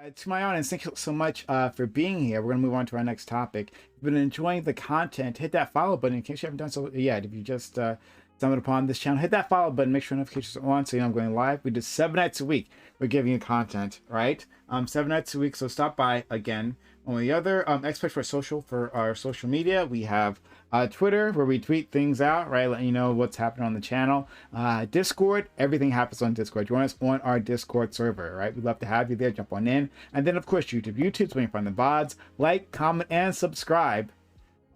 To my audience, thank you so much for being here. We're going to move on to our next topic. If you've been enjoying the content, hit that follow button in case you haven't done so yet. If you just stumbled upon this channel, hit that follow button, make sure notifications are on so you know I'm going live. We do 7 nights a week. We're giving you content, right? 7 nights a week, so stop by again. On the other experts for our social media, we have Twitter, where we tweet things out, right? Letting you know what's happening on the channel. Discord, everything happens on Discord. Join us on our Discord server, right? We'd love to have you there. Jump on in. And then, of course, YouTube. YouTube's where you find the VODs. Like, comment, and subscribe.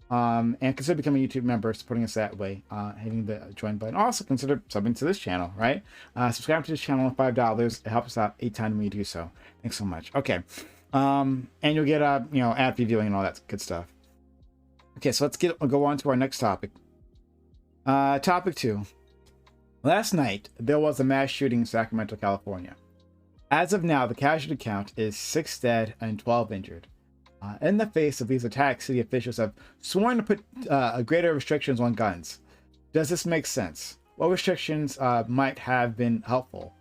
And consider becoming a YouTube member, supporting us that way, hitting the join button. Also, consider subbing to this channel, right? Subscribe to this channel at $5. It helps us out 8 times when you do so. Thanks so much. Okay. And you'll get ad viewing and all that good stuff. Okay, so go on to our next topic. Topic 2. Last night there was a mass shooting in Sacramento, California. As of now, the casualty count is 6 dead and 12 injured. In the face of these attacks, city officials have sworn to put greater restrictions on guns. Does this make sense? What restrictions might have been helpful?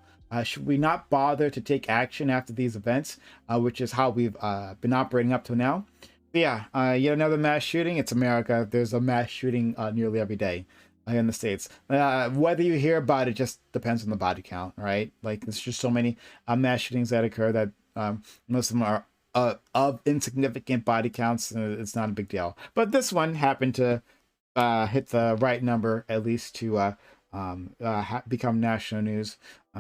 Should we not bother to take action after these events, which is how we've been operating up to now? But yeah, yet another mass shooting. It's America. There's a mass shooting nearly every day in the States. Whether you hear about it just depends on the body count, right? Like, there's just so many mass shootings that occur that most of them are of insignificant body counts. It's not a big deal. But this one happened to hit the right number, at least to become national news.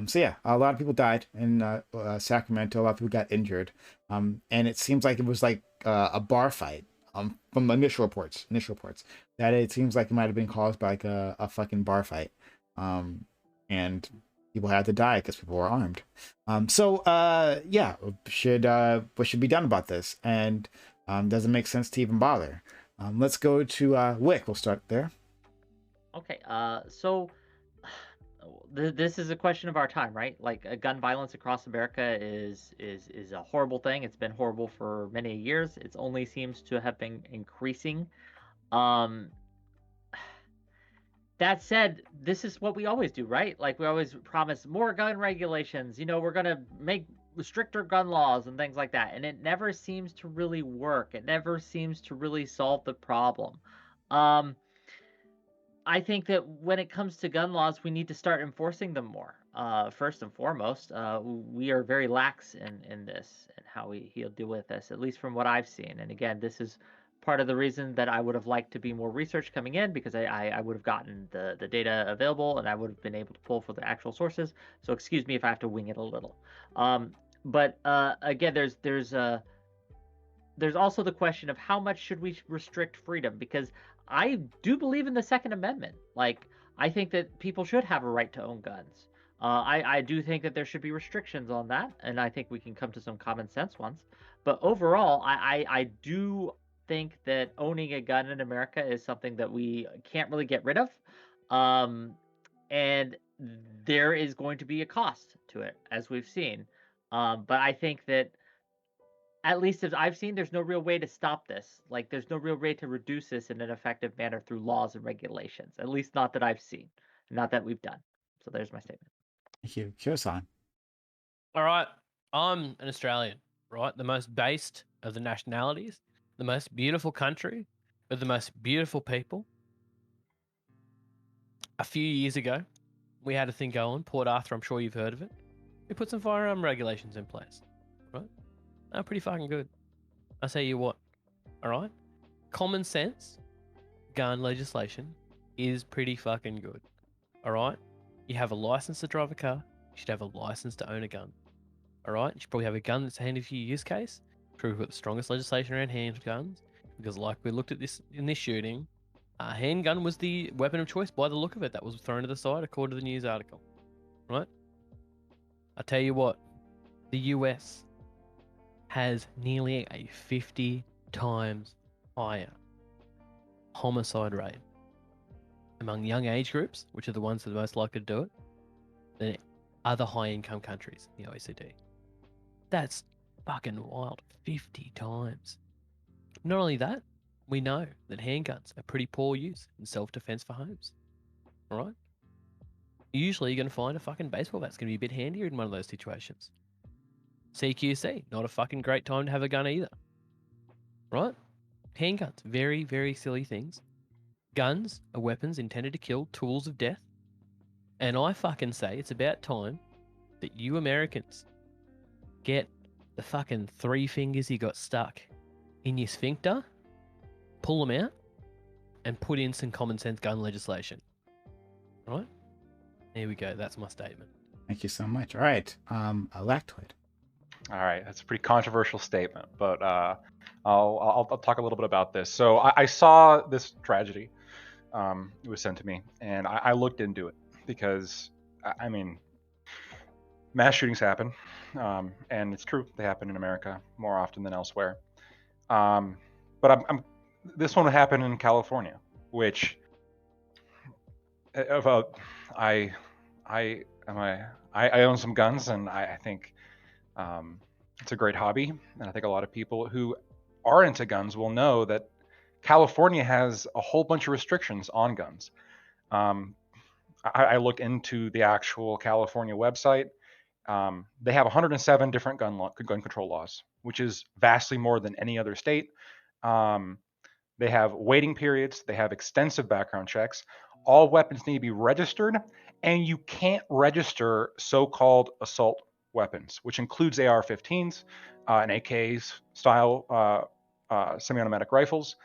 So yeah, a lot of people died in Sacramento. A lot of people got injured, and it seems like it was like a bar fight. From initial reports, that it seems like it might have been caused by like a fucking bar fight, and people had to die because people were armed. Yeah, what should be done about this? And does it make sense to even bother? Let's go to Wick. We'll start there. Okay, so this is a question of our time, right? Like, gun violence across America is a horrible thing. It's been horrible for many years. It only seems to have been increasing. That said, this is what we always do, right? Like, we always promise more gun regulations. We're gonna make stricter gun laws and things like that, and it never seems to really work. It never seems to really solve the problem. I think that when it comes to gun laws, we need to start enforcing them more. First and foremost, we are very lax in this and how he'll deal with this, at least from what I've seen. And again, this is part of the reason that I would have liked to be more research coming in, because I would have gotten the data available and I would have been able to pull for the actual sources. So excuse me if I have to wing it a little. But again, there's also the question of how much should we restrict freedom, because I do believe in the Second Amendment. Like, I think that people should have a right to own guns. I do think that there should be restrictions on that, and I think we can come to some common sense ones. But overall, I do think that owning a gun in America is something that we can't really get rid of. And there is going to be a cost to it, as we've seen. But I think that, at least as I've seen, there's no real way to stop this. Like, there's no real way to reduce this in an effective manner through laws and regulations. At least not that I've seen, not that we've done. So there's my statement. Thank you. Kyosan. All right, I'm an Australian, right? The most based of the nationalities, the most beautiful country with the most beautiful people. A few years ago, we had a thing going, Port Arthur, I'm sure you've heard of it. We put some firearm regulations in place, right? They're pretty fucking good. I say you what, all right? Common sense gun legislation is pretty fucking good, all right? You have a license to drive a car, you should have a license to own a gun, all right? You should probably have a gun that's handy for your use case. We've got the strongest legislation around handguns, because like we looked at this in this shooting, handgun was the weapon of choice by the look of it. That was thrown to the side according to the news article, right? I tell you what, the US has nearly a 50 times higher homicide rate among young age groups, which are the ones that are most likely to do it, than other high-income countries in the OECD. That's fucking wild. 50 times. Not only that, we know that handguns are pretty poor use in self-defense for homes. All right? Usually you're going to find a fucking baseball bat's going to be a bit handier in one of those situations. CQC, not a fucking great time to have a gun either. Right? Handguns, very, very silly things. Guns are weapons intended to kill, tools of death. And I fucking say it's about time that you Americans get the fucking 3 fingers you got stuck in your sphincter, pull them out, and put in some common sense gun legislation. Right? There we go. That's my statement. Thank you so much. All right, Electoid. All right, that's a pretty controversial statement, but I'll talk a little bit about this. So I saw this tragedy. It was sent to me, and I looked into it because, I mean, mass shootings happen, and it's true they happen in America more often than elsewhere. But this one happened in California, which I own some guns, and I think it's a great hobby, and I think a lot of people who are into guns will know that California has a whole bunch of restrictions on guns. I looked into the actual California website. They have 107 different gun control laws, which is vastly more than any other state. They have waiting periods. They have extensive background checks. All weapons need to be registered, and you can't register so-called assault weapons, which includes AR-15s and AKs style semi-automatic rifles,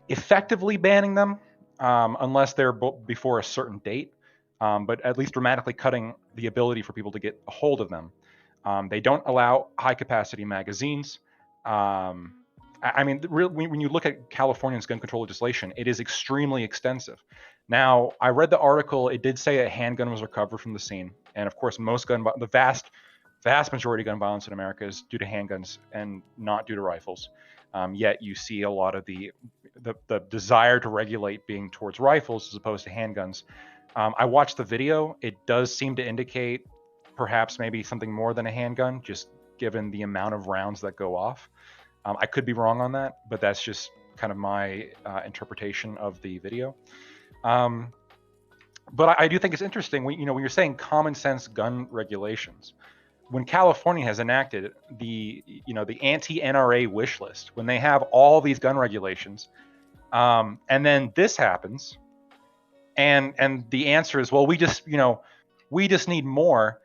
effectively banning them unless they're before a certain date, but at least dramatically cutting the ability for people to get a hold of them. They don't allow high-capacity magazines. I mean, when you look at California's gun control legislation, it is extremely extensive. Now, I read the article. It did say a handgun was recovered from the scene, and of course, the vast majority of gun violence in America is due to handguns and not due to rifles. Yet you see a lot of the desire to regulate being towards rifles as opposed to handguns. I watched the video. It does seem to indicate perhaps maybe something more than a handgun, just given the amount of rounds that go off. I could be wrong on that, but that's just kind of my interpretation of the video. But I do think it's interesting when you're saying common sense gun regulations. When California has enacted the anti-NRA wish list, when they have all these gun regulations, and then this happens, and the answer is, well, we just need more.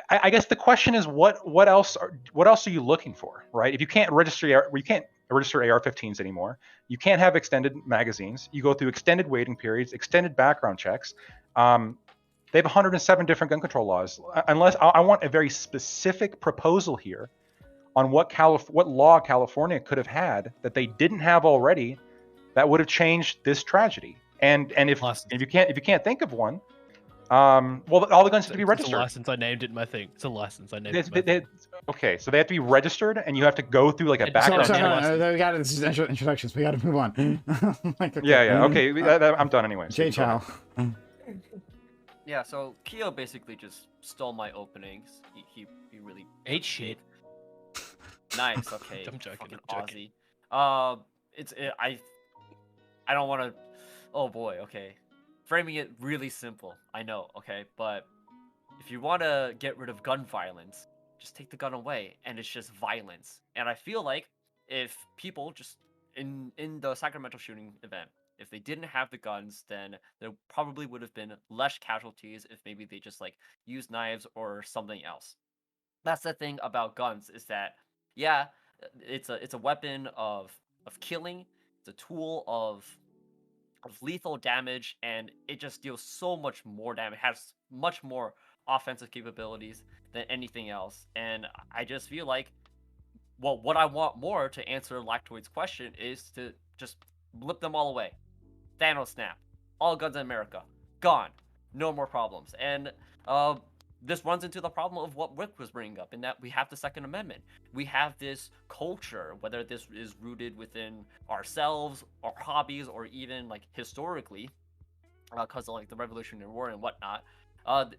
I guess the question is, what else are you looking for, right? If you can't register AR-15s anymore, you can't have extended magazines. You go through extended waiting periods, extended background checks. They have 107 different gun control laws. Unless I want a very specific proposal here on what law California could have had that they didn't have already, that would have changed this tragedy. And if you can't think of one, well, all the guns have to be registered. It's a license. I named it in my thing. It's a license. I named it in my thing. Okay, so they have to be registered, and you have to go through like a background check. We got this is introductions. We got to move on. Yeah. Okay, I'm done anyway. Jay Chow. Yeah, so Keo basically just stole my openings. He really ate shit. Nice. Okay. I'm joking. Fucking Aussie. I don't want to. Oh boy. Okay. Framing it really simple. I know. Okay, but if you want to get rid of gun violence, just take the gun away, and it's just violence. And I feel like if people just in the Sacramento shooting event, if they didn't have the guns, then there probably would have been less casualties if maybe they just like used knives or something else. That's the thing about guns, is that yeah, it's a weapon of killing. It's a tool of lethal damage, and it just deals so much more damage. It has much more offensive capabilities than anything else. And I just feel like, well, what I want more to answer Lactoid's question is to just blip them all away. Thanos snap. All guns in America. Gone. No more problems. And this runs into the problem of what Rick was bringing up, in that we have the Second Amendment. We have this culture, whether this is rooted within ourselves, our hobbies, or even like historically, because of like the Revolutionary War and whatnot.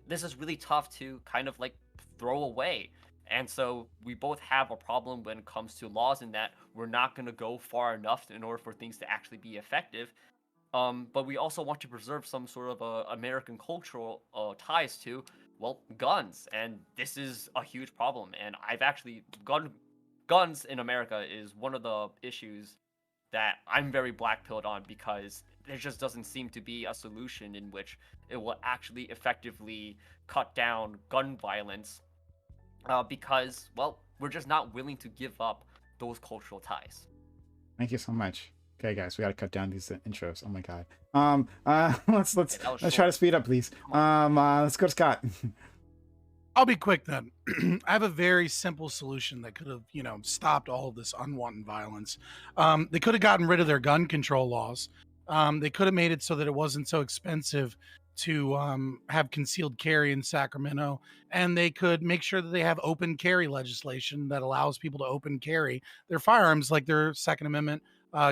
This is really tough to kind of like throw away. And so we both have a problem when it comes to laws, in that we're not going to go far enough in order for things to actually be effective. But we also want to preserve some sort of American cultural ties to well, guns, and this is a huge problem. And I've actually guns in America is one of the issues that I'm very black-pilled on, because there just doesn't seem to be a solution in which it will actually effectively cut down gun violence, because, well, we're just not willing to give up those cultural ties. Thank you so much. Okay, guys, we gotta cut down these intros. Oh my god. Let's try to speed up, please. Let's go to Scott. I'll be quick then. I have a very simple solution that could have, stopped all of this unwanted violence. They could have gotten rid of their gun control laws. They could have made it so that it wasn't so expensive to have concealed carry in Sacramento, and they could make sure that they have open carry legislation that allows people to open carry their firearms, like their Second Amendment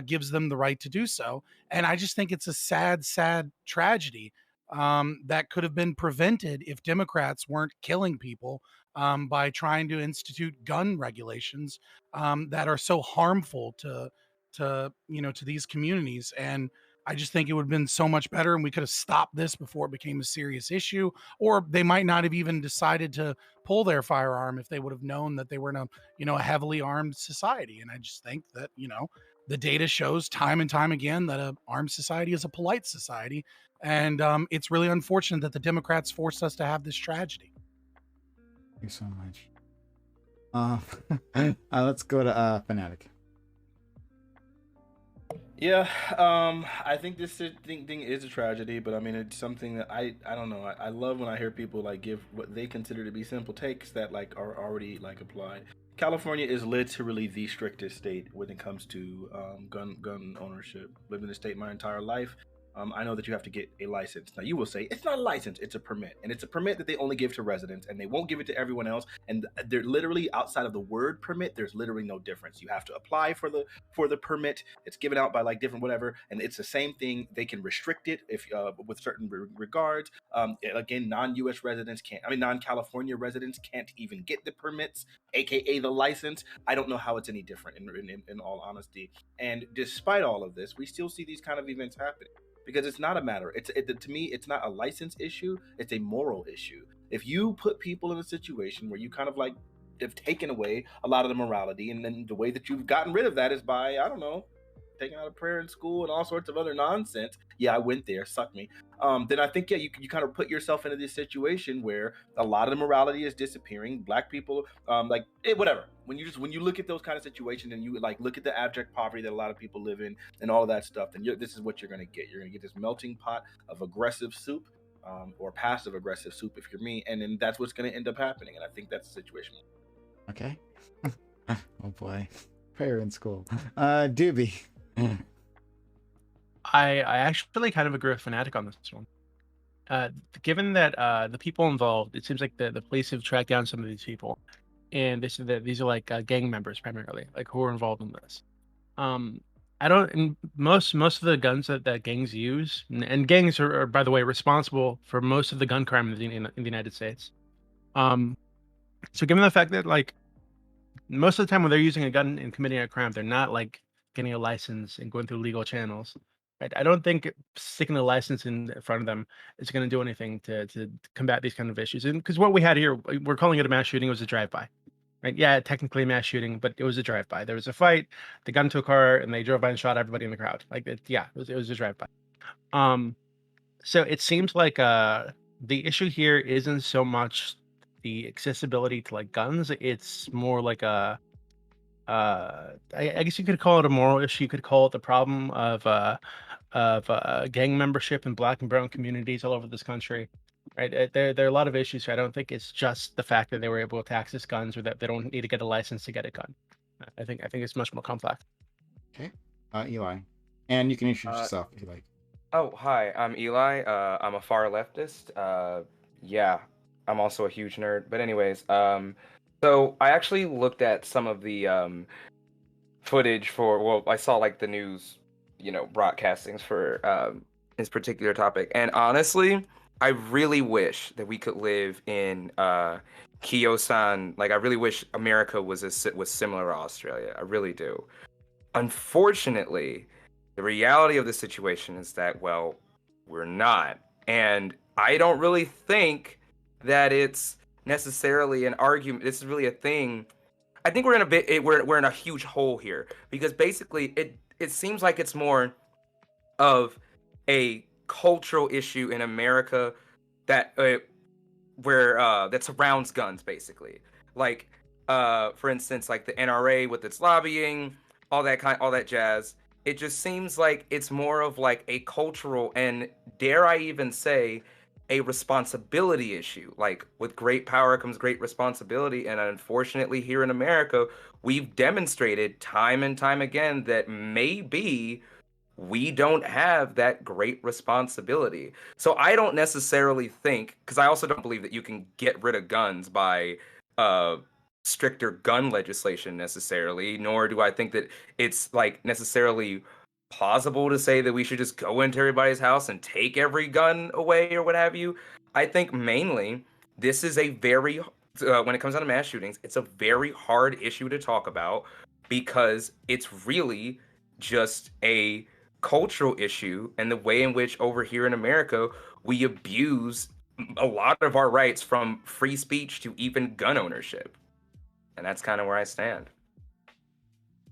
gives them the right to do so. And I just think it's a sad, sad tragedy that could have been prevented if Democrats weren't killing people by trying to institute gun regulations that are so harmful to these communities. And I just think it would have been so much better, and we could have stopped this before it became a serious issue. Or they might not have even decided to pull their firearm if they would have known that they were in a heavily armed society. And I just think that the data shows time and time again that a armed society is a polite society, and it's really unfortunate that the Democrats forced us to have this tragedy. Thank you so much. Let's go to Fanatic. Yeah, I think this thing is a tragedy, but I mean, it's something that I don't know. I love when I hear people like give what they consider to be simple takes that like are already like applied. California is literally the strictest state when it comes to gun ownership. Lived in the state my entire life. I know that you have to get a license. Now you will say it's not a license, it's a permit, and it's a permit that they only give to residents, and they won't give it to everyone else. And they're literally outside of the word permit. There's literally no difference. You have to apply for the permit. It's given out by like different whatever, and it's the same thing. They can restrict it if with certain regards. Again, non-U.S. residents can't. I mean, non-California residents can't even get the permits, aka the license. I don't know how it's any different in all honesty. And despite all of this, we still see these kind of events happening. Because it's not a matter. To me, it's not a license issue. It's a moral issue. If you put people in a situation where you kind of like have taken away a lot of the morality, and then the way that you've gotten rid of that is by, I don't know, taking out a prayer in school and all sorts of other nonsense. Yeah, I went there. Suck me. Then I think, yeah, you kind of put yourself into this situation where a lot of the morality is disappearing. Black people, whatever. When you look at those kind of situations and you like look at the abject poverty that a lot of people live in and all of that stuff, then this is what you're going to get. You're going to get this melting pot of aggressive soup, or passive aggressive soup if you're me, and then that's what's going to end up happening. And I think that's the situation. Okay. Oh boy, prayer in school. Doobie. I actually kind of agree with Fanatic on this one. Given that the people involved, it seems like the police have tracked down some of these people, and these are like gang members primarily, like who are involved in this. I don't. And most of the guns that gangs use, and gangs are by the way responsible for most of the gun crime in the United States. So given the fact that like most of the time when they're using a gun and committing a crime, they're not like getting a license and going through legal channels. Right? I don't think sticking a license in front of them is going to do anything to combat these kind of issues. And because what we had here, we're calling it a mass shooting, it was a drive-by. Right? Yeah, technically a mass shooting, but it was a drive-by. There was a fight, they got into a car, and they drove by and shot everybody in the crowd. Like, it was a drive-by. So it seems like the issue here isn't so much the accessibility to like guns. It's more like I guess you could call it a moral issue. You could call it the problem of gang membership in Black and brown communities all over this country. Right? There are a lot of issues. So I don't think it's just the fact that they were able to access guns or that they don't need to get a license to get a gun. I think it's much more complex. Okay, Eli, and you can introduce yourself if you like. Oh, hi, I'm Eli. I'm a far leftist. Yeah, I'm also a huge nerd. But anyways, so I actually looked at some of the footage I saw like the news, broadcastings for this particular topic. And honestly, I really wish that we could live in Kyosan. Like, I really wish America was similar to Australia. I really do. Unfortunately, the reality of the situation is that, well, we're not. And I don't really think that it's necessarily an argument. This is really a thing. I think we're in a bit. We're in a huge hole here because basically it seems like it's more of a cultural issue in America that that surrounds guns, basically. Like, for instance, like the NRA with its lobbying, all that jazz. It just seems like it's more of like a cultural and, dare I even say, a responsibility issue. Like, with great power comes great responsibility, and unfortunately here in America, we've demonstrated time and time again that maybe we don't have that great responsibility. So I don't necessarily think, because I also don't believe that you can get rid of guns by stricter gun legislation necessarily, nor do I think that it's like necessarily plausible to say that we should just go into everybody's house and take every gun away or what have you. I think mainly this is a very, when it comes down to mass shootings, it's a very hard issue to talk about because it's really just a cultural issue and the way in which over here in America we abuse a lot of our rights, from free speech to even gun ownership. And that's kind of where I stand.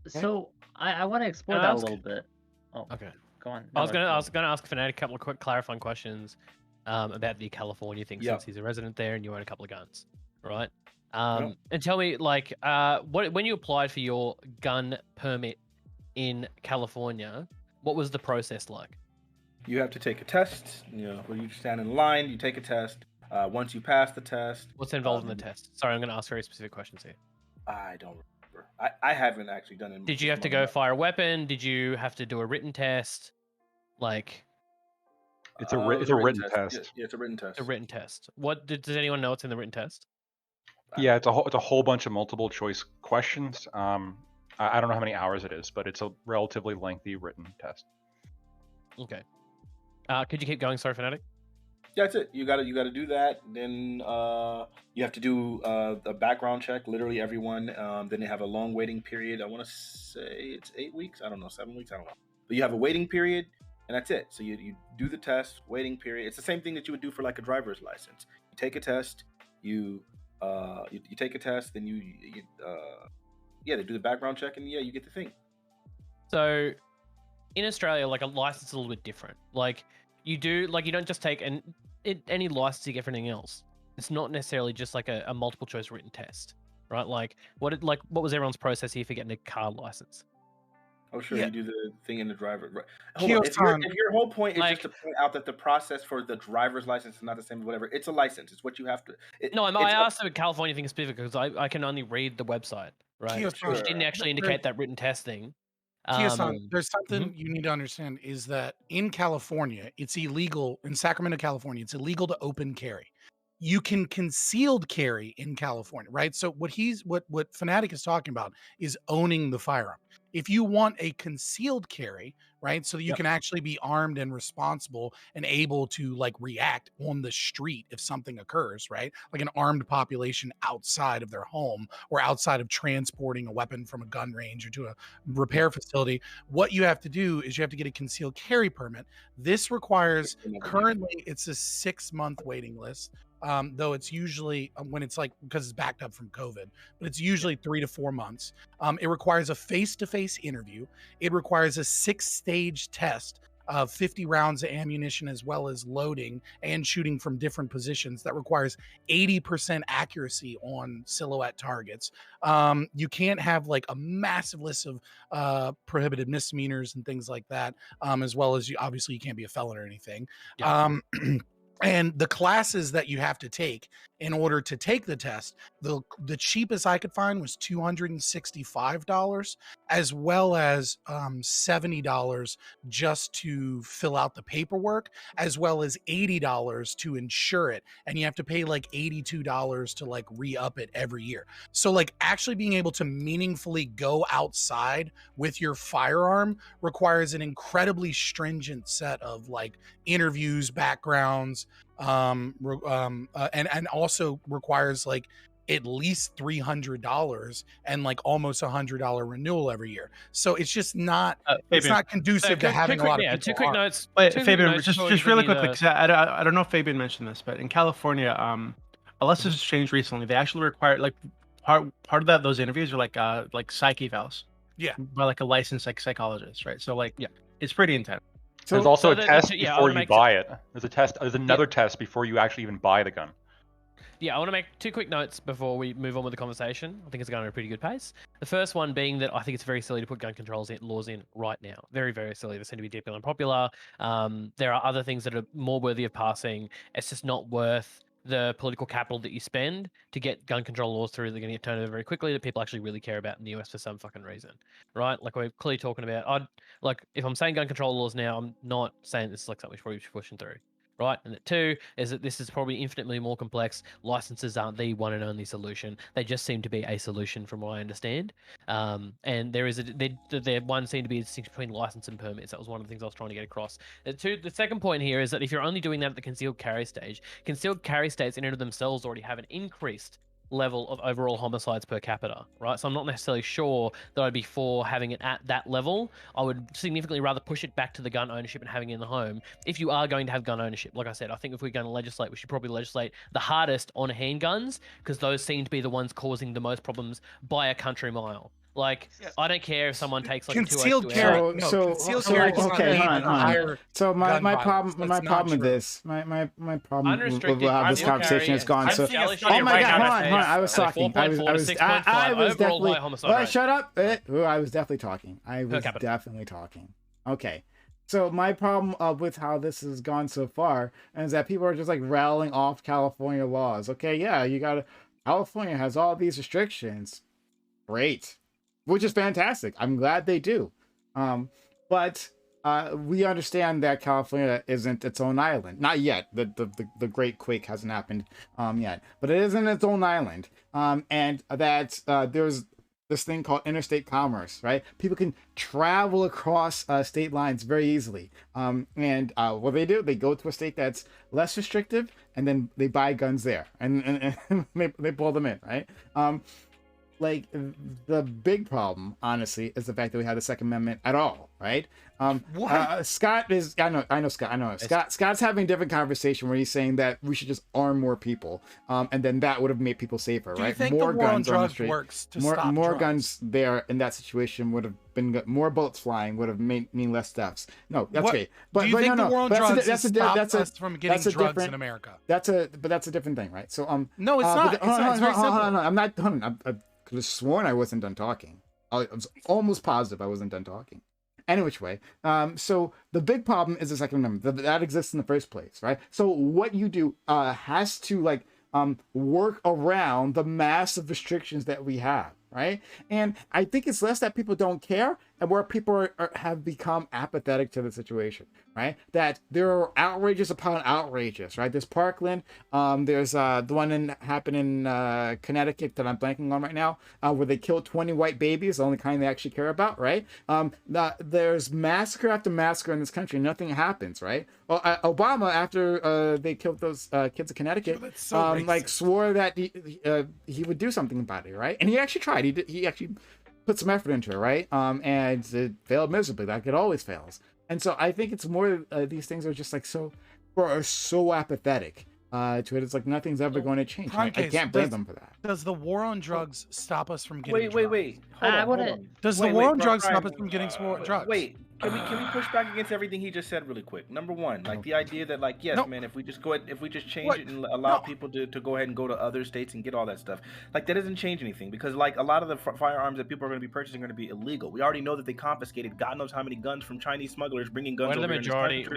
So I want to explore Can I that a ask- little bit. Oh, Okay. go on. I was No, gonna ask Fnatic a couple of quick clarifying questions about the California thing, Yeah. since he's a resident there and you own a couple of guns, right? Yeah. And tell me, like, when you applied for your gun permit in California, what was the process like? You have to take a test. You know, when you stand in line, you take a test. Once you pass the test, What's involved in the test? Sorry, I'm gonna ask very specific questions here. I don't remember. I haven't actually done it. Did you have to go fire a weapon? Did you have to do a written test? Like, It's a written test. Yeah, it's a written test. a written test. Does anyone know what's in the written test? Yeah, it's a whole bunch of multiple choice questions. I don't know how many hours it is, but it's a relatively lengthy written test. Okay. Could you keep going? Sorry, Fnatic. Yeah, that's it. You gotta do that. Then you have to do a background check. Literally everyone. Then they have a long waiting period. I want to say it's 8 weeks. I don't know, 7 weeks. I don't know. But you have a waiting period, and that's it. So you do the test, waiting period. It's the same thing that you would do for like a driver's license. You take a test. You take a test. Then they do the background check, and you get the thing. So, in Australia, like, a license is a little bit different. Like, you don't just take any license you get for anything else. It's not necessarily just like a multiple choice written test, right? Like, what was everyone's process here for getting a car license? Oh, sure. Yeah. You do the thing in the driver. Right. Hold on. If your whole point is just to point out that the process for the driver's license is not the same as whatever, it's a license. It's what you have to. I asked the California thing specifically because I can only read the website, right? Kiyosaki. Which didn't actually indicate that written test thing. Kiyosaki, there's something you need to understand is that in California, it's illegal. In Sacramento, California, it's illegal to open carry. You can concealed carry in California, right? So what Fnatic is talking about is owning the firearm. If you want a concealed carry, right, so that you can actually be armed and responsible and able to like react on the street if something occurs, right? Like an armed population outside of their home or outside of transporting a weapon from a gun range or to a repair facility, what you have to do is you have to get a concealed carry permit. This requires, currently it's a 6-month waiting list. Though it's usually when it's like, because it's backed up from COVID, but it's usually 3 to 4 months. It requires a face-to-face interview. It requires a 6-stage test of 50 rounds of ammunition, as well as loading and shooting from different positions. That requires 80% accuracy on silhouette targets. You can't have like a massive list of prohibited misdemeanors and things like that, as well as obviously you can't be a felon or anything. And the classes that you have to take in order to take the test, the cheapest I could find was $265, as well as $70 just to fill out the paperwork, as well as $80 to insure it. And you have to pay like $82 to like re-up it every year. So like actually being able to meaningfully go outside with your firearm requires an incredibly stringent set of like interviews, backgrounds, and also requires like at least $300 and like almost $100 renewal every year. So it's just not it's not conducive to having a lot of people. Two quick notes. But Fabian, just really quickly, because I don't know if Fabian mentioned this, but in California, unless this has changed recently, they actually require like part of that those interviews are like psych evals. Yeah. By like a licensed psychologist, right? So like it's pretty intense. There's also a test yeah, before you buy it. There's a test. There's another test before you actually even buy the gun. Yeah, I want to make 2 quick notes before we move on with the conversation. I think it's going at a pretty good pace. The first one being that I think it's very silly to put gun controls laws in right now. Very, very silly. They seem to be deeply unpopular. There are other things that are more worthy of passing. It's just not worth the political capital that you spend to get gun control laws through. They're going to get turned over very quickly that people actually really care about in the US for some fucking reason, right? Like we're clearly talking about. If I'm saying gun control laws now, I'm not saying this is like something we should probably be pushing through. Right, and the 2 is that this is probably infinitely more complex. Licenses aren't the one and only solution. They just seem to be a solution, from what I understand. And there is there one seemed to be a distinction between license and permits. That was one of the things I was trying to get across. The second point here is that if you're only doing that at the concealed carry stage, concealed carry states in and of themselves already have an increased level of overall homicides per capita, right? So I'm not necessarily sure that I'd be for having it at that level. I would significantly rather push it back to the gun ownership and having it in the home. If you are going to have gun ownership, like I said, I think if we're going to legislate, we should probably legislate the hardest on handguns, because those seem to be the ones causing the most problems by a country mile. Like, I don't care if someone takes like concealed a carry. So carry okay, hold on. So my problem with true. this, my problem with Unrestricted how this concealed conversation carry has gone. is So, unrestricted oh my right god, now. hold on, I was talking. I was 4.4 to I was 6.5 overall definitely. high homicide Well, rate. shut up. I was definitely talking. I was capita. definitely talking. Okay. So my problem with how this has gone so far is that people are just like rattling off California laws. Okay, yeah, California has all these restrictions. Great. Which is fantastic. I'm glad they do. But we understand that California isn't its own island. Not yet. The great quake hasn't happened yet. But it isn't its own island. And that there's this thing called interstate commerce, right? People can travel across state lines very easily. And what they do, they go to a state that's less restrictive, and then they buy guns there. And they pull them in, right? Like, the big problem, honestly, is the fact that we have the Second Amendment at all, right? Scott is, I know Scott. Scott's having a different conversation where he's saying that we should just arm more people, and then that would have made people safer, Do right? you think More the war on guns on the drugs street, works to more stop drugs? guns there in that situation would have been more bullets flying, would have mean less deaths. No, that's great. But do you think no, the war on but drugs that's has a stopped us from getting drugs in America? That's a different thing, right? So No, it's not. It's not. It's very simple. Hold on, I'm not done. I could have sworn I wasn't done talking. I was almost positive I wasn't done talking. Any which way. So the big problem is the Second Amendment. That exists in the first place, right? So what you do has to like work around the massive restrictions that we have, right? And I think it's less that people don't care and where people have become apathetic to the situation, right? That there are outrages upon outrages, right? There's Parkland. There's the one happened in Connecticut that I'm blanking on right now, where they killed 20 white babies, the only kind they actually care about, right? There's massacre after massacre in this country. Nothing happens, right? Well, Obama, after they killed those kids in Connecticut, swore that he would do something about it, right? And he actually tried. He actually put some effort into it, right? And it failed miserably, like it always fails. And so I think it's more these things are just like so apathetic to it. It's like nothing's ever going to change. I can't blame them for that. Does the war on drugs stop us from getting Wait. Hold on. Does the war on drugs stop us from getting drugs? Wait. Can we push back against everything he just said really quick? Number one, like the idea that like yes, man, if we just change it and allow people to go ahead and go to other states and get all that stuff, like that doesn't change anything because like a lot of the firearms that people are going to be purchasing are going to be illegal. We already know that they confiscated God knows how many guns from Chinese smugglers bringing guns. Where do the majority of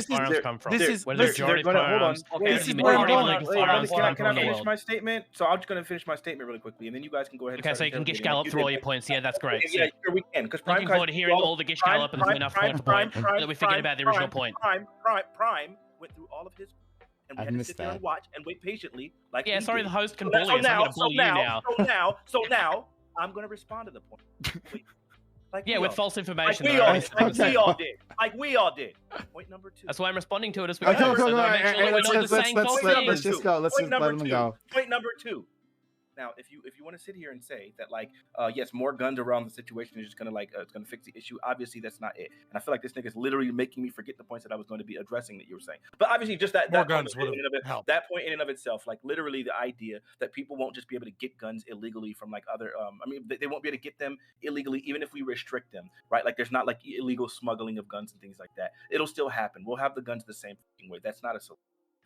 firearms come from? Can I finish my statement? So I'm just going to finish my statement really quickly, and then you guys can go ahead. Okay, so you can gish gallop through all your points. Yeah, that's great. Yeah, sure we can. Because looking forward to hearing all the gish gallop and enough point that we forget about the original point. Prime went through all of his, and we had to sit there and watch and wait patiently. Like yeah, sorry, the host can bully us. I'm going to bully you now. So now I'm going to respond to the point. Like with false information. Like we all did. Point number 2. That's why I'm responding to it as we go. Let's just let them go. Point number 2. Now, if you want to sit here and say that like yes, more guns around the situation is just gonna like it's gonna fix the issue, obviously that's not it. And I feel like this nigga is literally making me forget the points that I was going to be addressing that you were saying. But obviously, just that More that guns point would in and of it, help. that point in and of itself, like literally the idea that people won't just be able to get guns illegally from like other I mean they won't be able to get them illegally even if we restrict them, right? Like there's not like illegal smuggling of guns and things like that. It'll still happen. We'll have the guns the same way. That's not a solution.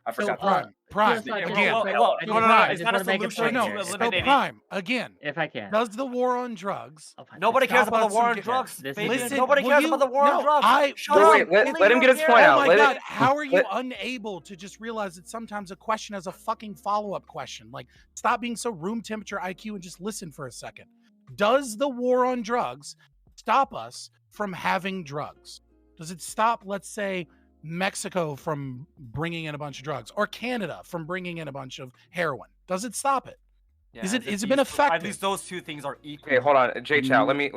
I So forgot. Prime Just like- again. Well, I no, just- no, I it's just not a wanna make a solution point No, here. to so eliminating. Prime again. If I can. Does the war on drugs? Oh, my Nobody God. cares Stop about us the war from on getting- drugs. This Fabian. is- Nobody will cares you- about the war on no, drugs. Shut Wait, up. let him get his point Oh out. my Let God, it. how are you let- unable to just realize that sometimes a question has a fucking follow-up question? Like, stop being so room temperature IQ and just listen for a second. Does the war on drugs stop us from having drugs? Does it stop, let's say, Mexico from bringing in a bunch of drugs or Canada from bringing in a bunch of heroin? Does it stop it? Yeah, Is it- as if has it been these- At effective? least those two things are equal. Okay, hold on, Jay Chow. Let me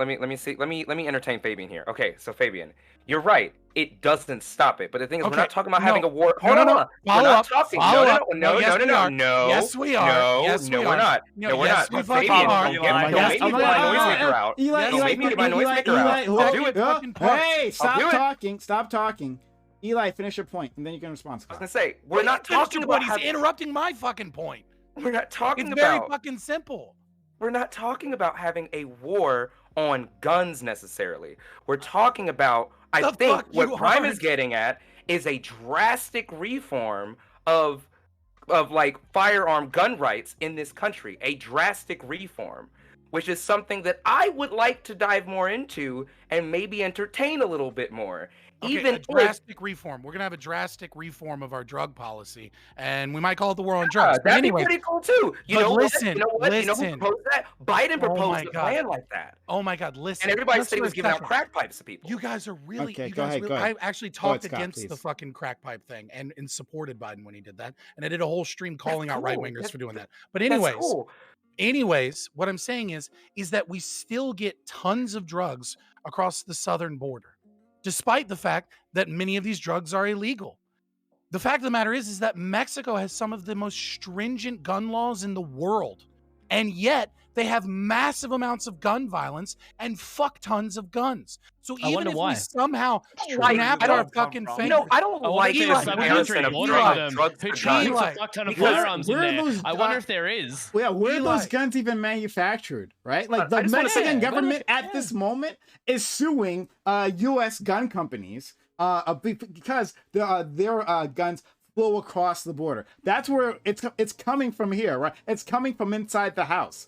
entertain Fabian here. Okay, so Fabian, you're right. It doesn't stop it, but the thing is, we're Okay, not talking about no, having a war. no, Hold on, no, hold on. follow We're not up, talking. follow No, up. no, no, Yes, no, we no, are. no. Yes, we are. No, Yes, no, we we're are. not. No, No, we're yes, not. we But fucking Fabian, are. don't get Eli, don't make me yes, put my we noise are. maker out. Eli, Don't make me get my noise maker out. I'll do it. Fucking part. Hey, stop do it. talking. Stop talking. Eli, finish your point, and then you can respond. I was gonna say, we're not talking about He's interrupting my fucking point. we're not talking It's very about fucking simple. we're not talking about having a war on guns necessarily. We're talking about, I The think fuck what you Prime is aren't. getting at is a drastic reform of like firearm gun rights in this country, a drastic reform, which is something that I would like to dive more into and maybe entertain a little bit more. Okay, Even a if drastic reform. We're gonna have a drastic reform of our drug policy, and we might call it the war on drugs. But that'd anyway, be pretty cool too. You but know listen, what? You know what? You know who listen. proposed that? Biden Oh my proposed a God. plan like that. oh my God, listen. And everybody just said he for was a giving out second. crack pipes to people. You guys are really. Okay, you go guys ahead, really, go ahead. I actually Go ahead, talked Scott, against the please. fucking crack pipe thing and supported Biden when he did that, and I did a whole stream calling out cool. right wingers That's- for doing that. But That's anyways, cool. what I'm saying is that we still get tons of drugs across the southern border, despite the fact that many of these drugs are illegal. The fact of the matter is that Mexico has some of the most stringent gun laws in the world, and yet they have massive amounts of gun violence and fuck tons of guns. So I even wonder if why. we somehow true. snapped I our don't fucking come from. fingers, You know, I don't I wonder like if Eli, there's the some comparison country of bordering Eli, them drugs who to charge Eli, a fuck ton of because- firearms in where are there. those- I wonder if there is. Yeah, where are Eli. those guns even manufactured, right? Like I the just wanna say- Mexican Yeah, government at this moment is suing U.S. gun companies because their guns flow across the border. That's where it's coming from here, right? It's coming from inside the house.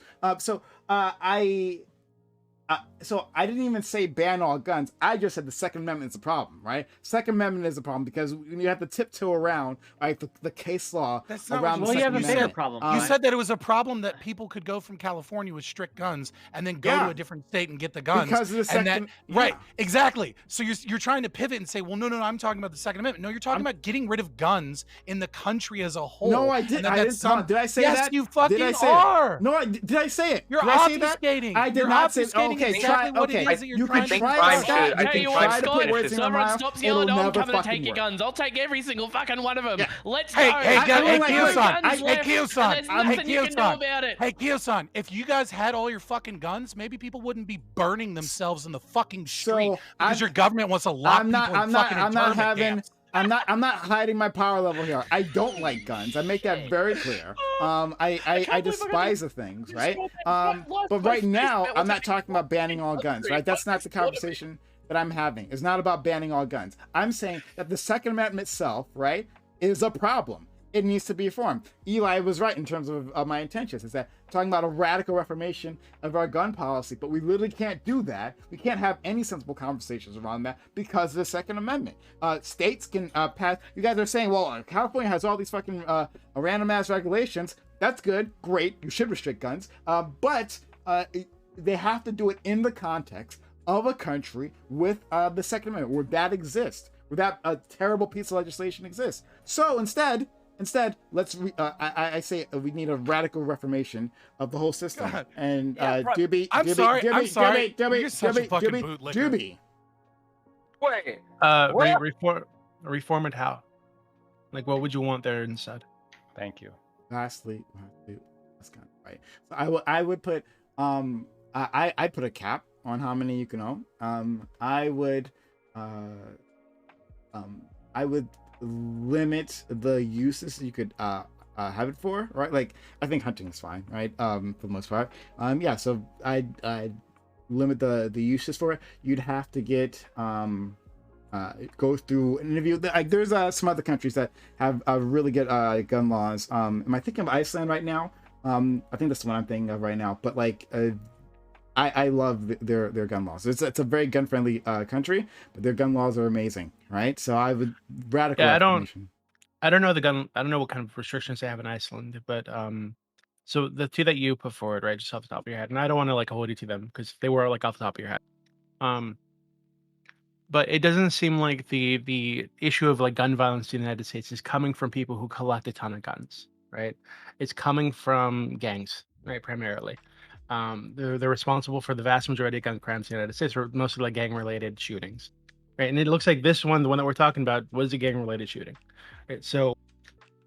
So I didn't even say ban all guns. I just said the Second Amendment is a problem, right? Second Amendment is a problem because you have to tiptoe around, right, the case law That's not around what the you Well, you have Second a bigger Amendment. problem. You Right? said that it was a problem that people could go from California with strict guns and then go Yeah. to a different state and get the guns. Because of the and Second- right, yeah. exactly. So you're trying to pivot and say, well, no, I'm talking about the Second Amendment. No, you're talking about getting rid of guns in the country as a whole. No, I and didn't. that I that's didn't. Did I say yes, that? you fucking did I say are. It? No, did I say it? You're did I say that? obfuscating. I did You're not say. obfuscating Okay, exactly try. what it Okay, is that you're you trying can to try Prime to should- stop. I You think can Prime try to should put finish words his in my Someone mouth. stops It'll yelling at me, I'm never coming to take fucking your work. guns. I'll take every single fucking one of them. Yeah. Let's Hey, go. hey, I guys, only hey, got Kiyosan, guns hey, left, Kiyosan, and there's hey, nothing you can do Kiyosan. about it. Hey, Kiyosan, if you guys had all your fucking guns, maybe people wouldn't be burning themselves in the fucking street So, because your government wants to lock people in fucking internment camps. I'm not hiding my power level here. I don't like guns. I make that very clear. I despise the things, right? But right now, I'm not talking about banning all guns, right? That's not the conversation that I'm having. It's not about banning all guns. I'm saying that the Second Amendment itself, right, is a problem. It needs to be reformed. Eli was right in terms of my intentions. Is that talking about a radical reformation of our gun policy, but we literally can't do that. We can't have any sensible conversations around that because of the Second Amendment. States can pass. You guys are saying, well, California has all these fucking random ass regulations. That's good, great. You should restrict guns, but they have to do it in the context of a country with the Second Amendment, where that exists, where that terrible piece of legislation exists. So instead, let's. I say we need a radical reformation of the whole system. God. And Yeah, I'm sorry. You're such a fucking bootlicker. Wait. What? Reform it how? Like, what would you want there instead? Thank you. Lastly, let's go. right? So I would put I'd put a cap on how many you can own. I would I would limit the uses you could have it for, right? Like I think hunting is fine, right? For the most part. Yeah, so I'd limit the uses for it. You'd have to get go through an interview. Like there's some other countries that have really good gun laws. Am I thinking of Iceland right now? I think that's the one I'm thinking of right now. But like I love their gun laws. It's a very gun friendly country, but their gun laws are amazing, right? So I would radical. Yeah, affirmation. I don't know I don't know what kind of restrictions they have in Iceland, but so the two that you put forward, right, just off the top of your head, and I don't want to like hold you to them because they were like off the top of your head. But it doesn't seem like the issue of like gun violence in the United States is coming from people who collect a ton of guns, right? It's coming from gangs, right, primarily. They're responsible for the vast majority of gun crimes in the United States, or mostly like gang-related shootings, right? And it looks like this one, the one that we're talking about, was a gang-related shooting, right? So,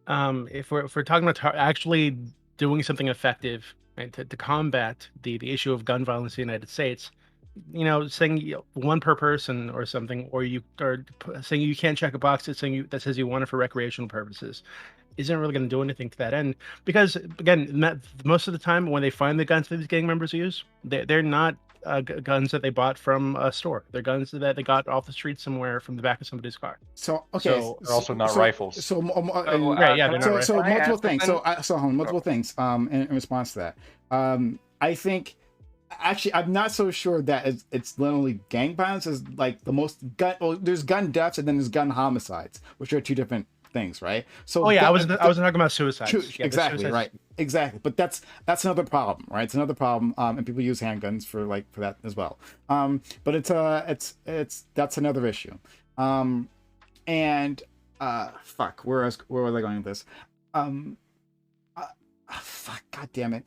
if we're talking about actually doing something effective, right, to combat the issue of gun violence in the United States, saying one per person or something, or saying you can't check a box that says you want it for recreational purposes, isn't really going to do anything to that end. Because again, most of the time when they find the guns that these gang members use, they're not guns that they bought from a store. They're guns that they got off the street somewhere from the back of somebody's car. So okay, They're also not rifles. So right, yeah, they're not so rifles. multiple things. So hold on, multiple things. In response to that, I think. Actually, I'm not so sure that it's literally gang violence is like the most gun. Well, there's gun deaths and then there's gun homicides, which are two different things, right? So I wasn't talking about suicides. Exactly, right? Exactly, but that's another problem, right? It's another problem, and people use handguns for that as well. But it's that's another issue. And fuck, where was I going with this? Fuck, god damn it.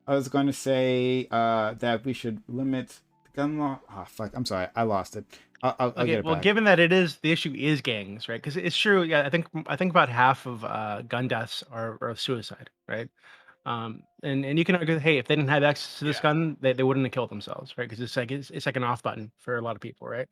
I was going to say that we should limit the gun law. Oh, fuck. I'm sorry. I lost it. I'll get it back. Given that the issue is gangs, right? Because it's true. Yeah, I think about half of gun deaths are suicide, right? And you can argue, hey, if they didn't have access to this gun, they wouldn't have killed themselves, right? Because it's like an off button for a lot of people, right?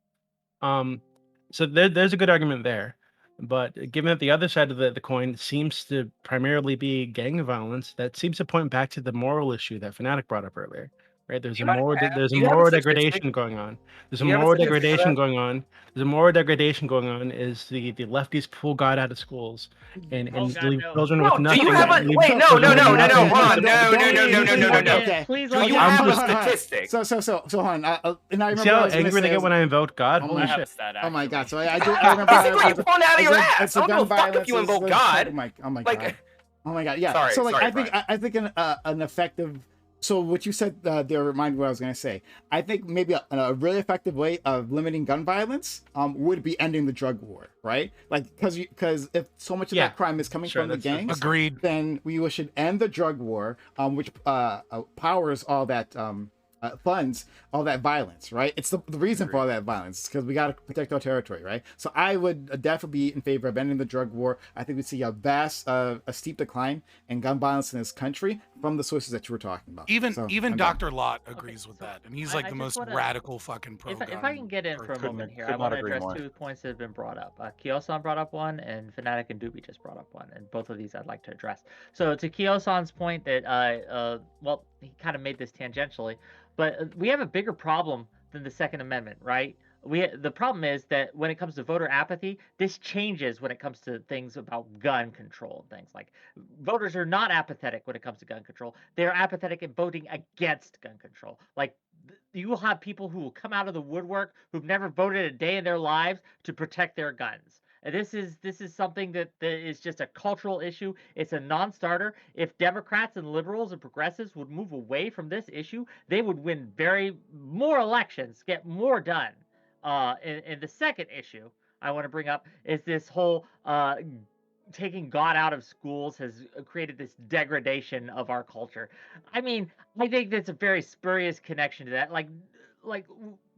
So there's a good argument there. But given that the other side of the coin seems to primarily be gang violence, that seems to point back to the moral issue that Fanatic brought up earlier, right? There's a moral degradation going on. There's a moral degradation going on. There's a moral degradation going on. Is the lefties pull God out of schools and leave children with nothing? Do you have a wait? No, hold on. No. Okay. Please, do you have a statistic? So hold on. And I remember see how angry they get when I invoke God? Holy shit! Oh my god! So I remember. You're pulling out of your ass. I don't give a fuck if you invoke God. Oh my god! Oh my god! Yeah. Sorry, I think an effective. So what you said there reminded me what I was going to say. I think maybe a really effective way of limiting gun violence would be ending the drug war, right? Like because if so much of that crime is coming from the gangs, agreed, then we should end the drug war, which powers all that funds all that violence, right? It's the reason for all that violence because we got to protect our territory, right? So I would definitely be in favor of ending the drug war. I think we see a steep decline in gun violence in this country from the sources that you were talking about. Even Dr. Lott agrees with that, and he's like the most radical fucking pro-gun. If I can get in for a moment here, I want to address 2 points that have been brought up. Kyosan brought up one, and Fanatic and Doobie just brought up one, and both of these I'd like to address. So to Kyosan's point that, well, he kind of made this tangentially, but we have a bigger problem than the Second Amendment, right? The problem is that when it comes to voter apathy, this changes when it comes to things about gun control and things. Like voters are not apathetic when it comes to gun control. They're apathetic in voting against gun control. Like you will have people who will come out of the woodwork who've never voted a day in their lives to protect their guns. And this is something that is just a cultural issue. It's a non-starter. If Democrats and liberals and progressives would move away from this issue, they would win more elections, get more done. And the second issue I want to bring up is this whole taking God out of schools has created this degradation of our culture. I mean, I think that's a very spurious connection to that. Like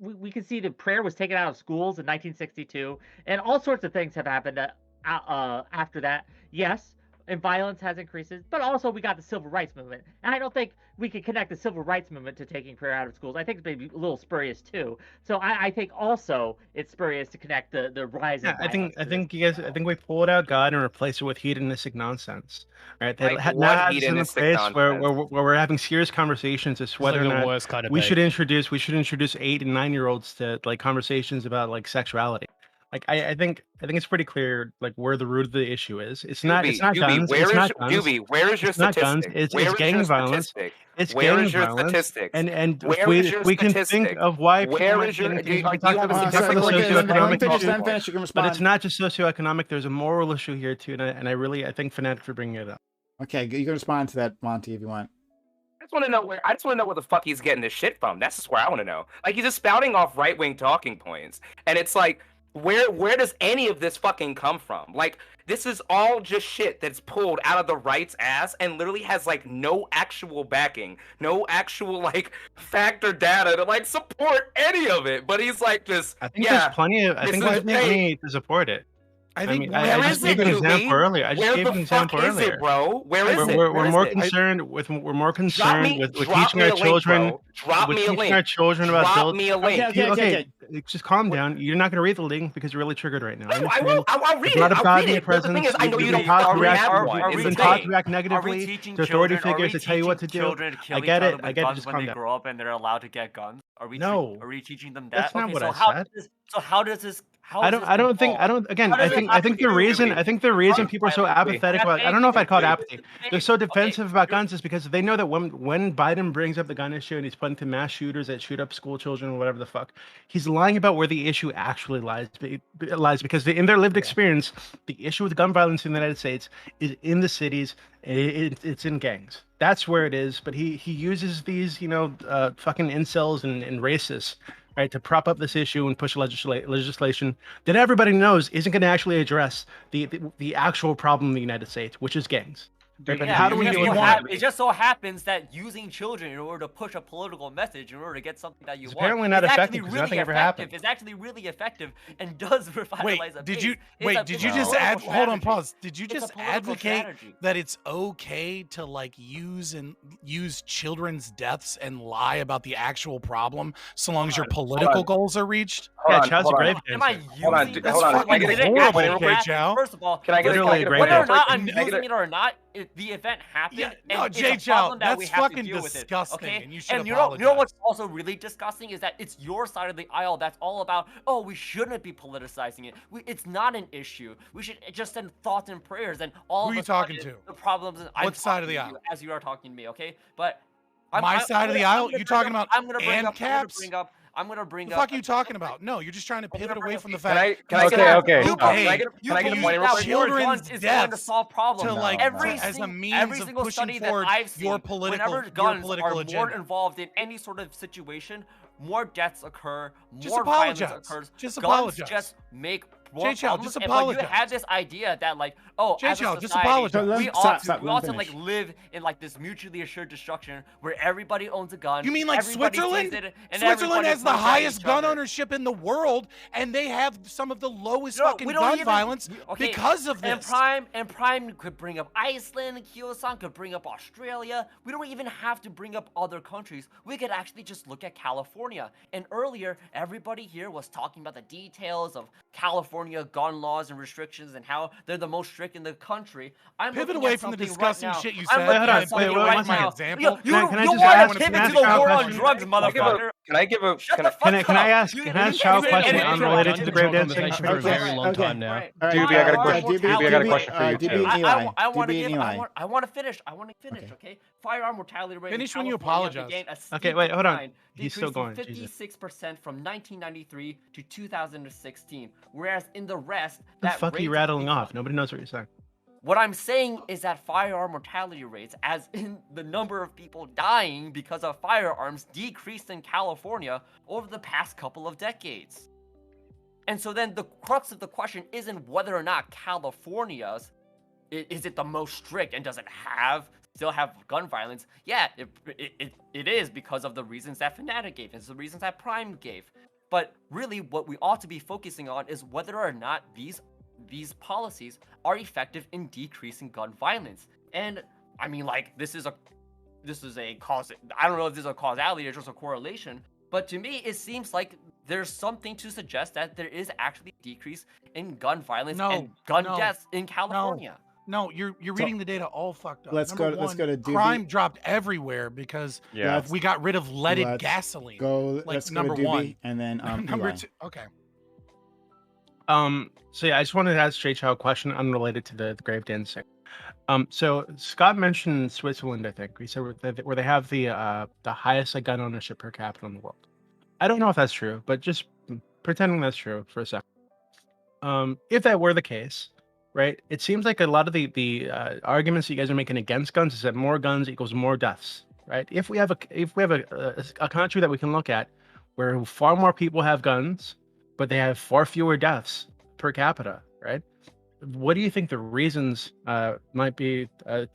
we can see that prayer was taken out of schools in 1962, and all sorts of things have happened after that. Yes, and violence has increased, but also we got the civil rights movement. And I don't think we can connect the civil rights movement to taking prayer out of schools. I think it's maybe a little spurious too. So I think also it's spurious to connect the rise in Yeah, violence. I think you guys, I think we pulled out God and replaced it with hedonistic nonsense. Right? That Like, now what has us in a hedonistic place where, nonsense? where we're having serious conversations as to It's whether like or the not worst kind of we bait. should introduce 8 and 9-year-olds to like conversations about like sexuality. Like I think it's pretty clear like where the root of the issue is. It's not Doobie, guns. where It's is not guns. Doobie? Where is your It's not guns. statistic? It's Where is gang your violence. statistic? It's Where gang is your violence. statistics? And if Where is your we can think statistic? of why people Where might is your? get Do into you, things. We do you talk have a about statistic? the Let me socioeconomic talk issue. Let him finish. You can But respond. it's not just socioeconomic. There's a moral issue here too, and I think Fanatic for bringing it up. Okay, you can respond to that, Monty, if you want. I just want to know where the fuck he's getting this shit from. That's just where I want to know. Like, he's just spouting off right-wing talking points, and it's like, where does any of this fucking come from? Like, this is all just shit that's pulled out of the right's ass and literally has like no actual backing, no actual like fact or data to like support any of it. But he's like just, I think yeah, there's plenty of. I this think is there's plenty to support it. I I think mean, one- I Where just is it, gave an example Doobie? earlier. I just Where gave the an fuck example is earlier. it, bro? Where is it? We're Where is more it? concerned with Drop teaching me our a link, children bro. Drop with me a teaching link. our children about Drop build. me a link. Okay. Just calm down. You're not going to read the link because you're really triggered right now. No, I understand. will. I'll read There's it. a lot of I'll God read in your it. But the thing presence. is, I know You've you been don't taught to already react. have one. You've Is been the taught to thing. react Are we negatively teaching to authority children? Are we figures to tell you what to teaching do. children to kill I get each it. other I with get it. guns Just when calm they down. grow up and they're allowed to get guns? Are we No. are we teaching them that? That's not Okay, what so I how said. does how does this how I does don't. this I don't think. involve? I don't. Again, How does it I have think to the do reason. with I think the reason gun people are so violence? apathetic We're about. I don't know if I'd call it apathy. They're so Okay, defensive about you're- guns is because they know that when Biden brings up the gun issue and he's pointing to mass shooters that shoot up school children or whatever the fuck, he's lying about where the issue actually lies. Because in their lived experience, the issue with gun violence in the United States is in the cities. It's in gangs. That's where it is. But he uses these fucking incels and racists, right, to prop up this issue and push legislation that everybody knows isn't going to actually address the actual problem in the United States, which is gangs. Right? But Yeah, how do we it just deal so with hap- that? It just so happens that using children in order to push a political message, in order to get something that you It's want, apparently not is effective actually 'cause really nothing ever effective. happened. It's actually really effective and does revitalize a Wait, did base. you It's a- did it's you a just political add? Hold on, strategy. pause. Did you It's a just political advocate strategy. that it's okay to like use children's deaths and lie about the actual problem so long as your political goals are reached? Yeah, child's a grave Am I cancer. Hold on, using That's this? fucking Like, did it horrible, actually Jay happen? Chow. First of all, Can I get Literally a grave whether or cancer. not I'm Can I get using a- it or not, the event happened. Yeah, and no, it's Jay a Chow, problem that we that's have to fucking deal with it, disgusting, okay? and you should you know apologize. what's also really disgusting is that it's your side of the aisle that's all about, oh, we shouldn't be politicizing it. It's not an issue. We should just send thoughts and prayers and all. Who of are you a sudden, talking to? The problems. I'm What side of talking the to you aisle? as you are talking to me, okay? But My side of the aisle? You talking about ANCAPs? I'm gonna bring The up. fuck are you talking about? No, you're just trying to pivot away from the Can I fact. can I Okay, get a, okay. Can I get a You point of believe real that quick? war Children's guns is going to deaths solve problems. to like every as a single, means every of single pushing study forward that I've seen, your political whenever guns are agenda. more involved in any sort of situation, more deaths occur, Just more apologize. violence occurs. Just guns apologize. just make more Jay Chow, problems. just And, but you apologize. had this idea that like, oh, Jay as a Chow, just society, apologize. we Stop, ought stop, to, we let him ought to like finish. live in like this mutually assured destruction where everybody owns a gun. You mean like everybody sees Switzerland? it, and Switzerland everybody has the points at highest each gun other. ownership in the world, and they have some of the lowest No, fucking we don't gun even- violence okay, because of this. And Prime could bring up Iceland, and Kyo-san could bring up Australia. We don't even have to bring up other countries. We could actually just look at California. And earlier, everybody here was talking about the details of California gun laws and restrictions and how they're the most strict in the country. I'm Pivot looking away at from the something disgusting right now. shit you I'm said. looking Hold at on, something wait, right one now. second. Example? You Can I want just ask- to pivot can I to the ask war a on question? drugs, motherfucker. Can I give a Shut can the I, fuck Can I up. ask You- can I you ask can't Chow a even question edit it. unrelated to the grave dancing? Conversation for a very long time now. All right, Doobie, I got a uh, question. Doobie, Doobie, I got a Doobie, question for you, Doobie too. and Eli. I want to Doobie and give. Eli. I want to finish. Okay. Firearm mortality rate. Finish in when you California apologize. began a Okay, steep wait, hold on. decline, He's still decreasing going, Jesus. 56% from 1993 to 2016. Whereas in the rest, The that fuck are you rate rattling declined. off? Nobody knows what you're saying. What I'm saying is that firearm mortality rates, as in the number of people dying because of firearms, decreased in California over the past couple of decades. And so then the crux of the question isn't whether or not California's is it the most strict and does it still have gun violence? Yeah, it is because of the reasons that Fanatic gave, it's the reasons that Prime gave. But really what we ought to be focusing on is whether or not these these policies are effective in decreasing gun violence. And I mean, like, this is a cause. I don't know if this is a causality or just a correlation, but to me, it seems like there's something to suggest that there is actually a decrease in gun violence and gun deaths in California. No, you're reading the data all fucked up. Let's go to Doobie. Crime dropped everywhere because we got rid of leaded gasoline. Let's go to Doobie, one, and then number Eli. two. Okay. So yeah, I just wanted to ask Straight Child a question unrelated to the grave dancing. So Scott mentioned Switzerland, I think. He said where they have the highest gun ownership per capita in the world. I don't know if that's true, but just pretending that's true for a second. If that were the case, right? It seems like a lot of the arguments that you guys are making against guns is that more guns equals more deaths, right? If we have a country that we can look at where far more people have guns, but they have far fewer deaths per capita, right? What do you think the reasons might be to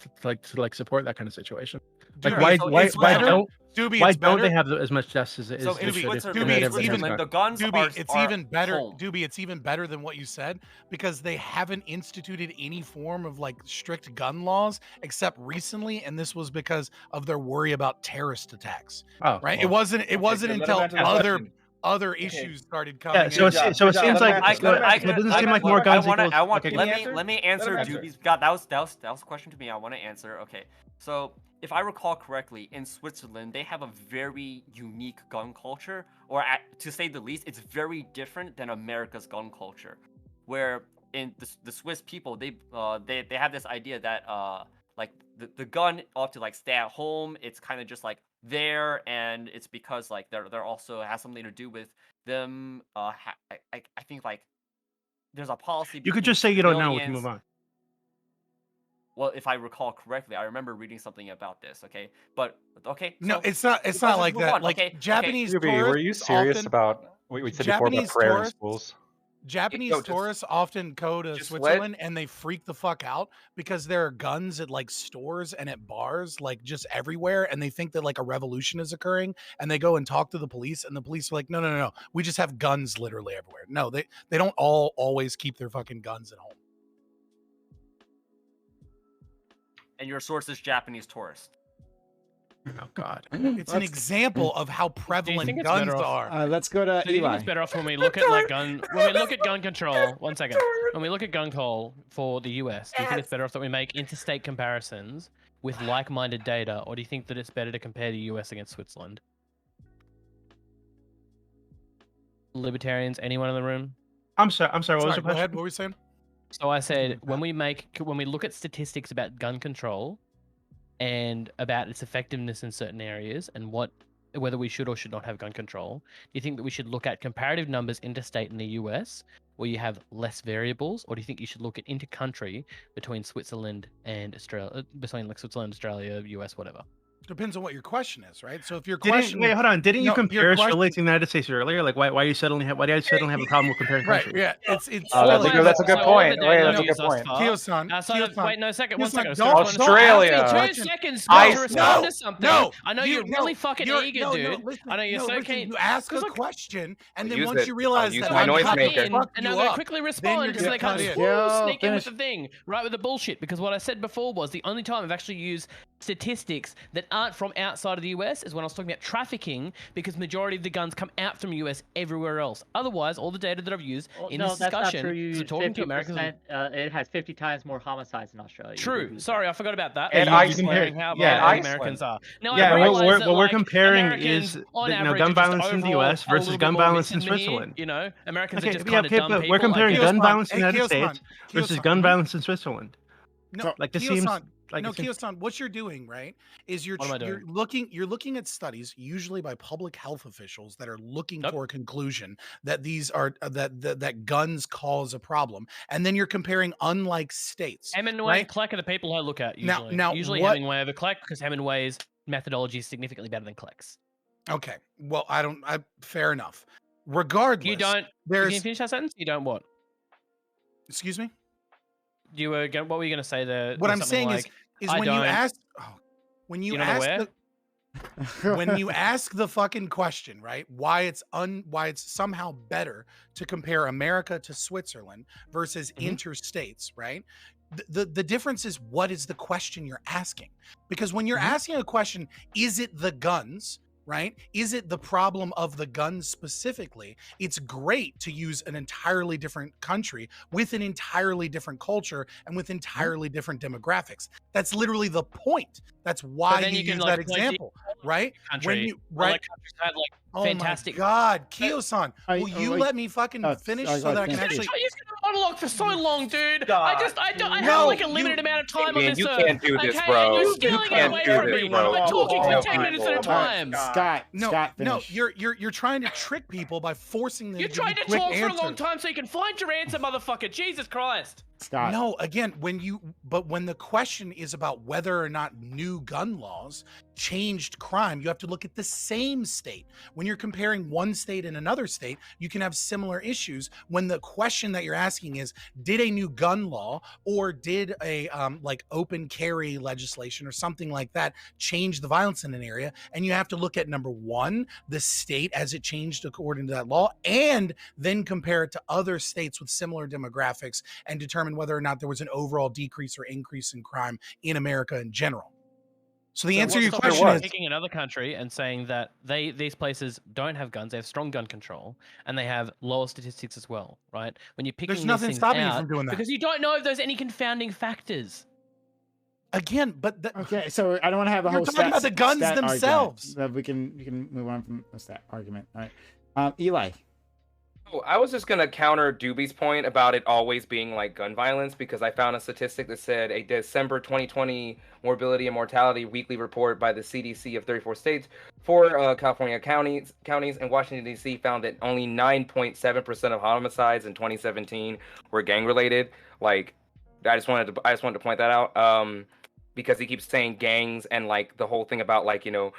support that kind of situation? Like why don't they have as much deaths as so in Switzerland, the guns are even better. home. Doobie, it's even better than what you said because they haven't instituted any form of like strict gun laws except recently, and this was because of their worry about terrorist attacks. Oh, right. Well, it wasn't until other issues started coming. Yeah, so it seems like it doesn't seem like more guns. Let me answer Doobie's. God, that was a question to me. I want to answer. Okay, so if I recall correctly, in Switzerland they have a very unique gun culture, or to say the least, it's very different than America's gun culture. Where in the Swiss people, they have this idea that like the gun ought to like stay at home. It's kind of just like there, and it's because like they're also has something to do with them. I think like there's a policy. You could just say you don't know. We can move on. Well, if I recall correctly, I remember reading something about this. Okay, but okay. No, it's not like that. Like Japanese tourists. Were you serious about what we said before about prayer in schools? Japanese tourists often go to Switzerland and they freak the fuck out because there are guns at like stores and at bars, like just everywhere. And they think that like a revolution is occurring, and they go and talk to the police, and the police are like, no. We just have guns literally everywhere. No, they don't always keep their fucking guns at home. And your source is Japanese tourist. Oh God! It's an example of how prevalent guns are. Let's go to Do you think Eli. it's better off when we look at like gun control? 1 second. When we look at gun control for the US, do you think it's better off that we make interstate comparisons with like-minded data, or do you think that it's better to compare the US against Switzerland? Libertarians, anyone in the room? I'm sorry. What was the question? Go ahead. What were we saying? So I said when we look at statistics about gun control and about its effectiveness in certain areas and whether we should or should not have gun control, do you think that we should look at comparative numbers interstate in the US where you have less variables, or do you think you should look at inter-country between Switzerland and Australia, between like Switzerland, Australia, US, whatever? Depends on what your question is, right? So if your question, wait, hold on, didn't you compare Australia to the United States earlier? Like, why do you suddenly have a problem with comparing countries? Right? Yeah, it's. That's a good point. That's a good point. Kyo-san, wait, no, second, 1 second. Australia. 2 seconds to respond to something. No, I know you're really fucking eager, dude. I know you're so keen. You ask a question, and then once you realize that my noise I'm maker, and now they quickly respond because they can't sneak in with the thing, right, with the bullshit. Because what I said before was the only time I've actually used statistics that aren't from outside of the US is when I was talking about trafficking, because majority of the guns come out from US everywhere else. Otherwise, all the data that I've used in this discussion is talking to Americans. It has 50 times more homicides in Australia. True. Sorry, I forgot about that. And comparing how bad Americans are. Now, what we're comparing is gun violence in the US versus gun violence in Switzerland. Americans are just kind of dumb people. We're comparing gun violence in the United States versus gun violence in Switzerland. No, like this seems. Kyo-san, what you're doing, right, is you're looking at studies, usually by public health officials, that are looking for a conclusion that these are that guns cause a problem, and then you're comparing unlike states. Hemingway and Kleck are the people I look at usually. Usually Hemingway over Kleck, because Hemingway's methodology is significantly better than Kleck's. Okay, well, fair enough. Regardless, you don't. Can you finish that sentence? You don't what? Excuse me. What were you going to say there? What I'm saying is when you ask When you ask the fucking question, right, why it's somehow better to compare America to Switzerland versus interstates, right? The difference is, what is the question you're asking? Because when you're asking a question, is it the guns, right? Is it the problem of the guns specifically? It's great to use an entirely different country with an entirely different culture and with entirely different demographics. That's literally the point. That's why then you you can, use like, that point to example, right? country. When you Or, like, countries have like Oh fantastic. my God, Kyo-san, will you like- let me fucking finish so that I can actually? You monologue for so long, dude. God. I have No, like a limited amount of time on Man, this you earth. can't do this, okay? bro. And you're You stealing it can't away do from this, me. bro. I'm talking Oh, for 10 minutes at a my time. Scott, No, Scott, no, finish. you're trying to trick people by forcing them You're to give trying you to quick talk for a long answers. time so you can find your answer, motherfucker. Jesus Christ. Scott. No, again, when the question is about whether or not new gun laws changed crime, you have to look at the same state. When you're comparing one state and another state, you can have similar issues. When the question that you're asking is, did a new gun law or did a like open carry legislation or something like that change the violence in an area? And you have to look at, number one, the state as it changed according to that law, and then compare it to other states with similar demographics and determine whether or not there was an overall decrease or increase in crime in America in general. So the answer to your question is, picking another country and saying that these places don't have guns, they have strong gun control, and they have lower statistics as well, right? When you're picking there's these nothing things stopping you out, from doing that. because you don't know if there's any confounding factors. Again, but Okay, so I don't want to have a You're whole talking about the guns stat themselves. argument. We can move on from that argument. All right, Eli. Oh, I was just gonna counter Doobie's point about it always being like gun violence, because I found a statistic that said a December 2020 morbidity and mortality weekly report by the CDC of 34 states for California counties and Washington D.C. found that only 9.7% of homicides in 2017 were gang related. Like, I just wanted to point that out, because he keeps saying gangs and like the whole thing about like, you know,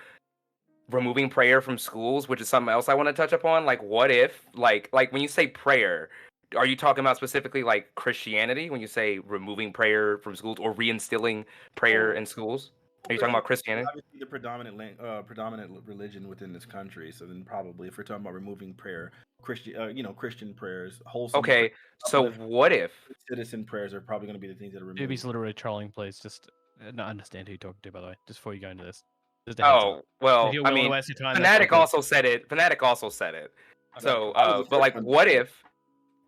removing prayer from schools, which is something else I want to touch upon. Like, what if, like when you say prayer, are you talking about specifically like Christianity when you say removing prayer from schools or reinstilling prayer in schools? Are you talking about Christianity? Obviously, the predominant religion within this country. So then, probably, if we're talking about removing prayer, Christian prayers, wholesome. Okay, so what if citizen prayers are probably going to be the things that are removed? Doobie's literally trolling, please. Just not understand who you're talking to, by the way, just before you go into this. Just a heads up. Oh, well, If you're I willing to mean, waste your time, Fnatic that's also said it. Fnatic also said it. So, I was the but first like, one to what say it. if?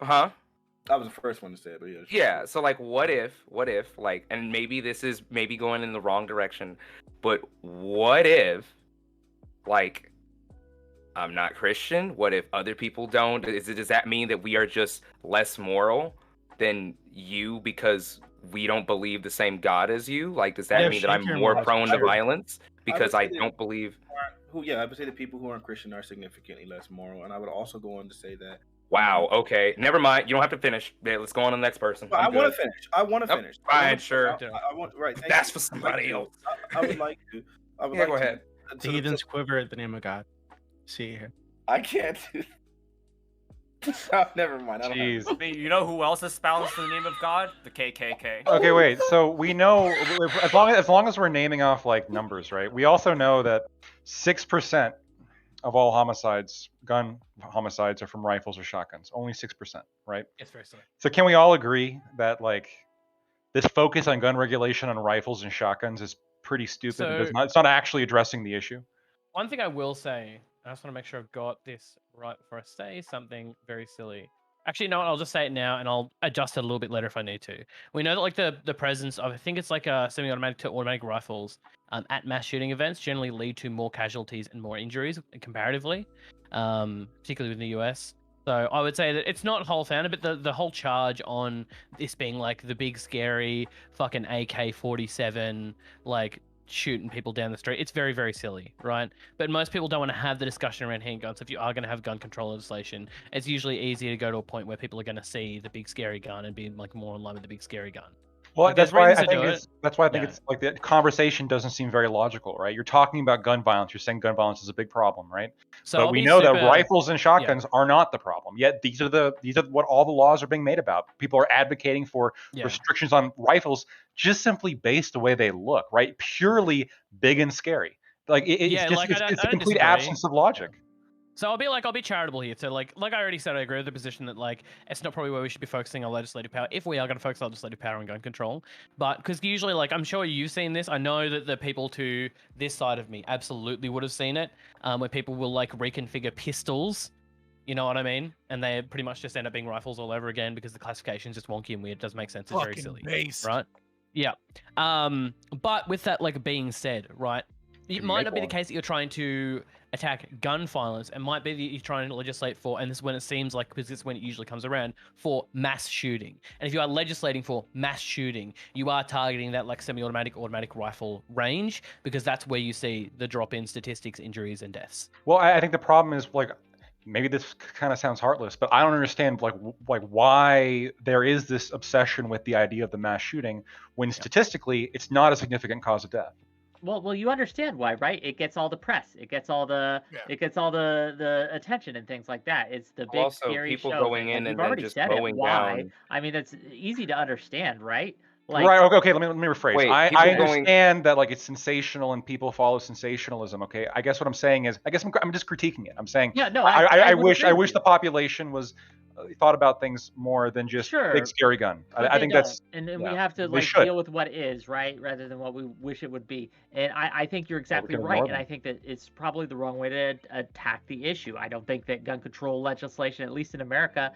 Huh? I was the first one to say it, but yeah. Yeah, so like what if, like, and maybe this is maybe going in the wrong direction, but what if, like, I'm not Christian? What if other people don't? Does that mean that we are just less moral than you because we don't believe the same God as you? Like, does that mean that I'm more prone to violence because I don't believe? I would say that people who aren't Christian are significantly less moral, and I would also go on to say that. Wow. Okay. Never mind. You don't have to finish. Yeah, let's go on to the next person. I want to finish. I want to Nope, finish. fine, sure. I want right. thank That's you. for somebody else. I would like to. I would Yeah, like go to. ahead. The heathens quiver at the name of God. See here. I can't. Oh, never mind. I don't have- Jeez. I mean, you know who else espoused the name of God? The KKK. Okay, wait. So we know as long as we're naming off like numbers, right? We also know that 6% of all gun homicides, are from rifles or shotguns. Only 6%, right? It's very silly. So can we all agree that like this focus on gun regulation on rifles and shotguns is pretty stupid? It's not actually addressing the issue. One thing I will say, I just want to make sure I've got this right before I say something very silly. Actually, no, I'll just say it now, and I'll adjust it a little bit later if I need to. We know that like the presence of, I think it's like semi-automatic to automatic rifles at mass shooting events generally lead to more casualties and more injuries comparatively, particularly in the US. So I would say that it's not whole founded, but the whole charge on this being like the big scary fucking AK-47 like shooting people down the street, it's very, very silly, right? But most people don't want to have the discussion around handguns. If you are going to have gun control legislation, it's usually easier to go to a point where people are going to see the big scary gun and be like more in line with the big scary gun. Well, Like, that's there's why I reasons to think do it's it's like the conversation doesn't seem very logical, right? You're talking about gun violence. You're saying gun violence is a big problem, right? So but I'll we be know that super- rifles and shotguns are not the problem. Yet these are what all the laws are being made about. People are advocating for restrictions on rifles just simply based the way they look, right? Purely big and scary. Like it's Yeah, just like, it's I a don't complete disagree. absence of logic. So I'll be charitable here. So like I already said, I agree with the position that like it's not probably where we should be focusing our legislative power. If we are going to focus on legislative power and gun control, but because usually, like I'm sure you've seen this, I know that the people to this side of me absolutely would have seen it, where people will like reconfigure pistols. You know what I mean? And they pretty much just end up being rifles all over again because the classification is just wonky and weird. It doesn't make sense. It's very silly, based. right? Yeah. But with that like being said, right? It might not be the case that you're trying to attack gun violence. It might be that you're trying to legislate for, and this is when it seems like, because this is when it usually comes around, for mass shooting. And if you are legislating for mass shooting, you are targeting that like semi-automatic, automatic rifle range, because that's where you see the drop in statistics, injuries, and deaths. Well, I think the problem is like, maybe this kind of sounds heartless, but I don't understand like why there is this obsession with the idea of the mass shooting when statistically it's not a significant cause of death. Well, you understand why, right? It gets all the press. It gets all the the attention and things like that. It's the big Also, scary people show. going in We've and then already just said mowing it. Why? down. I mean, that's easy to understand, right? Like, Right. Okay. Let me rephrase. Wait, I people going- understand that like it's sensational and people follow sensationalism. Okay. I guess what I'm saying is, I guess I'm just critiquing it. I'm saying, yeah, no, I would wish agree with you. the population was thought about things more than just Sure, big scary gun. but I they think don't. that's and yeah, we have to they like should. deal with what is, right, rather than what we wish it would be. And I think you're exactly can right, ignore and I them. think that it's probably the wrong way to attack the issue. I don't think that gun control legislation, at least in America,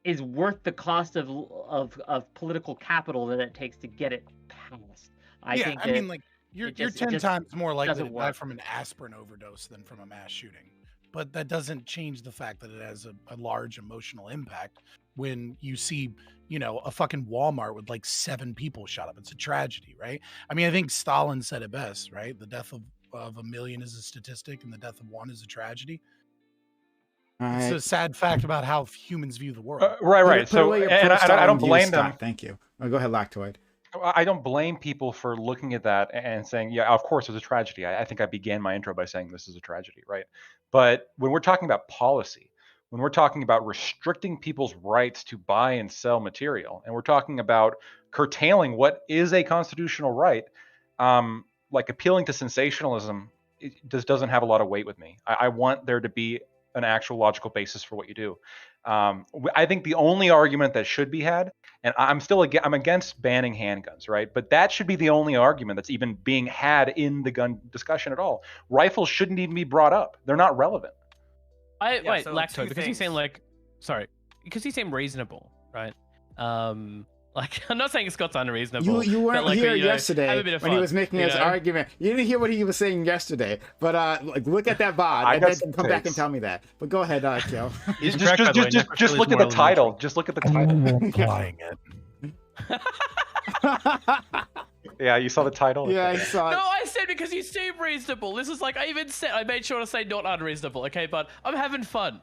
is worth the cost of political capital that it takes to get it passed. I think that mean, like you're it 10 just times more likely doesn't to die work. from an aspirin overdose than from a mass shooting. But that doesn't change the fact that it has a large emotional impact when you see, a fucking Walmart with like 7 people shot up. It's a tragedy, right? I mean, I think Stalin said it best, right? The death of a million is a statistic and the death of one is a tragedy. It's a sad fact about how humans view the world. Right. Put So, away your and I pro-Stalin don't views, blame them. Scott. Thank you. Oh, go ahead, Lactoid. I don't blame people for looking at that and saying, yeah, of course, it's a tragedy. I think I began my intro by saying this is a tragedy, right? But when we're talking about policy, when we're talking about restricting people's rights to buy and sell material, and we're talking about curtailing what is a constitutional right, like appealing to sensationalism, it just doesn't have a lot of weight with me. I want there to be an actual logical basis for what you do. I think the only argument that should be had, and I'm against banning handguns, right? But that should be the only argument that's even being had in the gun discussion at all. Rifles shouldn't even be brought up. They're not relevant. Wait, so Lactoid, two because you seem things. because you seem reasonable, right? Like I'm not saying Scott's unreasonable. You weren't but, like, here have a yesterday bit of when he fun, was making his argument. You didn't hear what he was saying yesterday, but like look at that VOD and then come back and tell me that. But go ahead, Kill. Just look at the title. Just look at the title. Applying it. Yeah, you saw the title. Yeah, I saw it. No, I said because you seem reasonable. This is like I made sure to say not unreasonable. Okay, but I'm having fun.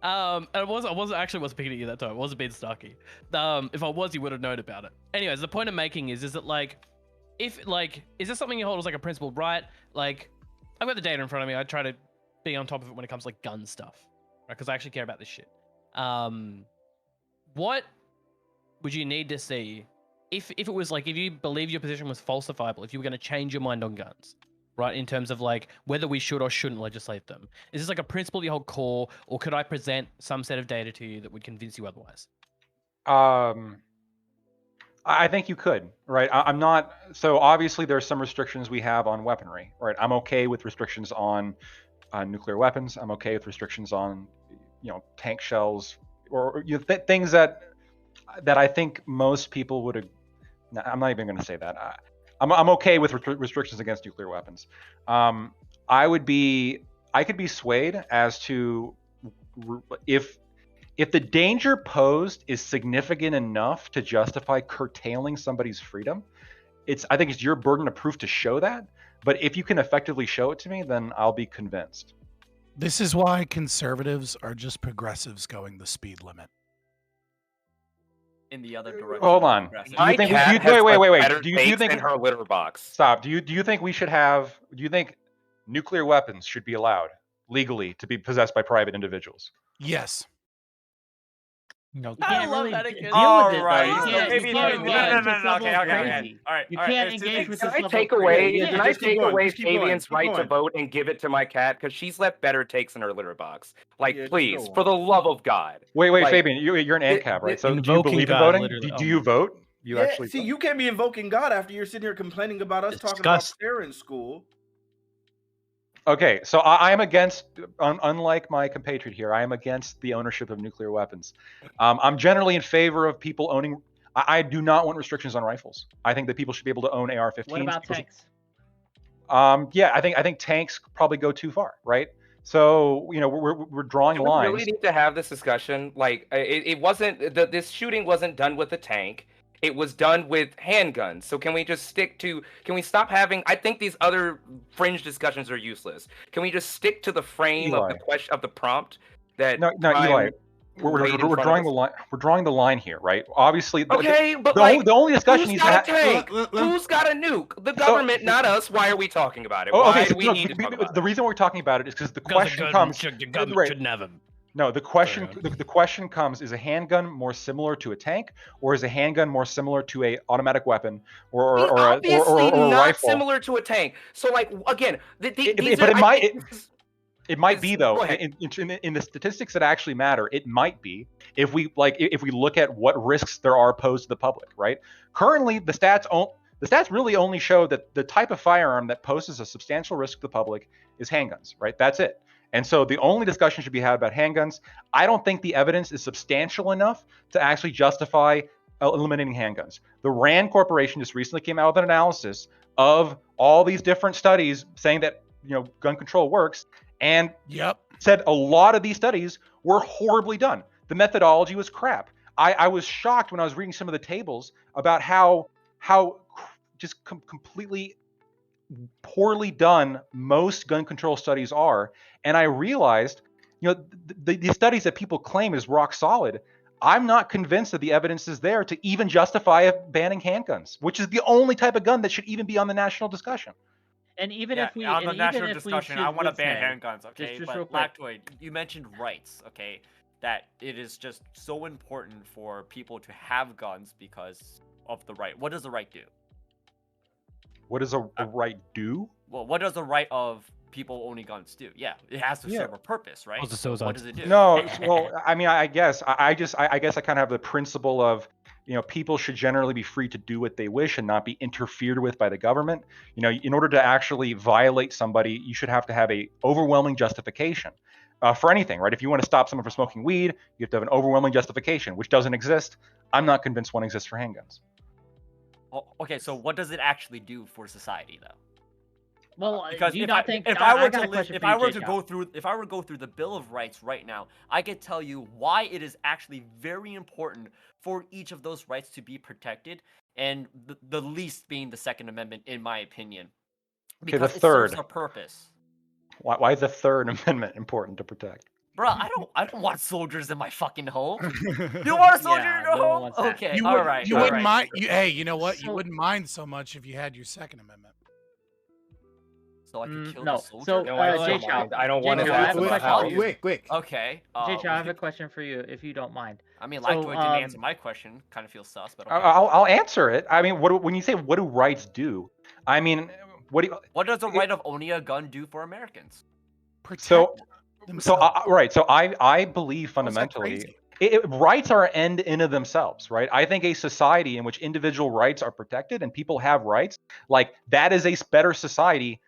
And I wasn't picking at you that time. I wasn't being snarky. If I was, you would have known about it. Anyways, the point I'm making is that like, is this something you hold as like a principled right? Like, I've got the data in front of me. I try to be on top of it when it comes to like gun stuff, right? Because I actually care about this shit. What would you need to see if it was like, if you believe your position was falsifiable, if you were going to change your mind on guns, right, in terms of like whether we should or shouldn't legislate them? Is this like a principle you hold core, or could I present some set of data to you that would convince you otherwise? I think you could, right? I'm not. So obviously there's some restrictions we have on weaponry, right? I'm okay with restrictions on nuclear weapons. I'm okay with restrictions on, tank shells or things that I think most people would. I'm not even going to say that. I'm okay with restrictions against nuclear weapons. I could be swayed as to if the danger posed is significant enough to justify curtailing somebody's freedom. I think it's your burden of proof to show that. But if you can effectively show it to me, then I'll be convinced. This is why conservatives are just progressives going the speed limit. In the other direction. Hold on. Progressive. My think- cat do you- has, wait, like, wait, wait. better Do you dates think- in her litter box? Stop. Do you think we should have? Do you think nuclear weapons should be allowed legally to be possessed by private individuals? Yes. No, You I can't love really that deal again. with All it, though. right. You So can't, maybe you can't no. engage with this Okay. level of Okay. crazy. All right. You All right. can't There's two engage things. with Can this I level take of away? crazy. Yeah, Can I just keep take going, away just keep going, Fabian's keep right to going. vote and give it to my cat because she's left better takes in her litter box? Like, Yeah, just please, go for on. the love of God. Wait, Like, Fabian, you're an ANCAP, right? So do you invoking believe in God, voting? literally. Do you vote? You Yeah, actually see, vote? you can't be invoking God after you're sitting here complaining about us talking about Disgusting. prayer in school. Okay, so I am against, unlike my compatriot here, I am against the ownership of nuclear weapons. I'm generally in favor of people owning. I do not want restrictions on rifles. I think that people should be able to own AR-15s. What about tanks? Yeah, I think tanks probably go too far, right? So we're drawing do we lines. really need to have this discussion? Like, it wasn't this shooting wasn't done with a tank. It was done with handguns. So can we just stick to? Can we stop having? I think these other fringe discussions are useless. Can we just stick to the frame of Eli. the question of the prompt that? No, Prime Eli. We're laid in drawing front of the us? line. We're drawing the line here, right? Obviously, Okay, but the only discussion who's needs got to a tank? Let- Who's got a nuke? The government, not us. Why are we talking about it? Oh, Why okay. do So we no, need to talk about the it? reason we're talking about it is because the Because question comes. the government Right. shouldn't have them. No, the question Sorry. the question comes: is a handgun more similar to a tank, or is a handgun more similar to a automatic weapon, or Obviously a not rifle? similar to a tank. So, like, again, these But are, it I might. think this is- It might be though. Go ahead. In the statistics that actually matter, it might be if we look at what risks there are posed to the public. Right. Currently, the stats really only show that the type of firearm that poses a substantial risk to the public is handguns. Right. That's it. And so the only discussion should be had about handguns. I don't think the evidence is substantial enough to actually justify eliminating handguns. The RAND Corporation just recently came out with an analysis of all these different studies saying that gun control works, and said a lot of these studies were horribly done. The methodology was crap. I was shocked when I was reading some of the tables about how just completely poorly done most gun control studies are, and I realized, the studies that people claim is rock solid. I'm not convinced that the evidence is there to even justify banning handguns, which is the only type of gun that should even be on the national discussion. And even Yeah, if we, on the and national even if we discussion, should, I want to would ban say- handguns, okay? just real But quick. Lactoid, you mentioned rights, okay? That it is just so important for people to have guns because of the right. What does the right do? What does a right do? Well, what does the right of people owning guns do? Yeah, it has to serve a purpose, right? Also So what suicide. does it do? No, well, I mean, I guess I guess I kind of have the principle of, people should generally be free to do what they wish and not be interfered with by the government. In order to actually violate somebody, you should have to have a overwhelming justification for anything, right? If you want to stop someone from smoking weed, you have to have an overwhelming justification, which doesn't exist. I'm not convinced one exists for handguns. Oh, okay, so what does it actually do for society, though? Well, Because do you if not I, think if I were got a to question if for I you, were to Jay go through if I were to go through the Bill of Rights right now, I could tell you why it is actually very important for each of those rights to be protected, and the least being the Second Amendment, in my opinion, Okay, the because it serves third. a purpose. Why is the Third Amendment important to protect? Bro, I don't want soldiers in my fucking home. You want a soldier Yeah, in your no one home? wants that. Okay, You all wouldn't, right, you all wouldn't right. mind. Hey, you know what? You So- wouldn't mind so much if you had your Second Amendment. So I can kill no, the soldier. so, No, I Jay don't Chow, mind. I don't want Jay to Chow, I have a lose my question house. for you. Quick. Okay. Jay Chow, I have a question for you, if you don't mind. I mean, So, Lactoid didn't answer my question. Kind of feels sus, but okay. I'll answer it. I mean, when you say what do rights do? I mean, what do you? What does the right of owning a gun do for Americans? Protect So themselves. right. So I believe How's that fundamentally. crazy? Rights are an end in of themselves, right? I think a society in which individual rights are protected and people have rights, like that is a better society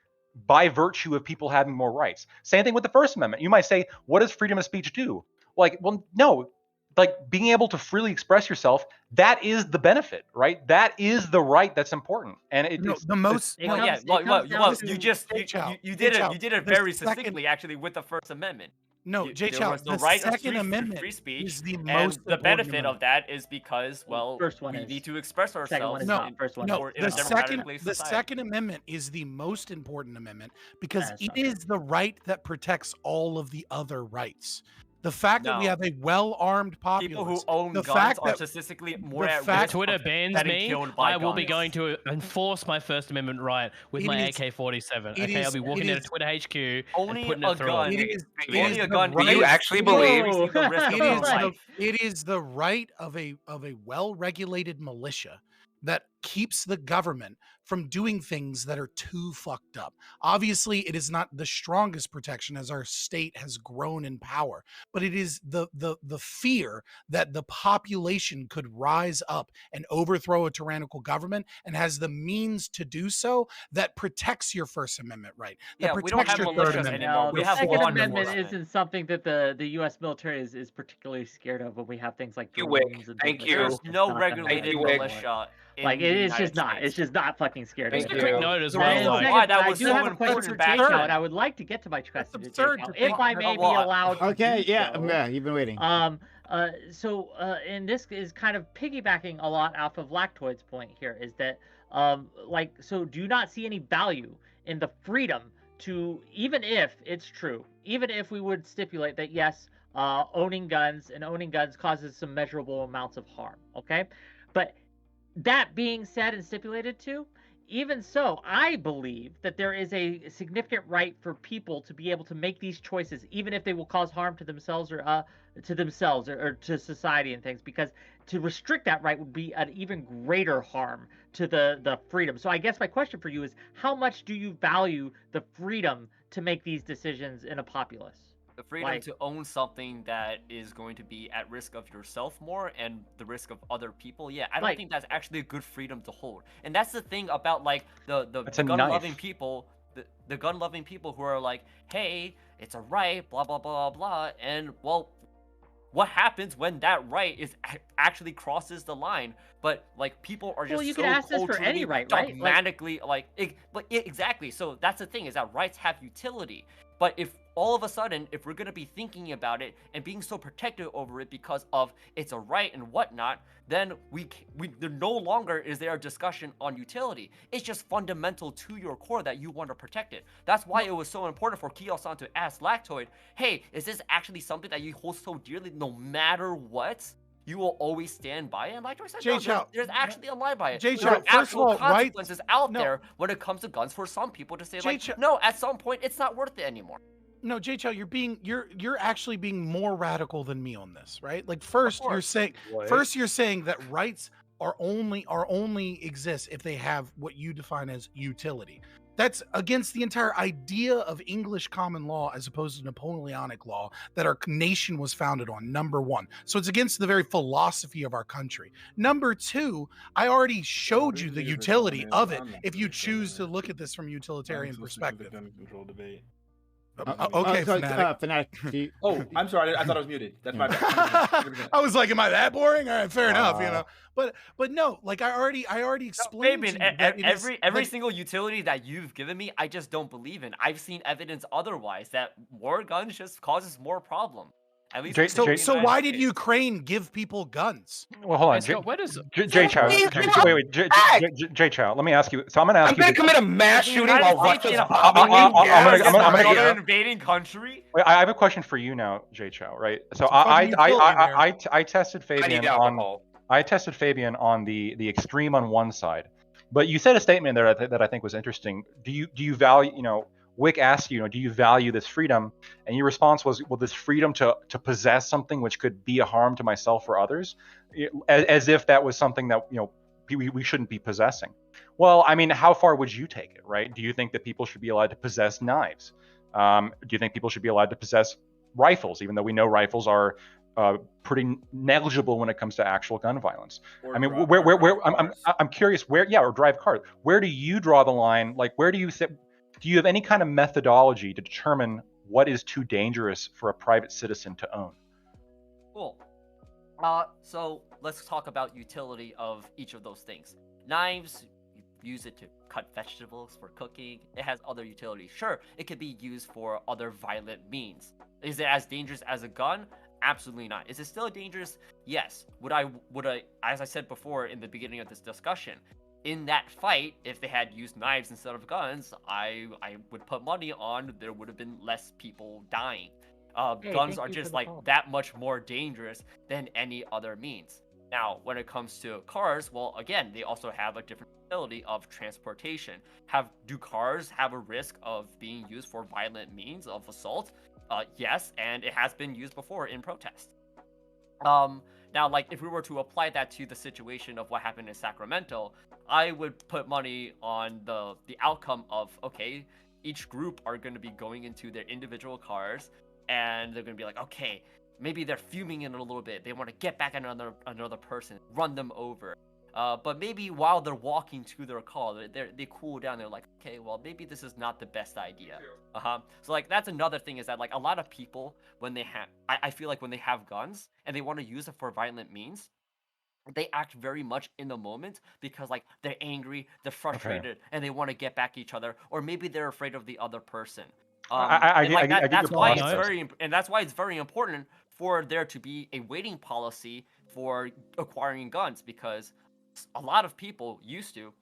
by virtue of people having more rights. Same thing with the First Amendment. You might say, what does freedom of speech do? Like, well, no, like being able to freely express yourself, that is the benefit, right? That is the right that's important. And No, it's the most. It Well, comes- yeah, it well, comes down well, to- you just Jay Chow, you Jay did Chow, it. You did it the very second- succinctly, actually, with the First Amendment. No, Jay There Chow, was the the right of Second Amendment free speech, is the and most the important benefit amendment. of that is because, well, First one we is. need to express Second one ourselves. is No, not. First one No, is. in a the democratically second, the society. Second Amendment is the most important amendment because That's it not true. is the right that protects all of the other rights. The fact that we No. have a well-armed populace. People who own the guns fact are that statistically more the at fact- risk If Twitter of bans getting me, killed by I will be guns. going to enforce my First Amendment right with It my is- AK-47. it Okay, I'll is- be walking it down is- to Twitter HQ and Owning putting a it through gun. them. It is, it Owning is a the gun right. Do you actually believe? increasing the risk of It your is life. it is the right of a well-regulated militia that keeps the government from doing things that are too fucked up. Obviously, it is not the strongest protection as our state has grown in power, but it is the fear that the population could rise up and overthrow a tyrannical government and has the means to do so that protects your First Amendment right. That Yeah, we don't protects have your Third militias Amendment. anymore. No, We the have Second law Amendment enforcement. isn't something that the U.S. military is particularly scared of when we have things like You, Wick. drones and Thank things you. like There's that. It's no not gonna regulated you, Wick. militia. Like in it the is just United not. States. It's just not fucking scared. Just of a Thank it. quick you. note as That well. is like- why that I was do so have a question important for back Jake then. out. I would like to get to my question, That's Jake absurd out, to if think I that- may be well, allowed to Okay, do yeah, so. yeah, you've been waiting. And this is kind of piggybacking a lot off of Lactoid's point here, is that so do you not see any value in the freedom to, even if it's true, even if we would stipulate that yes, owning guns causes some measurable amounts of harm, okay? But that being said and stipulated to, even so, I believe that there is a significant right for people to be able to make these choices, even if they will cause harm to themselves or to society and things, because to restrict that right would be an even greater harm to the freedom. So I guess my question for you is, how much do you value the freedom to make these decisions in a populace? The freedom to own something that is going to be at risk of yourself more and the risk of other people. Yeah, I don't think that's actually a good freedom to hold. And that's the thing about like the gun-loving people, the gun-loving people who are like, hey, it's a right, blah blah blah blah, and well, what happens when that right is actually crosses the line? But like people are just you so can ask this for any right, right? dogmatically exactly. So that's the thing, is that rights have utility. But if all of a sudden, if we're going to be thinking about it and being so protective over it because of it's a right and whatnot, then there no longer is there a discussion on utility. It's just fundamental to your core that you want to protect it. That's why it was so important for Kyo-san to ask Lactoid, hey, is this actually something that you hold so dearly no matter what? You will always stand by it? And Lactoid said, no, there's actually a lie by it. There are actual consequences out there when it comes to guns for some people to say, like, no, at some point, it's not worth it anymore. No, Jay Chow, you're actually being more radical than me on this, right? Like first you're saying that rights are only exist if they have what you define as utility. That's against the entire idea of English common law as opposed to Napoleonic law that our nation was founded on, number one. So it's against the very philosophy of our country. Number two, I already showed you the utility of it if you choose to look at this from a utilitarian perspective. Okay, Fanatic. Oh, I'm sorry. I thought I was muted. That's my bad. I was like, am I that boring? All right, fair enough, you know. But no, like I already explained to you that every single utility that you've given me, I just don't believe in. I've seen evidence otherwise that more guns just causes more problem. At least so why did Ukraine give people guns? Well, hold on, Jay Chow. Wait, Jay Chow. Let me ask you. So I'm going to ask you. I'm going to commit a mass shooting while Russia's I'm an invading country. Wait, I have a question for you now, Jay Chow. Right. So I tested Fabian on. I tested Fabian on the extreme on one side, but you said a statement there that I think was interesting. Do you value, Wick asked you, do you value this freedom? And your response was, well, this freedom to possess something which could be a harm to myself or others, as if that was something that, we shouldn't be possessing. Well, I mean, how far would you take it, right? Do you think that people should be allowed to possess knives? Do you think people should be allowed to possess rifles, even though we know rifles are pretty negligible when it comes to actual gun violence? I mean, I'm curious or drive cars. Where do you draw the line? Like, where do you sit? Do you have any kind of methodology to determine what is too dangerous for a private citizen to own? Cool. So let's talk about utility of each of those things. Knives, you use it to cut vegetables for cooking. It has other utilities. Sure, it could be used for other violent means. Is it as dangerous as a gun? Absolutely not. Is it still dangerous? Yes. Would I, as I said before in the beginning of this discussion, in that fight, if they had used knives instead of guns, I would put money on there would have been less people dying. Hey, guns thank are you for just the like call. that much more dangerous than any other means. Now, when it comes to cars, well, again, they also have a different utility of transportation. Do cars have a risk of being used for violent means of assault? Yes, and it has been used before in protest. Now, like, if we were to apply that to the situation of what happened in Sacramento, I would put money on the outcome of, okay, each group are going to be going into their individual cars, and they're going to be like, okay, maybe they're fuming in a little bit. They want to get back at another person, run them over. But maybe while they're walking to their car, they cool down. They're like, okay, well, maybe this is not the best idea. So like that's another thing is that like a lot of people when they have, I feel like when they have guns and they want to use it for violent means, they act very much in the moment because like they're angry, they're frustrated, and they want to get back at each other, or maybe they're afraid of the other person. I And like get that's your why point. it's that's why it's very important for there to be a waiting policy for acquiring guns, because a lot of people used to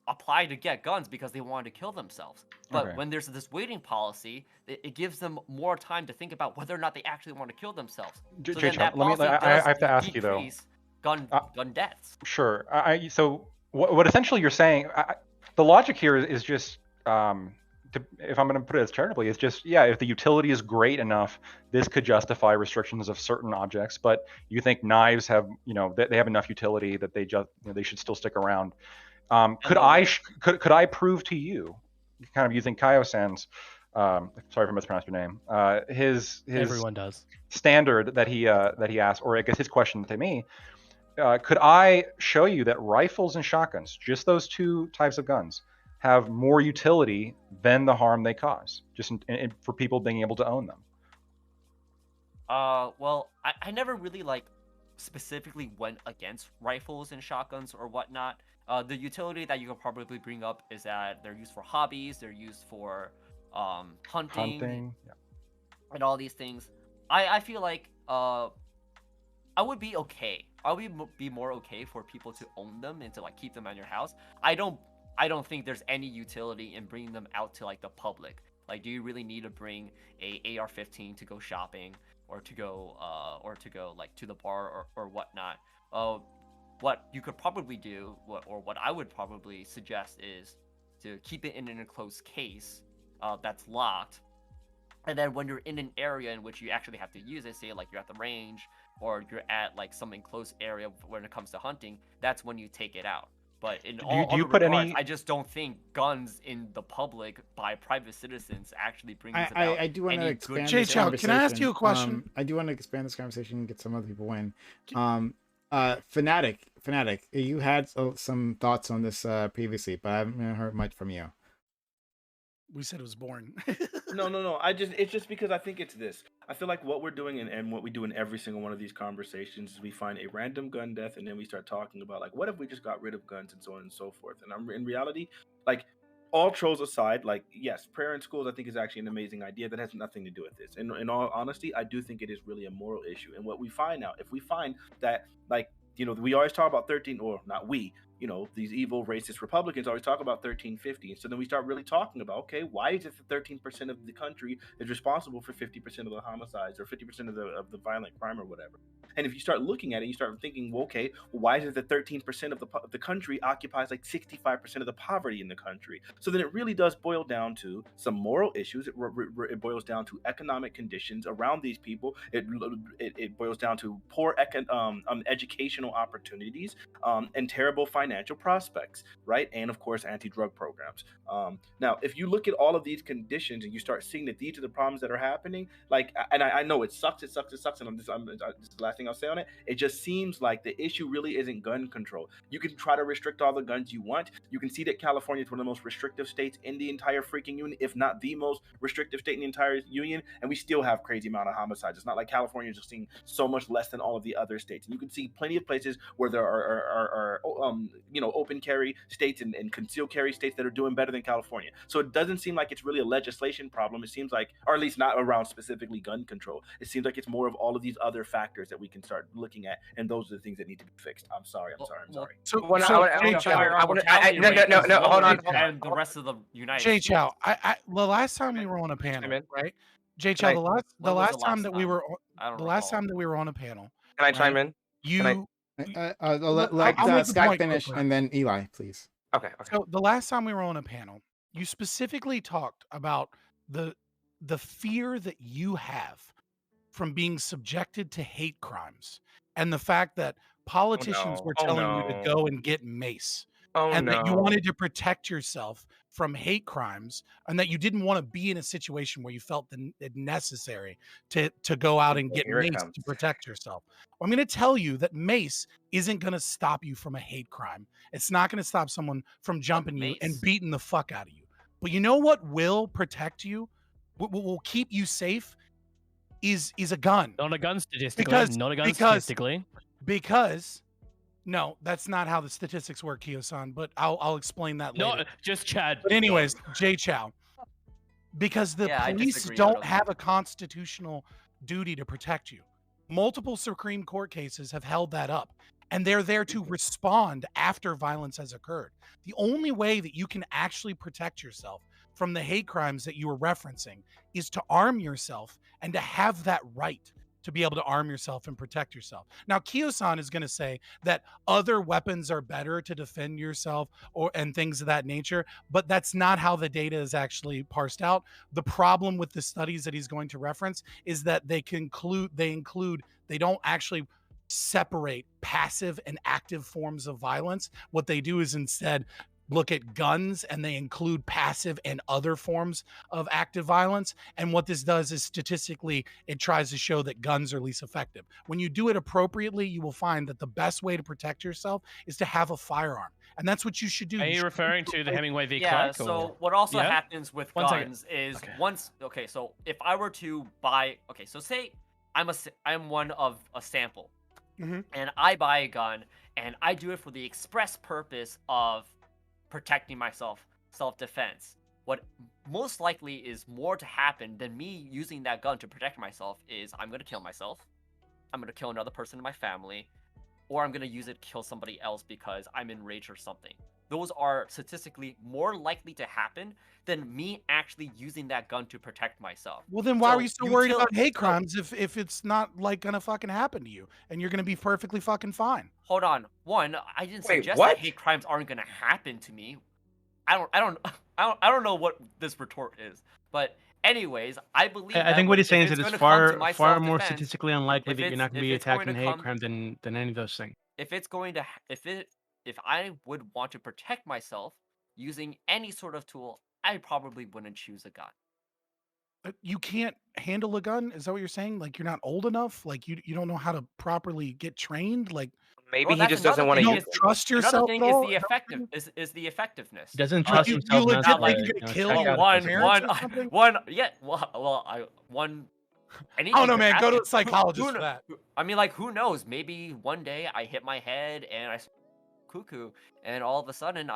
apply to get guns because they wanted to kill themselves. But Okay. when there's this waiting policy, it gives them more time to think about whether or not they actually want to kill themselves. So then that policy I does have to ask you though. decrease gun deaths. Sure. So what essentially you're saying, the logic here is just, if I'm going to put it as charitably, it's just, yeah, if the utility is great enough, this could justify restrictions of certain objects. But you think knives have, they have enough utility that they should still stick around. Could I prove to you, kind of using Kaio-san's, sorry if I mispronounced your name, his Everyone does. standard that he asked, or I guess his question to me, could I show you that rifles and shotguns, just those two types of guns, have more utility than the harm they cause, just for people being able to own them? Well, I never really like specifically went against rifles and shotguns or whatnot. The utility that you could probably bring up is that they're used for hobbies, they're used for hunting, yeah. and all these things. I feel like I would be okay. I would be more okay for people to own them and to like keep them at your house. I don't think there's any utility in bringing them out to like the public. Like, do you really need to bring a AR-15 to go shopping or to go like to the bar or whatnot? What you could probably do, what I would probably suggest is to keep it in an enclosed case that's locked. And then when you're in an area in which you actually have to use it, say like you're at the range or you're at like some enclosed area when it comes to hunting, that's when you take it out. But in all other regards, I just don't think guns in the public by private citizens actually brings about I do want to any expand good this Jay Chow, conversation. can I ask you a question? I do want to expand this conversation and get some other people in. Fanatic, you had some thoughts on this previously, but I haven't heard much from you. We said it was boring. No. It's just because I think it's this. I feel like what we're doing and what we do in every single one of these conversations is we find a random gun death and then we start talking about like, what if we just got rid of guns and so on and so forth. And in reality, like, all trolls aside, like, yes, prayer in schools I think is actually an amazing idea that has nothing to do with this. And in all honesty, I do think it is really a moral issue. And what we find now, if we find that, like, we always talk about 13, or not we, these evil racist Republicans always talk about 1350. And so then we start really talking about, okay, why is it that 13% of the country is responsible for 50% of the homicides or 50% of the violent crime or whatever? And if you start looking at it, you start thinking, well, okay, why is it that 13% of the country occupies like 65% of the poverty in the country? So then it really does boil down to some moral issues. It boils down to economic conditions around these people. It boils down to poor educational opportunities and terrible financial prospects, right? And of course, anti-drug programs. Now, if you look at all of these conditions and you start seeing that these are the problems that are happening, like, and I know it sucks, and this is the last thing I'll say on it. It just seems like the issue really isn't gun control. You can try to restrict all the guns you want. You can see that California is one of the most restrictive states in the entire freaking union, if not the most restrictive state in the entire union, and we still have crazy amount of homicides. It's not like California is just seeing so much less than all of the other states. And you can see plenty of places where there are open carry states and concealed carry states that are doing better than California. So it doesn't seem like it's really a legislation problem. It seems like, or at least not around specifically gun control. It seems like it's more of all of these other factors that we can start looking at, and those are the things that need to be fixed. I'm sorry. So, Hold on. And the rest of the United Jay States. Chow, the last time we were on a panel, right? Chow, the When was last time that we were I don't the last recall. time that we were on a panel, Can I right? chime in? You Let I'll make the Scott point finish, quickly. and then Eli, please. Okay. So the last time we were on a panel, you specifically talked about the fear that you have from being subjected to hate crimes and the fact that politicians were telling you to go and get mace. And that you wanted to protect yourself from hate crimes, and that you didn't want to be in a situation where you felt it necessary to go out and get Here it mace comes. to protect yourself. Well, I'm going to tell you that mace isn't going to stop you from a hate crime. It's not going to stop someone from jumping you and mace? beating the fuck out of you. But you know what will protect you? What will keep you safe is a gun. Not a gun statistically. Because- not a gun because- statistically. Because no, that's not how the statistics work, Kyo-san, but I'll explain that later. No, just Chad. But anyways, Chow, because the Yeah, I police disagree, don't totally. have a constitutional duty to protect you. Multiple Supreme Court cases have held that up, and they're there to respond after violence has occurred. The only way that you can actually protect yourself from the hate crimes that you were referencing is to arm yourself and to have that right to be able to arm yourself and protect yourself. Now, Kyo-san is going to say that other weapons are better to defend yourself and things of that nature, but that's not how the data is actually parsed out. The problem with the studies that he's going to reference is that they don't actually separate passive and active forms of violence. What they do is instead look at guns, and they include passive and other forms of active violence. And what this does is statistically, it tries to show that guns are least effective. When you do it appropriately, you will find that the best way to protect yourself is to have a firearm. And that's what you should do. Are You you should- referring to the Hemingway v. Yeah, Clark? so or- what also Yeah? happens with 1 second. guns is Okay. so if I were to buy, so say I'm one of a sample, Mhm. and I buy a gun, and I do it for the express purpose of protecting myself, self-defense. What most likely is more to happen than me using that gun to protect myself is I'm going to kill myself, I'm going to kill another person in my family, or I'm going to use it to kill somebody else because I'm enraged or something. Those are statistically more likely to happen than me actually using that gun to protect myself. Well, then why So are you so worried about hate so- crimes if it's not like gonna fucking happen to you and you're gonna be perfectly fucking fine? Hold on. One, I didn't Wait, suggest what? that hate crimes aren't going to happen to me. I don't know what this retort is. But anyways, I believe I that think what he's if saying is it's that it's gonna come to my far more self-defense, statistically unlikely if that you're it's- not going to if be it's going attacked in to hate come- crime than any of those things. if it's going to if I would want to protect myself using any sort of tool, I probably wouldn't choose a gun. You can't handle a gun? Is that what you're saying? Like you're not old enough? Like you don't know how to properly get trained? Like Maybe Well, he that's just doesn't another want you to thing don't use. trust Another yourself thing at is all? the effectiveness. He doesn't Uh, trust you himself enough legitimately to, gonna you know, kill check him? out Well, the parents or something? I don't know, man. Go to a psychologist for kn- that. I mean, like, who knows? Maybe one day I hit my head and I cuckoo, and all of a sudden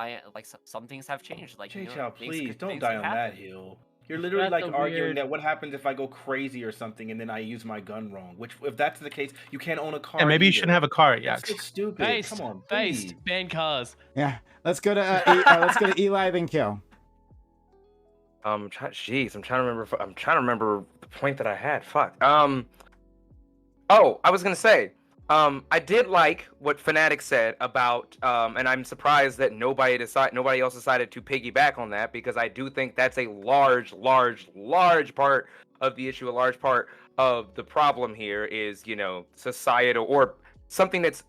some things have changed. Like, Chow, things please could- don't things die could on that happen. hill. You're literally That's like a arguing weird- that what happens if I go crazy or something and then I use my gun wrong? Which, if that's the case, you can't own a car. And maybe you either. shouldn't have a car, That's yeah. so stupid. Based, Come on, based, please. ban cars. Yeah, let's go to Eli then Kill. I'm trying to remember the point that I had. Fuck. Oh, I was gonna say. I did like what Fnatic said about, and I'm surprised that nobody else decided to piggyback on that, because I do think that's a large part of the issue. A large part of the problem here is, societal, or something that's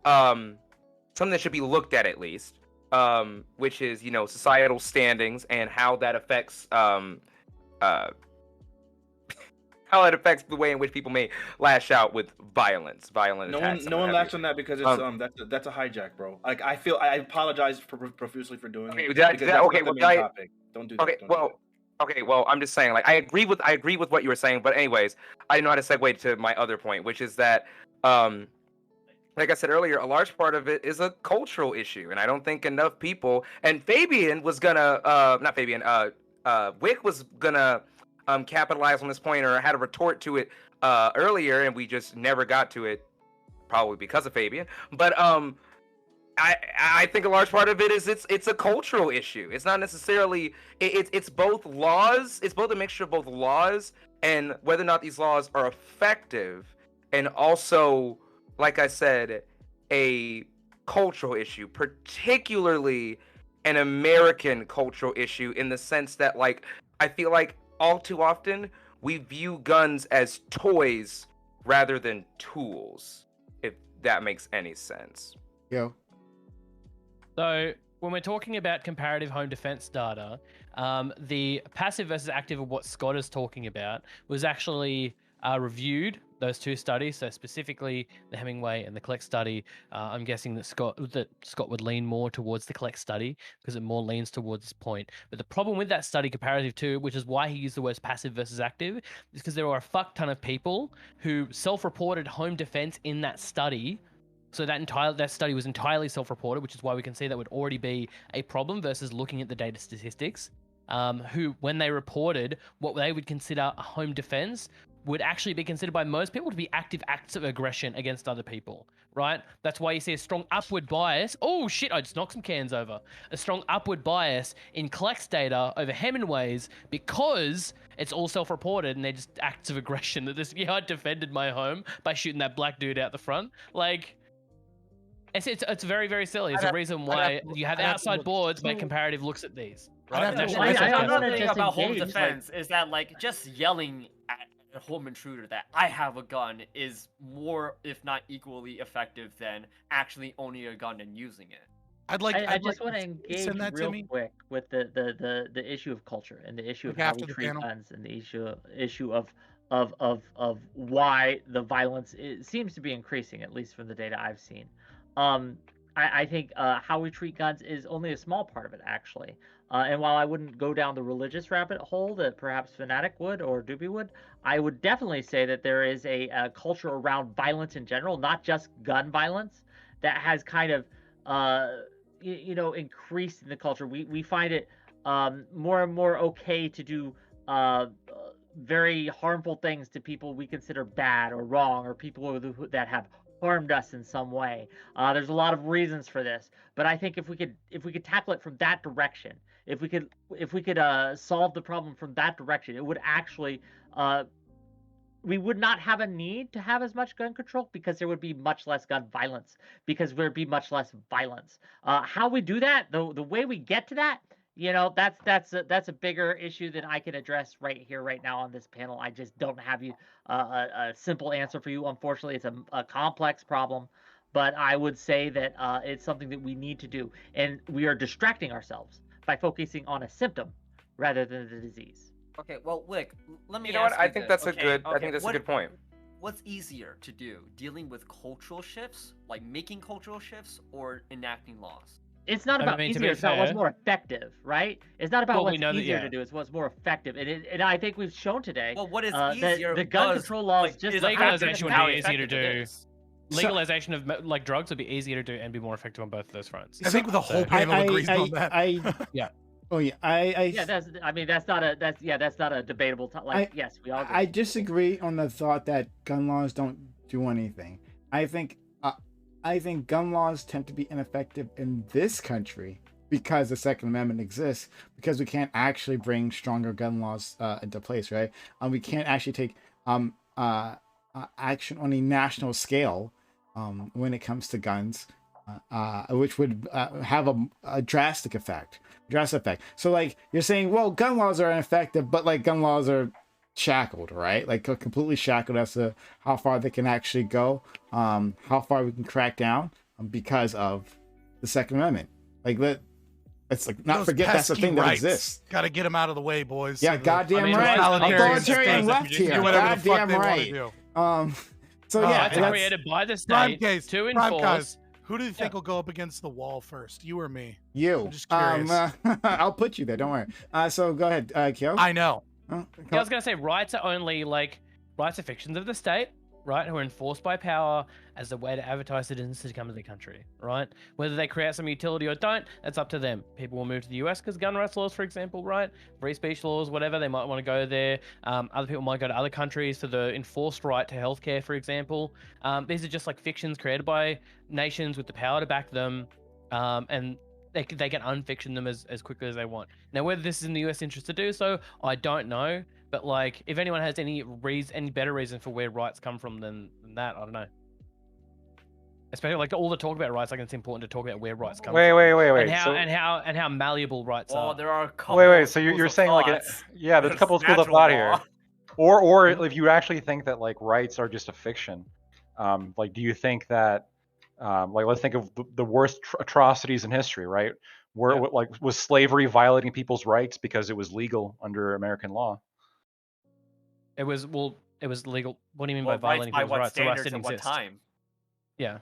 something that should be looked at least, which is, societal standings and how that affects the way in which people may lash out with violent attacks. No one latched on that because it's that's a hijack, bro. Like I apologize profusely for doing it. Because that's not the main topic. Don't do that. Okay, well, I'm just saying, like, I agree with what you were saying, but anyways, I didn't know how to segue to my other point, which is that, like I said earlier, a large part of it is a cultural issue, and I don't think enough people. And Fabian was gonna, not Fabian, Wick was gonna capitalize on this point, or had a retort to it earlier, and we just never got to it, probably because of Fabian. But I think a large part of it is it's a cultural issue. It's not necessarily it's both laws. It's both a mixture of both laws and whether or not these laws are effective, and also, like I said, a cultural issue, particularly an American cultural issue, in the sense that, like, I feel like all too often we view guns as toys rather than tools, if that makes any sense. Yo. So when we're talking about comparative home defense data, the passive versus active of what Scott is talking about was actually reviewed, those two studies. So specifically the Hemingway and the Collect study. I'm guessing that Scott would lean more towards the Collect study because it more leans towards this point. But the problem with that study comparative to, which is why he used the words passive versus active, is because there were a fuck ton of people who self-reported home defense in that study. So that study was entirely self-reported, which is why we can see that would already be a problem versus looking at the data statistics. Who, when they reported what they would consider a home defense, would actually be considered by most people to be active acts of aggression against other people, right? That's why you see a strong upward bias. Oh shit, I just knocked some cans over. A strong upward bias in Collect's data over Hemingway's because it's all self-reported and they're just acts of aggression. That this, I defended my home by shooting that black dude out the front. Like, it's very, very silly. It's a reason why you have outside boards make comparative looks at these. Right? Another thing about home defense is that, like, just yelling at a home intruder that I have a gun is more, if not equally effective than actually owning a gun and using it. I just want to engage real quick with the issue of culture and the issue of how we treat guns and the issue of why the violence seems to be increasing, at least from the data I've seen. I think how we treat guns is only a small part of it, actually. And while I wouldn't go down the religious rabbit hole that perhaps Fanatic would or Doobie would, I would definitely say that there is a culture around violence in general, not just gun violence, that has kind of, increased in the culture. We find it more and more okay to do very harmful things to people we consider bad or wrong, or people that have harmed us in some way. There's a lot of reasons for this, but I think if we could tackle it from that direction, if we could solve the problem from that direction, it would actually we would not have a need to have as much gun control because there would be much less gun violence, because there'd be much less violence. How we do that, the way we get to that, that's a bigger issue than I can address right here, right now on this panel. I just don't have a simple answer for you. Unfortunately, it's a complex problem, but I would say that it's something that we need to do, and we are distracting ourselves by focusing on a symptom rather than the disease. Okay, well, Wick, let me. You know what? I think that's a good. I think that's a good point. What's easier to do, dealing with cultural shifts, like making cultural shifts, or enacting laws? It's not about easier, it's about what's more effective, right? It's not about what's easier to do, it's what's more effective. And I think we've shown today. Well, what is easier? The gun control laws just legalization would be easier to do. Legalization of like drugs would be easier to do and be more effective on both of those fronts. I think the whole panel agrees on that. Yeah. Oh yeah, that's not a debatable topic. Yes, we all agree. I disagree on the thought that gun laws don't do anything. I think gun laws tend to be ineffective in this country because the Second Amendment exists, because we can't actually bring stronger gun laws into place, right? We can't actually take action on a national scale when it comes to guns, which would have a drastic effect. So like you're saying, well, gun laws are ineffective, but like gun laws are shackled, right? Like completely shackled as to how far they can actually go, how far we can crack down because of the Second Amendment. Like let's like not forget that's the thing that exists. Got to get them out of the way, boys. Yeah, goddamn right. Authoritarian left here. Goddamn right. So yeah, it's created by the state to enforce. Who do you think will go up against the wall first? You or me? You. I'm just curious. I'll put you there. Don't worry. So go ahead, Kyo. I know. I was gonna say rights are fictions of the state, right? Who are enforced by power as a way to advertise citizens to come to the country, right? Whether they create some utility or don't, that's up to them. People will move to the US because gun rights laws, for example, right? Free speech laws, whatever, they might want to go there. Other people might go to other countries for the enforced right to healthcare, for example. These are just like fictions created by nations with the power to back them. and they can unfiction them as quickly as they want. Now, whether this is in the US interest to do so, I don't know. But like, if anyone has any better reason for where rights come from than that, I don't know. Especially like all the talk about rights, like it's important to talk about where rights come from. Wait. And how malleable rights are. Well, there are a couple. Wait. So you're saying like, there's a couple of schools of thought here. Or if you actually think that like rights are just a fiction, like do you think that, like let's think of the worst atrocities in history, right? Like was slavery violating people's rights because it was legal under American law? It was legal. What do you mean by violating by people's what rights? The rights standards didn't and what exist. time? Yeah.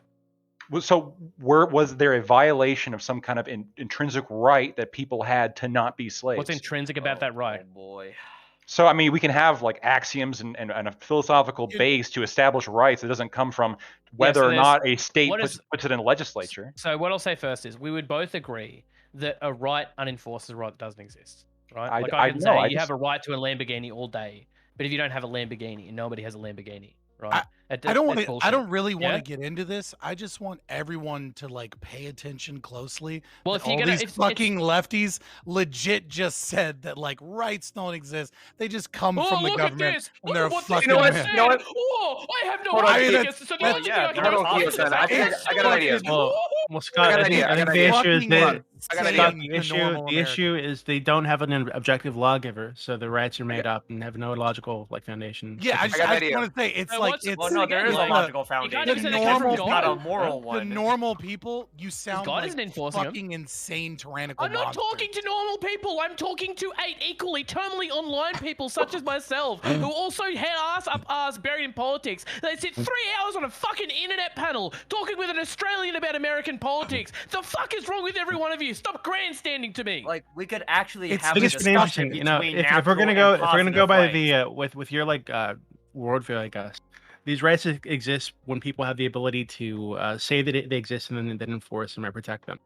So was there a violation of some kind of intrinsic right that people had to not be slaves? What's intrinsic about that right? Oh boy. So I mean, we can have like axioms and a philosophical base to establish rights. It doesn't come from whether or not a state puts it in the legislature. So what I'll say first is we would both agree that a right unenforced is a right that doesn't exist, right? I can say you have a right to a Lamborghini all day, but if you don't have a Lamborghini, nobody has a Lamborghini, right? I don't really want to get into this. I just want everyone to like pay attention closely. Well, if you're gonna, these fucking lefties legit just said that like rights don't exist. They just come from the government and they're fucking. You know what? Oh, I have no idea. I got an idea. Well, Scott, I think the issue is that the issue is they don't have an objective lawgiver, so the rights are made up and have no logical like foundation. Yeah, I just want to say it's like it's. Well, no, there is a logical foundation. Not a moral one. The normal people, you sound God like isn't enforcing fucking insane tyrannical. I'm not talking to normal people. I'm talking to 8 equally terminally online people such as myself who also head ass up ass buried in politics. They sit 3 hours on a fucking internet panel talking with an Australian about American politics. The fuck is wrong with every one of you? Stop grandstanding to me. Like we could actually have a discussion. You know, if we're gonna go by the with your like worldview, I guess these rights exist when people have the ability to say that they exist and then enforce them or protect them.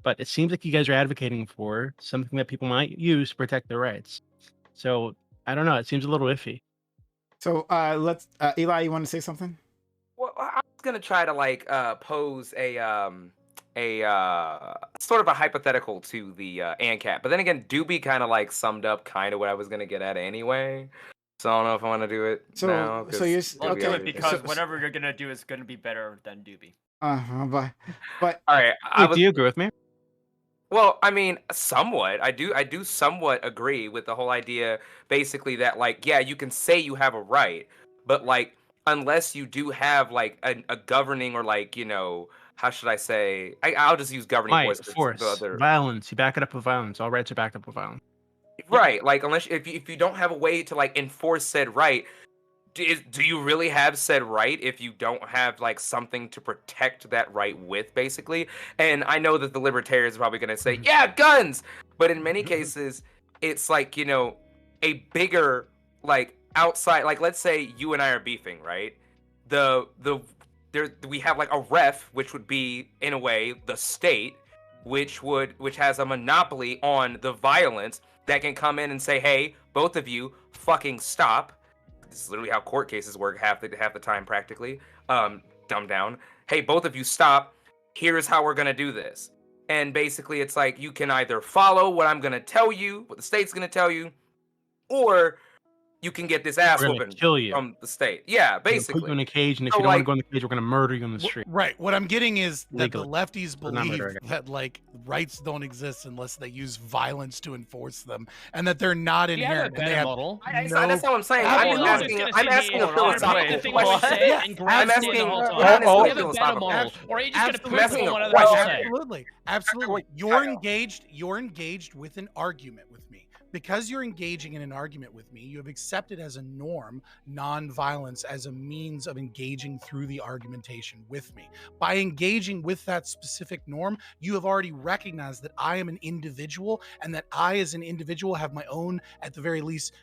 But it seems like you guys are advocating for something that people might use to protect their rights. So I don't know. It seems a little iffy. So let's Eli, you want to say something? Well, I was gonna try to like pose a sort of a hypothetical to the ANCAP, but then again, Doobie kind of like summed up kind of what I was gonna get at anyway. So I don't know if I want to do it now. So you're okay, do it because whatever you're gonna do is gonna be better than Doobie. But all right. Do you agree with me? Well, I mean, somewhat. I do somewhat agree with the whole idea, basically, that like, yeah, you can say you have a right, but like, unless you do have like a governing or like, you know, how should I say? I'll just use governing force, violence. You back it up with violence. All rights are backed up with violence. Right. Like, unless if you don't have a way to like enforce said right, do you really have said right if you don't have like something to protect that right with, basically? And I know that the libertarians are probably going to say, yeah, guns, but in many cases it's like, you know, a bigger like outside, like let's say you and I are beefing, right? We have like a ref, which would be in a way the state, which has a monopoly on the violence, that can come in and say, hey, both of you fucking stop. This is literally how court cases work half the time, practically. Dumbed down. Hey, both of you stop. Here's how we're gonna do this. And basically, it's like you can either follow what I'm gonna tell you, what the state's gonna tell you, or you can get this ass whooping from the state. Yeah, basically. Put you in a cage, and if you don't want to go in the cage, we're gonna murder you in the street. Right. What I'm getting is that the lefties believe that like rights don't exist unless they use violence to enforce them, and that they're not inherent. That's all I'm saying. I'm asking a philosophical question. I'm asking a philosophical. Or are you just gonna prove what one other people say? Absolutely. You're engaged with an argument with me. Because you're engaging in an argument with me, you have accepted as a norm non-violence as a means of engaging through the argumentation with me. By engaging with that specific norm, you have already recognized that I am an individual and that I as an individual have my own, at the very least,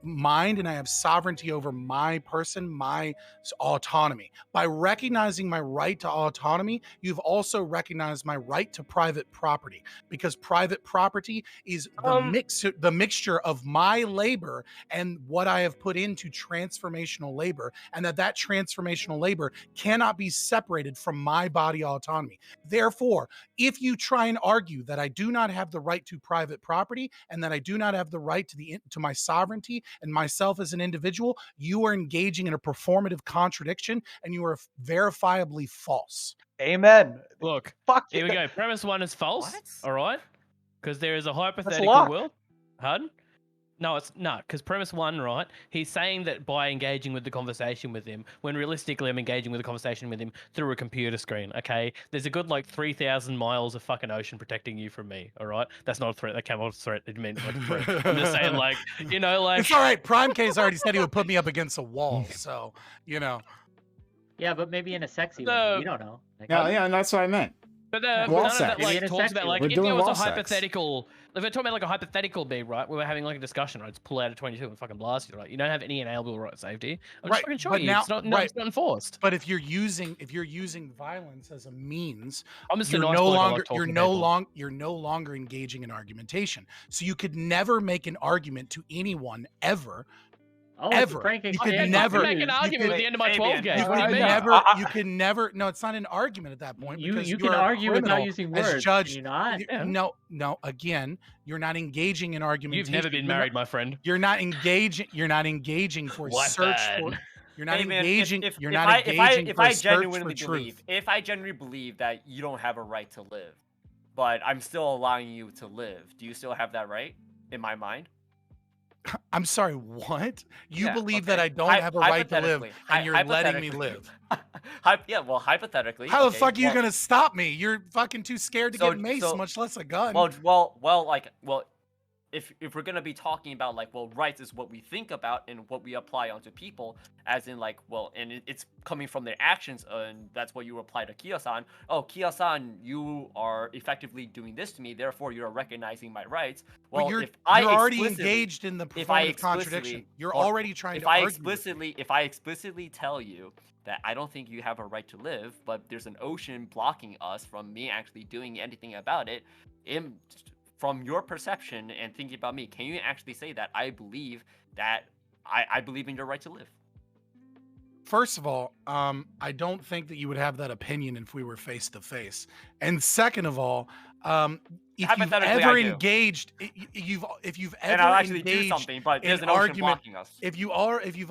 mind, and I have sovereignty over my person, my autonomy. By recognizing my right to autonomy, you've also recognized my right to private property, because private property is the mixture of my labor and what I have put into transformational labor, and that transformational labor cannot be separated from my body autonomy. Therefore, if you try and argue that I do not have the right to private property and that I do not have the right to my sovereignty and myself as an individual, you are engaging in a performative contradiction, and you are verifiably false. Amen. Look, Fuck here we yeah. go. Premise 1 is false. What? All right, because there is a That's a hypothetical lot. world. Pardon? No, it's not, because premise 1, right? He's saying that by engaging with the conversation with him, when realistically I'm engaging with the conversation with him through a computer screen, okay? There's a good, like, 3,000 miles of fucking ocean protecting you from me, all right? That's not a threat. That came off a threat. It meant like a threat. I'm just saying, like, you know, like... It's all right. PrimeCayes already said he would put me up against a wall, so, you know. Yeah, but maybe in a sexy No. way. You don't know. Like, Yeah, yeah, and that's what I meant. But Wall none of that sex. like Maybe in a talks sex about like We're if doing there was wall a sex. hypothetical, if we're talking about like a hypothetical B, right? We were having like a discussion, right? Just pull out a 22 and fucking blast you, right? You don't have any inalienable right to safety. I'm Right, just fucking but showing you. now- It's not, right. it's not enforced. But if you're using violence as a means, I'm just a you're nice no bloke, I like longer talking you're to no people. long you're no longer engaging in argumentation. So you could never make an argument to anyone ever. oh, ever. Frank, You could I never- can make an argument at the end of my 12 Fabian, game. You What do you could mean? never. I- You can never. No, it's not an argument at that point. because you you can are a argue without criminal using as words. judged. Can you not? Yeah. No. Again, you're not engaging in argumentation. You've never been married, my friend. You're not engaging. You're not engaging for Wife search bad. for. You're not Hey, man, engaging. If you're if not I, engaging if for I a search for genuinely believe, truth. if I genuinely believe that you don't have a right to live, but I'm still allowing you to live, do you still have that right in my mind? I'm sorry. What? You Yeah, believe that okay. I don't have a right to live, Hypothetically. and you're letting me Hypothetically. live? Yeah, well, hypothetically. How the okay, fuck are you well- gonna stop me? You're fucking too scared to So- get maced, so- much less a gun. Well, if we're gonna be talking about like, well, rights is what we think about and what we apply onto people, as in like, well, and it's coming from their actions, and that's what you apply to Kiyosan. Oh, Kiyosan, you are effectively doing this to me, therefore you're recognizing my rights. But Well, you're if I already explicitly- engaged in the if I performative contradiction. explicitly- You're hold on. already trying if to I argue. with me. explicitly tell you that I don't think you have a right to live, but there's an ocean blocking us from me actually doing anything about it, from your perception and thinking about me, can you actually say that I believe in your right to live? First of all, I don't think that you would have that opinion if we were face to face. And second of all, if you've Hypothetically, ever I do. engaged, if you've ever And I'll actually do engaged something, but there's in an ocean argument- blocking us. if you've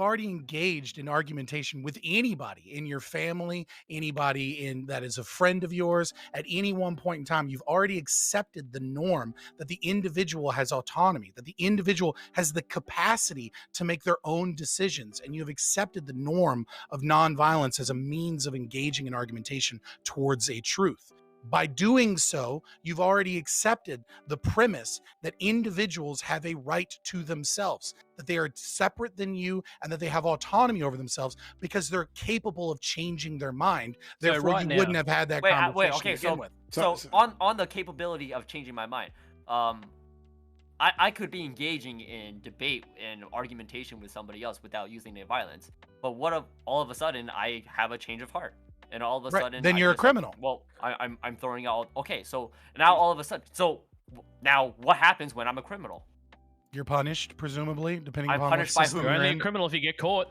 already engaged in argumentation with anybody in your family, anybody that is a friend of yours, at any one point in time, you've already accepted the norm that the individual has autonomy, that the individual has the capacity to make their own decisions, and you've accepted the norm of nonviolence as a means of engaging in argumentation towards a truth. By doing so, you've already accepted the premise that individuals have a right to themselves, that they are separate than you, and that they have autonomy over themselves because they're capable of changing their mind. So Therefore, right you now- wouldn't have had that Wait, conversation okay, to begin so- with. So So- on the capability of changing my mind, I could be engaging in debate and argumentation with somebody else without using their violence. But what if all of a sudden I have a change of heart? And all of a Right, sudden, then I you're a just- criminal. Well, I'm throwing out. Okay, so now all of a sudden, now what happens when I'm a criminal? You're punished, presumably, depending I'm upon punished what by system who? You're you're only a in. criminal if you get caught.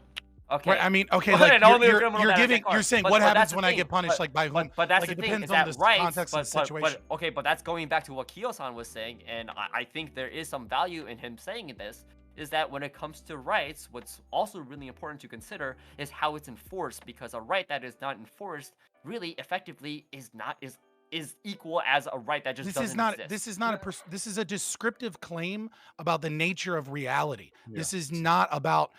Okay, Right, I mean, okay, Well, like then only a you're criminal that has giving, that card. you're saying But what that's happens the when I thing. get punished, like by whom? But that's like the it thing, depends is on that the rights, context of the situation. but that's going back to what Kiyosan was saying, and I think there is some value in him saying this, is that when it comes to rights, what's also really important to consider is how it's enforced, because a right that is not enforced really effectively is equal as a right that just This doesn't is not. exist. This is a descriptive claim about the nature of reality. Yeah. This is not about.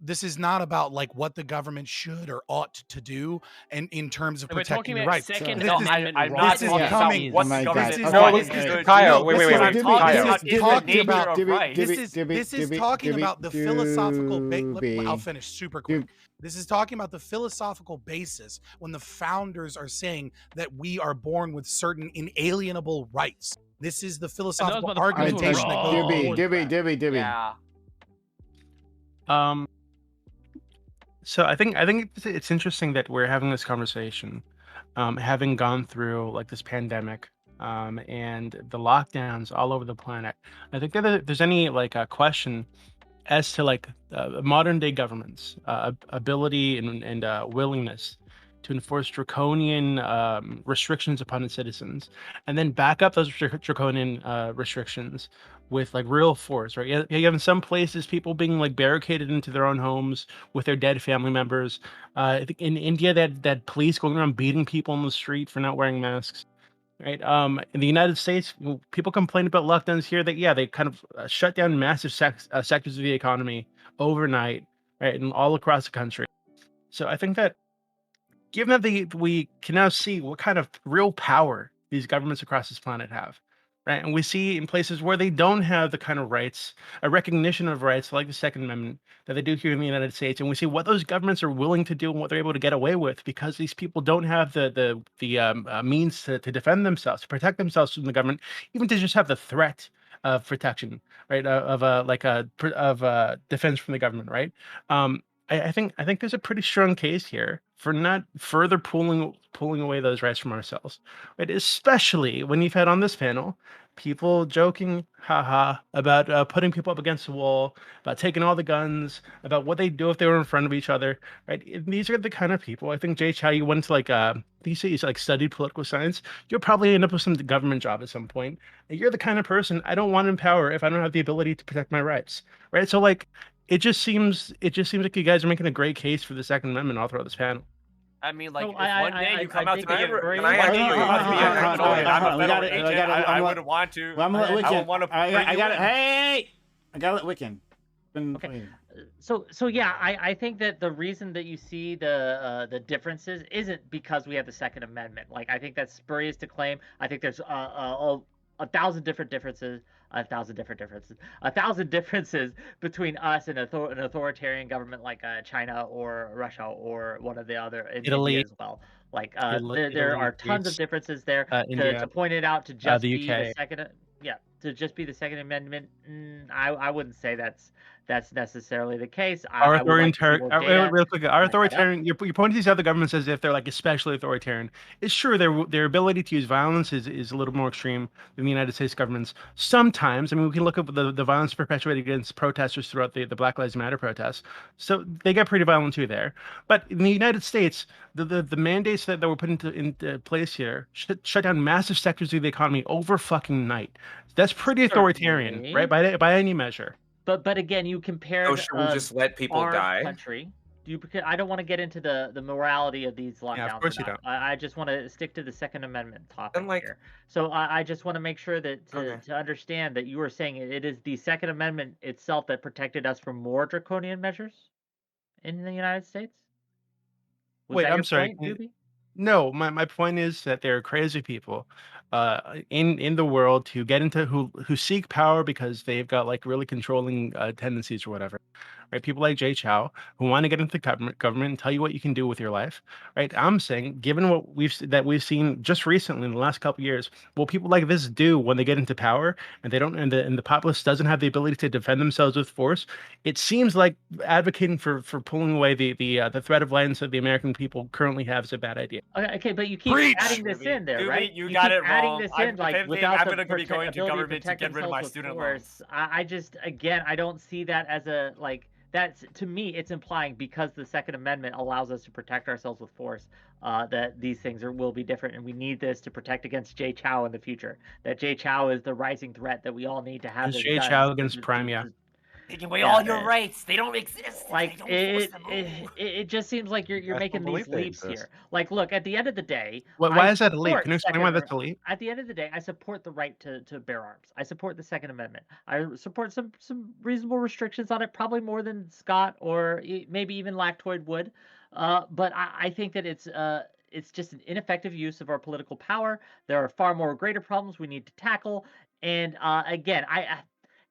This is not about like what the government should or ought to do, and in terms of So we're protecting talking your about rights. Second This is- Amendment I'm rights. this is talking coming- about what Oh my the God. government This is No, talking- should Kyle, do. wait, This wait, is what wait, I'm This talking is about, is the talking nature about- of rights. This is talking about the philosophical. I'll finish super quick. This is talking about the philosophical basis when the founders are saying that we are born with certain inalienable rights. This is the philosophical motherfuckers were argumentation that goes wrong. towards that. Dibby. Yeah. Um, so I think it's interesting that we're having this conversation, having gone through like this pandemic, and the lockdowns all over the planet. I think that there's any like question as to like modern day governments' ability and willingness to enforce draconian restrictions upon its citizens, and then back up those draconian restrictions with like real force, right? You have in some places people being like barricaded into their own homes with their dead family members. I think in India that police going around beating people on the street for not wearing masks. Right. In the United States, people complain about lockdowns here that, yeah, they kind of shut down massive sectors of the economy overnight, right, and all across the country. So I think that given that we can now see what kind of real power these governments across this planet have, right, and we see in places where they don't have the kind of rights, a recognition of rights like the Second Amendment that they do here in the United States, and we see what those governments are willing to do and what they're able to get away with because these people don't have the means to defend themselves, to protect themselves from the government, even to just have the threat of protection, right, of defense from the government, right. I think there's a pretty strong case here for not further pulling away those rights from ourselves, right? Especially when you've had on this panel people joking, haha, about putting people up against the wall, about taking all the guns, about what they do if they were in front of each other, right? These are the kind of people. I think Jay Chow, you went to like you say you like studied political science. You'll probably end up with some government job at some point. And you're the kind of person I don't want in power if I don't have the ability to protect my rights, right? So like. It just seems like you guys are making a great case for the Second Amendment all throughout this panel. I mean, like, No, if one day you come out to think be I agree. one day you come out to be a criminal and I'm a We federal gotta- agent, I wouldn't want to. Well, I'm gonna let I Wiccan. would want to I got it. it. Hey, I got it. Wiccan. Okay. So yeah, I think that the reason that you see the differences isn't because we have the Second Amendment. Like, I think that's spurious to claim. I think there's a thousand different differences. A thousand differences between us and an authoritarian government like China or Russia or one of the other Italy. India as well. Like Italy, there are tons of Greece, differences there. India, To point it out to just the be the UK. second, yeah, to just be the Second Amendment, I wouldn't say that's necessarily the case. Our I would like to see authoritarian, more data. real quick, our back that up. authoritarian. You point to these other governments as if they're like especially authoritarian. It's true their ability to use violence is a little more extreme than the United States governments. Sometimes, I mean, we can look at the violence perpetuated against protesters throughout the Black Lives Matter protests. So they get pretty violent too there. But in the United States, the mandates that were put into place here shut down massive sectors of the economy over fucking night. That's pretty authoritarian, Certainly. right? By any measure. But again, you compared So should we just let people our die? country. I don't want to get into the morality of these lockdowns. Yeah, of course or you not. don't. I just want to stick to the Second Amendment topic Then, like- here. So I just want to make sure that Okay. to understand that you were saying it is the Second Amendment itself that protected us from more draconian measures in the United States. Was Wait, that I'm your sorry. point, Doobie? No, my point is that there are crazy people in the world who get into who seek power because they've got like really controlling tendencies or whatever. Right? People like Jay Chow who want to get into the government and tell you what you can do with your life. Right? I'm saying, given what we've seen just recently in the last couple of years, what people like this do when they get into power and they don't and the populace doesn't have the ability to defend themselves with force, it seems like advocating for pulling away the threat of violence that the American people currently have is a bad idea. Okay, but you keep Preach! adding this in there, Doobie, right? you got keep it adding wrong. this I'm- in, if like anything, without I'm the gonna be going to ability government to protect get rid of my themselves with student force. I just, again, I don't see that as a like. That's, to me, it's implying because the Second Amendment allows us to protect ourselves with force, that these things will be different, and we need this to protect against Jay Chow in the future. That Jay Chow is the rising threat that we all need to have. Against this Jay done. Chow against Prime, yeah. Taking away Yeah, all your rights. They don't exist. Like they don't force them. it just seems like you're guys making don't these believe they leaps exist. here. Like, look, at the end of the day, Why I is that a leap? support Can you explain why that's a leap? At the end of the day, I support the right to bear arms. I support the Second Amendment. I support some reasonable restrictions on it, probably more than Scott or maybe even Lactoid would. But I think that it's just an ineffective use of our political power. There are far more greater problems we need to tackle. And again,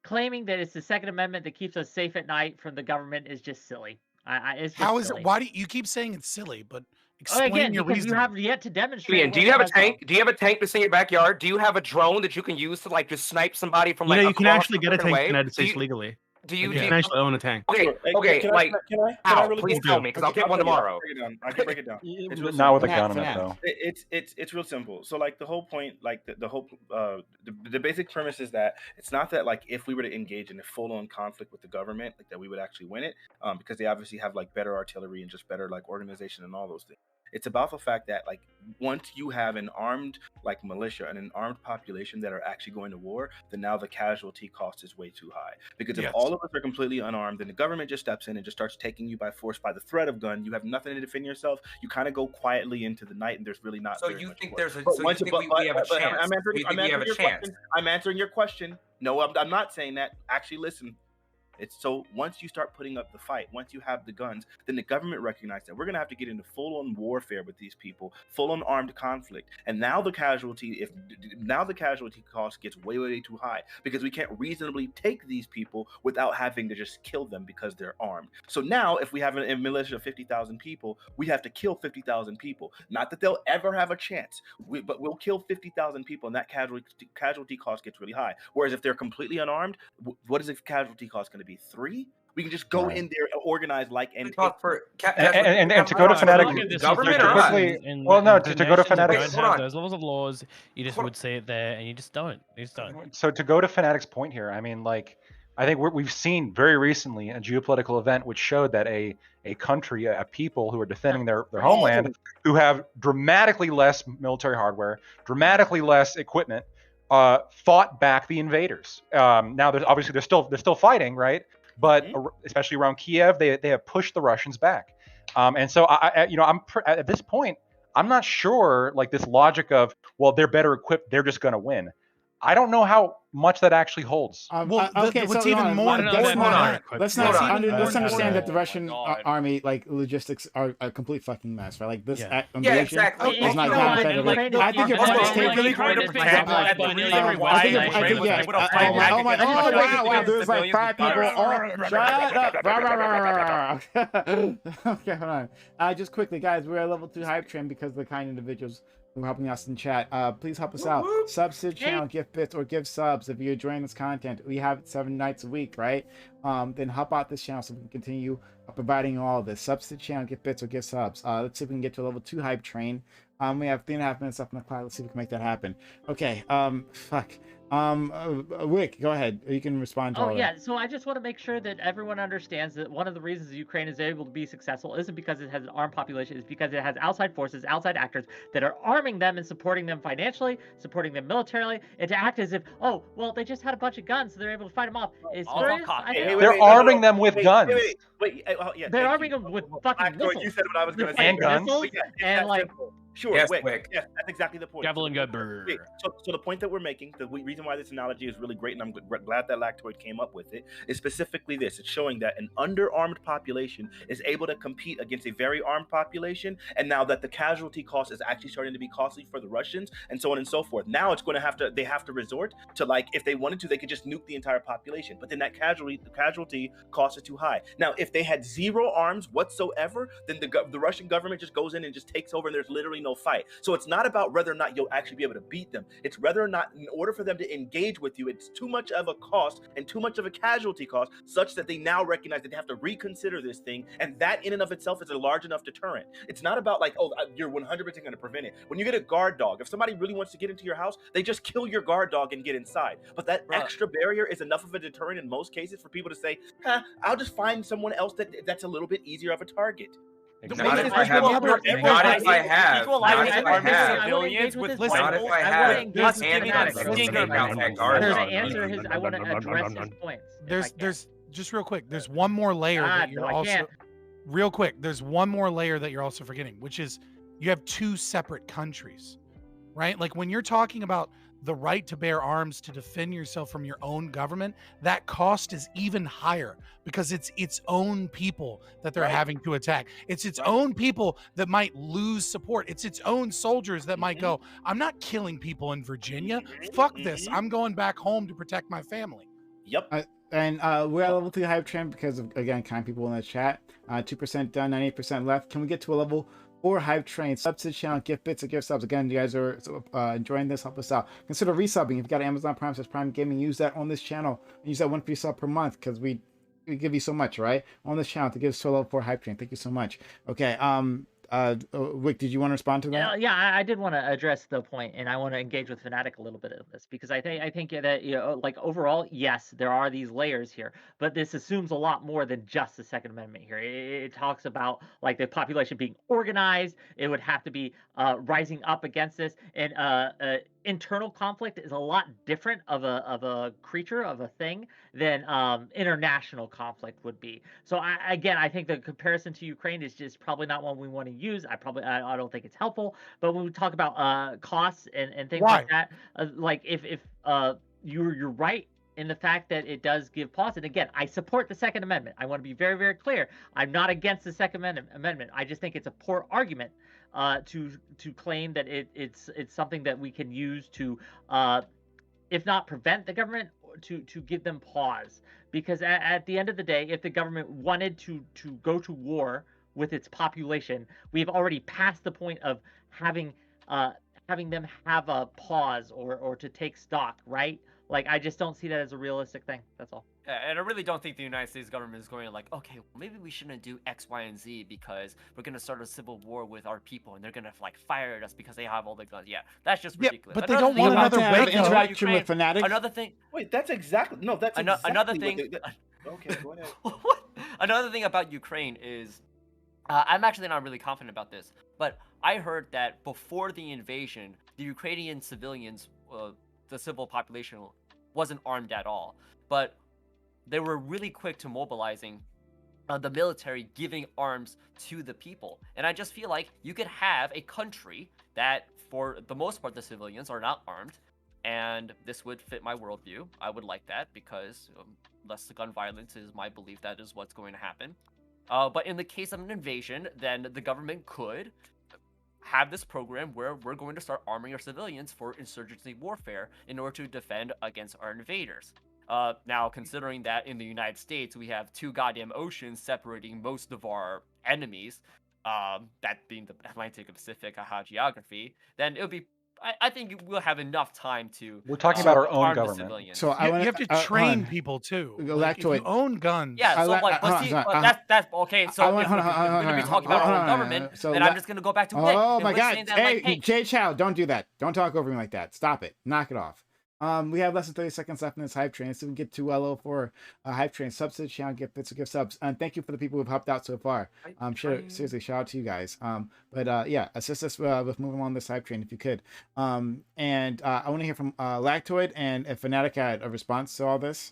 claiming that it's the Second Amendment that keeps us safe at night from the government is just silly. It's just How is silly. it? Why do you keep saying it's silly? But Oh, explain again, your because reasoning. you have yet to demonstrate. Ian, do what you have a it does, though. tank? Do you have a tank that's in your backyard? Do you have a drone that you can use to like just snipe somebody from like You can across actually the get a freaking tank in way? the United Do States you- legally. Do you You can actually own a tank. Okay, Sure. Hey, okay, can like, can I how? really Please quick- tell me, because I'll Okay, get one I'll tomorrow. break it down. I can break it down. It's real Not with a simple. gun in it though. It's real simple. So like the whole point, like the whole the basic premise is that it's not that like if we were to engage in a full on conflict with the government, like that we would actually win it, because they obviously have like better artillery and just better like organization and all those things. It's about the fact that like once you have an armed like militia and an armed population that are actually going to war, then now the casualty cost is way too high. Because if Yes. all of us are completely unarmed, then the government just steps in and just starts taking you by force by the threat of gun. You have nothing to defend yourself. You kind of go quietly into the night, and there's really not. So very you much think war. there's a But so you once- think but- we have a but chance? I'm answering, You I'm think we have answering a your chance? question. I'm answering your question. No, I'm not saying that. Actually, listen. It's so once you start putting up the fight, once you have the guns, then the government recognizes that we're going to have to get into full-on warfare with these people, full-on armed conflict. And now the casualty cost gets way, way too high because we can't reasonably take these people without having to just kill them because they're armed. So now if we have a militia of 50,000 people, we have to kill 50,000 people. Not that they'll ever have a chance, but we'll kill 50,000 people and that casualty cost gets really high. Whereas if they're completely unarmed, what is the casualty cost going to be? 3? We can just go Right. in there, organize like, and take. And to go to fanatic, government to or not? quickly, well, no, to go to Fanatics, fanatics. don't have those levels of laws. You just would see it there, and you just don't. You just don't. So to go to Fanatic's point here, I mean, like, I think we've seen very recently a geopolitical event which showed that a country, a people who are defending their homeland, who have dramatically less military hardware, dramatically less equipment, fought back the invaders. Now, there's obviously they're still fighting, right? But especially around Kiev, they have pushed the Russians back. And so I'm at this point, I'm not sure like this logic of, well, they're better equipped, they're just going to win. I don't know how much that actually holds. Okay, what's so even more let's understand that the Oh my Russian God. army like logistics are a complete fucking mess, right? Like this Yeah. invasion exactly. is not You know done what? effectively. Like, I think if that's it's why taken, really great for example, at the Reverie wow, there's like 5 people. Oh, shut up. Okay, hold on. Just quickly, guys, we're at level 2 hype train because of the kind individuals who are helping us in chat. Please help us out. Subs to the channel, give bits or give subs if you're enjoying this content. We have it 7 nights a week, right? Then help out this channel so we can continue providing all of this. Subs to the channel, give bits or give subs. Let's see if we can get to a level 2 hype train. We have 3.5 minutes left on the clock. Let's see if we can make that happen. Okay. Wick, go ahead. You can respond to all that. So I just want to make sure that everyone understands that one of the reasons Ukraine is able to be successful isn't because it has an armed population, it's because it has outside forces, outside actors that are arming them and supporting them financially, supporting them militarily, and to act as if, oh, well, they just had a bunch of guns, so they're able to fight them off. Is All serious? cock. I think- They're arming them with guns. They're arming them with fucking missiles. You said what I was going to With say. And guns. missiles and like Sure, Yes, Wick. Wick. Yes, that's exactly the point. Javelin go brrr. So the point that we're making, the reason why this analogy is really great, and I'm glad that Lactoid came up with it, is specifically this. It's showing that an underarmed population is able to compete against a very armed population, and now that the casualty cost is actually starting to be costly for the Russians, and so on and so forth. Now it's going to they have to resort to, like, if they wanted to, they could just nuke the entire population, but then that casualty cost is too high. Now, if they had 0 arms whatsoever, then the Russian government just goes in and just takes over, and there's literally no fight. So it's not about whether or not you'll actually be able to beat them. It's whether or not, in order for them to engage with you, it's too much of a cost and too much of a casualty cost, such that they now recognize that they have to reconsider this thing, and that in and of itself is a large enough deterrent. It's not about like, oh, you're 100% going to prevent it. When you get a guard dog, if somebody really wants to get into your house, they just kill your guard dog and get inside. But that extra barrier is enough of a deterrent in most cases for people to say, I'll just find someone else that's a little bit easier of a target. Exactly. Not if I have. Not if I have. Not if I have. Civilians with Not if I have. Us And giving guns them to take stinger out that guard I dog. want to answer his. I want to address his points. There's just real quick. There's one more layer that you're also real quick. There's one more layer that you're also forgetting, which is you have 2 separate countries, right? Like when you're talking about the right to bear arms to defend yourself from your own government, that cost is even higher because it's its own people that they're having to attack. It's its own people that might lose support. It's its own soldiers that might go, I'm not killing people in Virginia. Fuck this. I'm going back home to protect my family. Yep. And we're at level 3 hype train because of, again, kind people in the chat. 2% done, 98% left. Can we get to a level 4 hype train? Subs to the channel, gift bits or gift subs. Again, you guys are enjoying this, help us out. Consider resubbing. If you've got Amazon Prime, says Prime Gaming, use that on this channel. Use that 1 free sub per month because we we give you so much, right? On this channel to give us to a level 4 hype train. Thank you so much. Okay. Wick, did you want to respond to that? Yeah, I did want to address the point, and I want to engage with Fnatic a little bit of this because I think that like overall, yes, there are these layers here, but this assumes a lot more than just the Second Amendment here. It talks about like the population being organized. It would have to be rising up against this, and internal conflict is a lot different of a creature of a thing than international conflict would be. So I think the comparison to Ukraine is just probably not one we want to use. I don't think it's helpful. But when we talk about costs and things like that, like if you're right in the fact that it does give pause. And again, I support the Second Amendment. I want to be very, very clear. I'm not against the Second Amendment. I just think it's a poor argument to claim that it's something that we can use to if not prevent the government, to give them pause. Because at the end of the day, if the government wanted to go to war with its population, we've already passed the point of having them have a pause or to take stock, right? Like, I just don't see that as a realistic thing. That's all. And I really don't think the United States government is going like, okay, well, maybe we shouldn't do X, Y, and Z because we're going to start a civil war with our people and they're going to like fire at us because they have all the guns. Yeah, that's just ridiculous. But they don't want another interaction with Fnatic. Another thing. Wait, that's exactly another thing. Okay, go ahead. Another thing about Ukraine is, I'm actually not really confident about this, but I heard that before the invasion, the Ukrainian civilians, the civil population, wasn't armed at all, but they were really quick to mobilizing the military, giving arms to the people. And I just feel like you could have a country that, for the most part, the civilians are not armed, and this would fit my worldview. I would like that because less gun violence is my belief that is what's going to happen. But in the case of an invasion, then the government could have this program where we're going to start arming our civilians for insurgency warfare in order to defend against our invaders. Now, considering that in the United States, we have 2 goddamn oceans separating most of our enemies, that being the Atlantic and Pacific, geography, then it would be, I think we'll have enough time to. We're talking about our own government. So you have to train people too. Like, if you own guns. Yeah, so like, that's okay. So if we're going to be talking about our own government, then I'm just going to go back to Wick. Oh my God! Hey, Jay Chow, don't do that. Don't talk over me like that. Stop it. Knock it off. We have less than 30 seconds left in this hype train, so we can get to level 4 hype train. Subs to the channel, get bits, give subs, and thank you for the people who've helped out so far. Seriously, shout out to you guys. Yeah, assist us with moving on this hype train if you could. I want to hear from Lactoid and if Fnatic had a response to all this.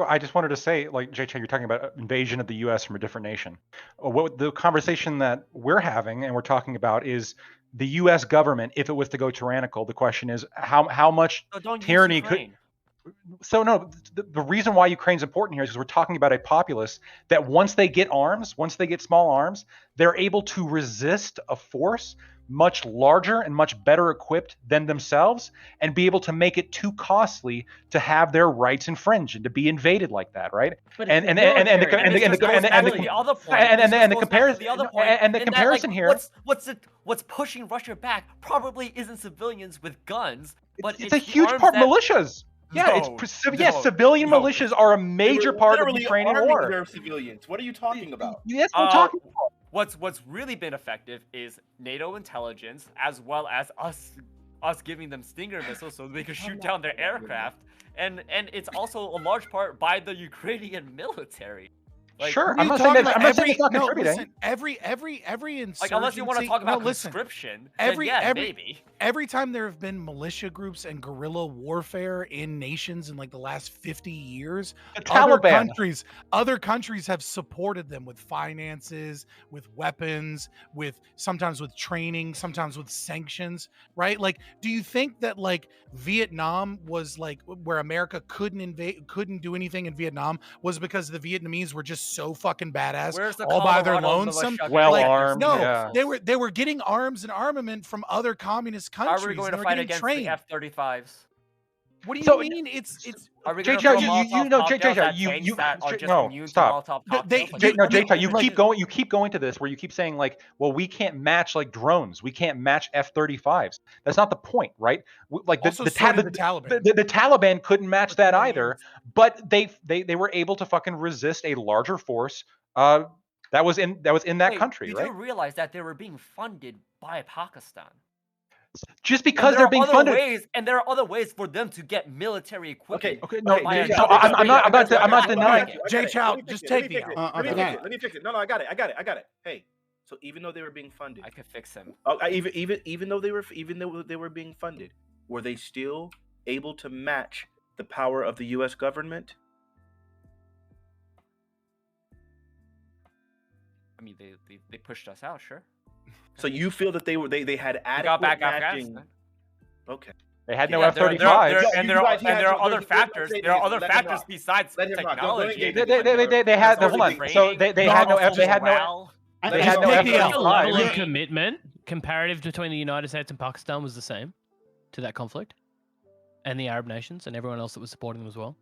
I just wanted to say, like, Jay-Chan, you're talking about invasion of the U.S. from a different nation. What the conversation that we're having and we're talking about is the U.S. government, if it was to go tyrannical. The question is how much tyranny could. So no, the reason why Ukraine's important here is because we're talking about a populace that once they get arms, once they get small arms, they're able to resist a force much larger and much better equipped than themselves, and be able to make it too costly to have their rights infringed and to be invaded like that, right? And the comparison here. What's pushing Russia back probably isn't civilians with guns, but it's a huge part militias. Yeah, civilian militias are a major part of the Ukrainian war. Their civilians. What are you talking about? That's what I'm talking about. What's really been effective is NATO intelligence, as well as us giving them Stinger missiles so they can shoot down their aircraft, and it's also a large part by the Ukrainian military. Like, sure, I'm not saying it's not contributing. Listen, every insurgency. Like, unless you want to talk about conscription, maybe. Every time there have been militia groups and guerrilla warfare in nations in like the last 50 years, other countries have supported them with finances, with weapons, sometimes with training, sometimes with sanctions, right? Like, do you think that like Vietnam was like where America couldn't do anything in Vietnam was because the Vietnamese were just so fucking badass all by their lonesome? Well-armed. No, yeah. they were getting arms and armament from other communist countries. How are we going to fight against the F-35s? What do you So- mean? It's Are we Jay gonna Chow, throw you Molotov know, Jay cocktails Chow, at tanks that are just no, immune to stop. Molotov They- cocktails? they- No, Jay they- Chow, you like- keep going to this where you keep saying like, well, we can't match like drones, we can't match F-35s. That's not the point, right? Like also, the so did the Taliban. The Taliban couldn't match For that 20 either, years. but they were able to fucking resist a larger force. That was in that Wait, country, you right? do realize that they were being funded by Pakistan. Just And because there they're are being other funded. ways, and there are other ways for them to get military equipment. Okay, No, by so another I'm not denying. Jay Chow, just take the it. out. Let me okay. fix it. Let me fix it. No, I got it. Hey, so even though they were being funded, I could fix him. even though they were being funded, were they still able to match the power of the U.S. government? I mean, they pushed us out, sure. So you feel that they had We adequate got back matching? Afghanistan. Okay. They had no Yeah, F-35s. and there are other factors. There are other factors besides Let him rock. Go ahead and technology. get They had There's hold on. also So they had no training, they had no morale. they Just had no take the The out. level F-35s. of commitment comparative between the United States and Pakistan was the same to that conflict, and the Arab nations and everyone else that was supporting them as well.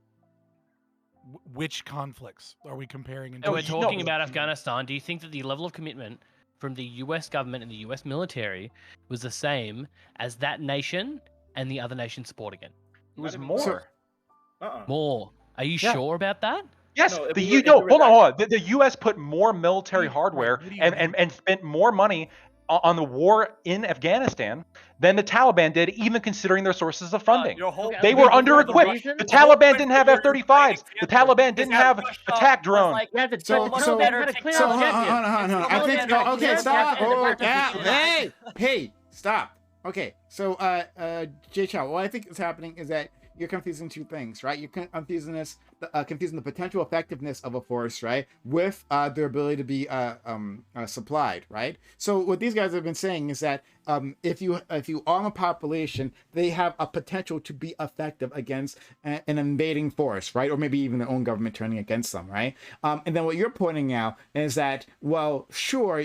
Which conflicts are we comparing? And we're you- no, talking about Afghanistan. Do you think that the level of commitment from the U.S. government and the U.S. military was the same as that nation and the other nations supporting it? It was Not even more. More. Are you Yeah. sure about that? Yes, No, if the we U. were- No, if we were hold on. The U.S. put more military Right, hardware what do you and spent more money on the war in Afghanistan than the Taliban did, even considering their sources of funding. Your whole Okay, They okay, were but under one of the equipped. reasons- The the whole Taliban point didn't for have your F-35s. The example Taliban is didn't that have Russia attack was drones. like, Yeah, but So- no, so- they had a clear So objective. hold on. I It's think not okay, clear stop. objective, and the Oh, democracy yeah, hey, stop. Okay, so Jay Chow, what I think is happening is that you're confusing two things, right? You're confusing the potential effectiveness of a force, right, with their ability to be supplied, right? So what these guys have been saying is that if you arm a population, they have a potential to be effective against an invading force, right, or maybe even their own government turning against them, right? And then what you're pointing out is that, well, sure,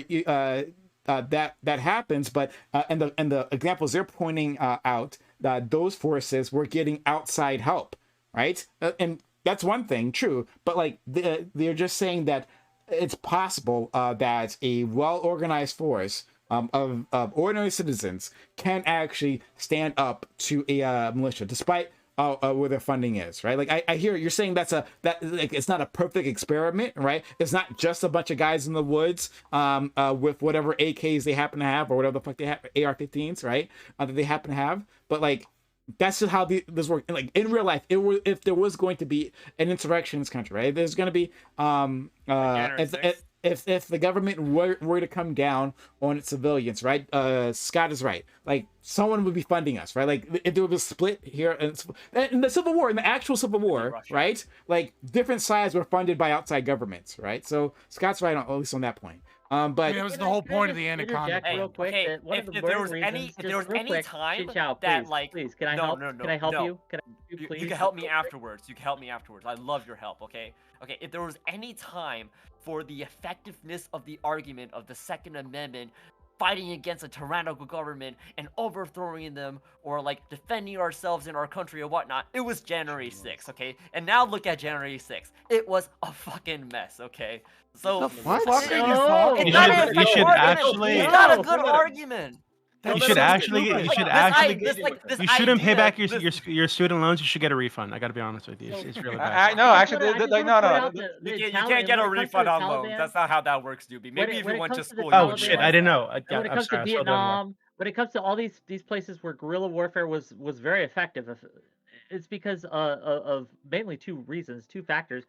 that happens, but and the examples they're pointing out that those forces were getting outside help, right? And that's one thing, true, but like they're just saying that it's possible that a well-organized force of ordinary citizens can actually stand up to a militia, despite where their funding is, right? Like I hear you're saying that like it's not a perfect experiment, right? It's not just a bunch of guys in the woods with whatever AKs they happen to have or whatever the fuck they have, AR-15s, right? That they happen to have, but like that's just how this works. Like in real life, if there was going to be an insurrection in this country, right? There's going to be if the government were to come down on its civilians, right? Scott is right. Like someone would be funding us, right? Like if there was a split here in the Civil War, in the actual Civil War, Russia. right? Like different sides were funded by outside governments, right? So Scott's right at least on that point. But I mean, that was the whole point of the Anaconda. Interject real quick Hey, that one if of the there was burning any- reasons- if just there was real any quick, time Chichao, that, please, like- please, can I No, help? no, Can I help no. you? Can I please? You can help me afterwards. You can help me afterwards. I love your help, okay? Okay, if there was any time for the effectiveness of the argument of the Second Amendment fighting against a tyrannical government and overthrowing them or like defending ourselves in our country or whatnot, it was January 6th, okay? And now look at January 6th. It was a fucking mess, okay? So The fuck? No. it's You not should- a you good should argument. actually- It's not a No, good no. argument. You should actually. You shouldn't pay back your student loans. You should get a refund. I got to be honest with you. It's really bad. No, actually, no. You can't get a refund on loans. That's not how that works, Doobie. Maybe if you went to school. Oh you would shit! realize I didn't that. know. And when it I'm comes sorry, to I still don't know. Vietnam, when it comes to all these places where guerrilla warfare was very effective, it's because of mainly two reasons, two factors: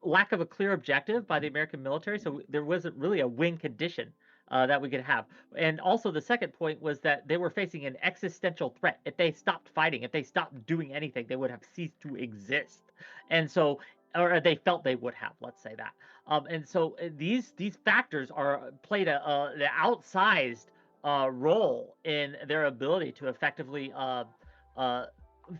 lack of a clear objective by the American military, so there wasn't really a win condition that we could have, and also the second point was that they were facing an existential threat. If they stopped fighting, if they stopped doing anything, they would have ceased to exist, and so. Or they felt they would have, let's say that, and so these factors played the outsized role in their ability to effectively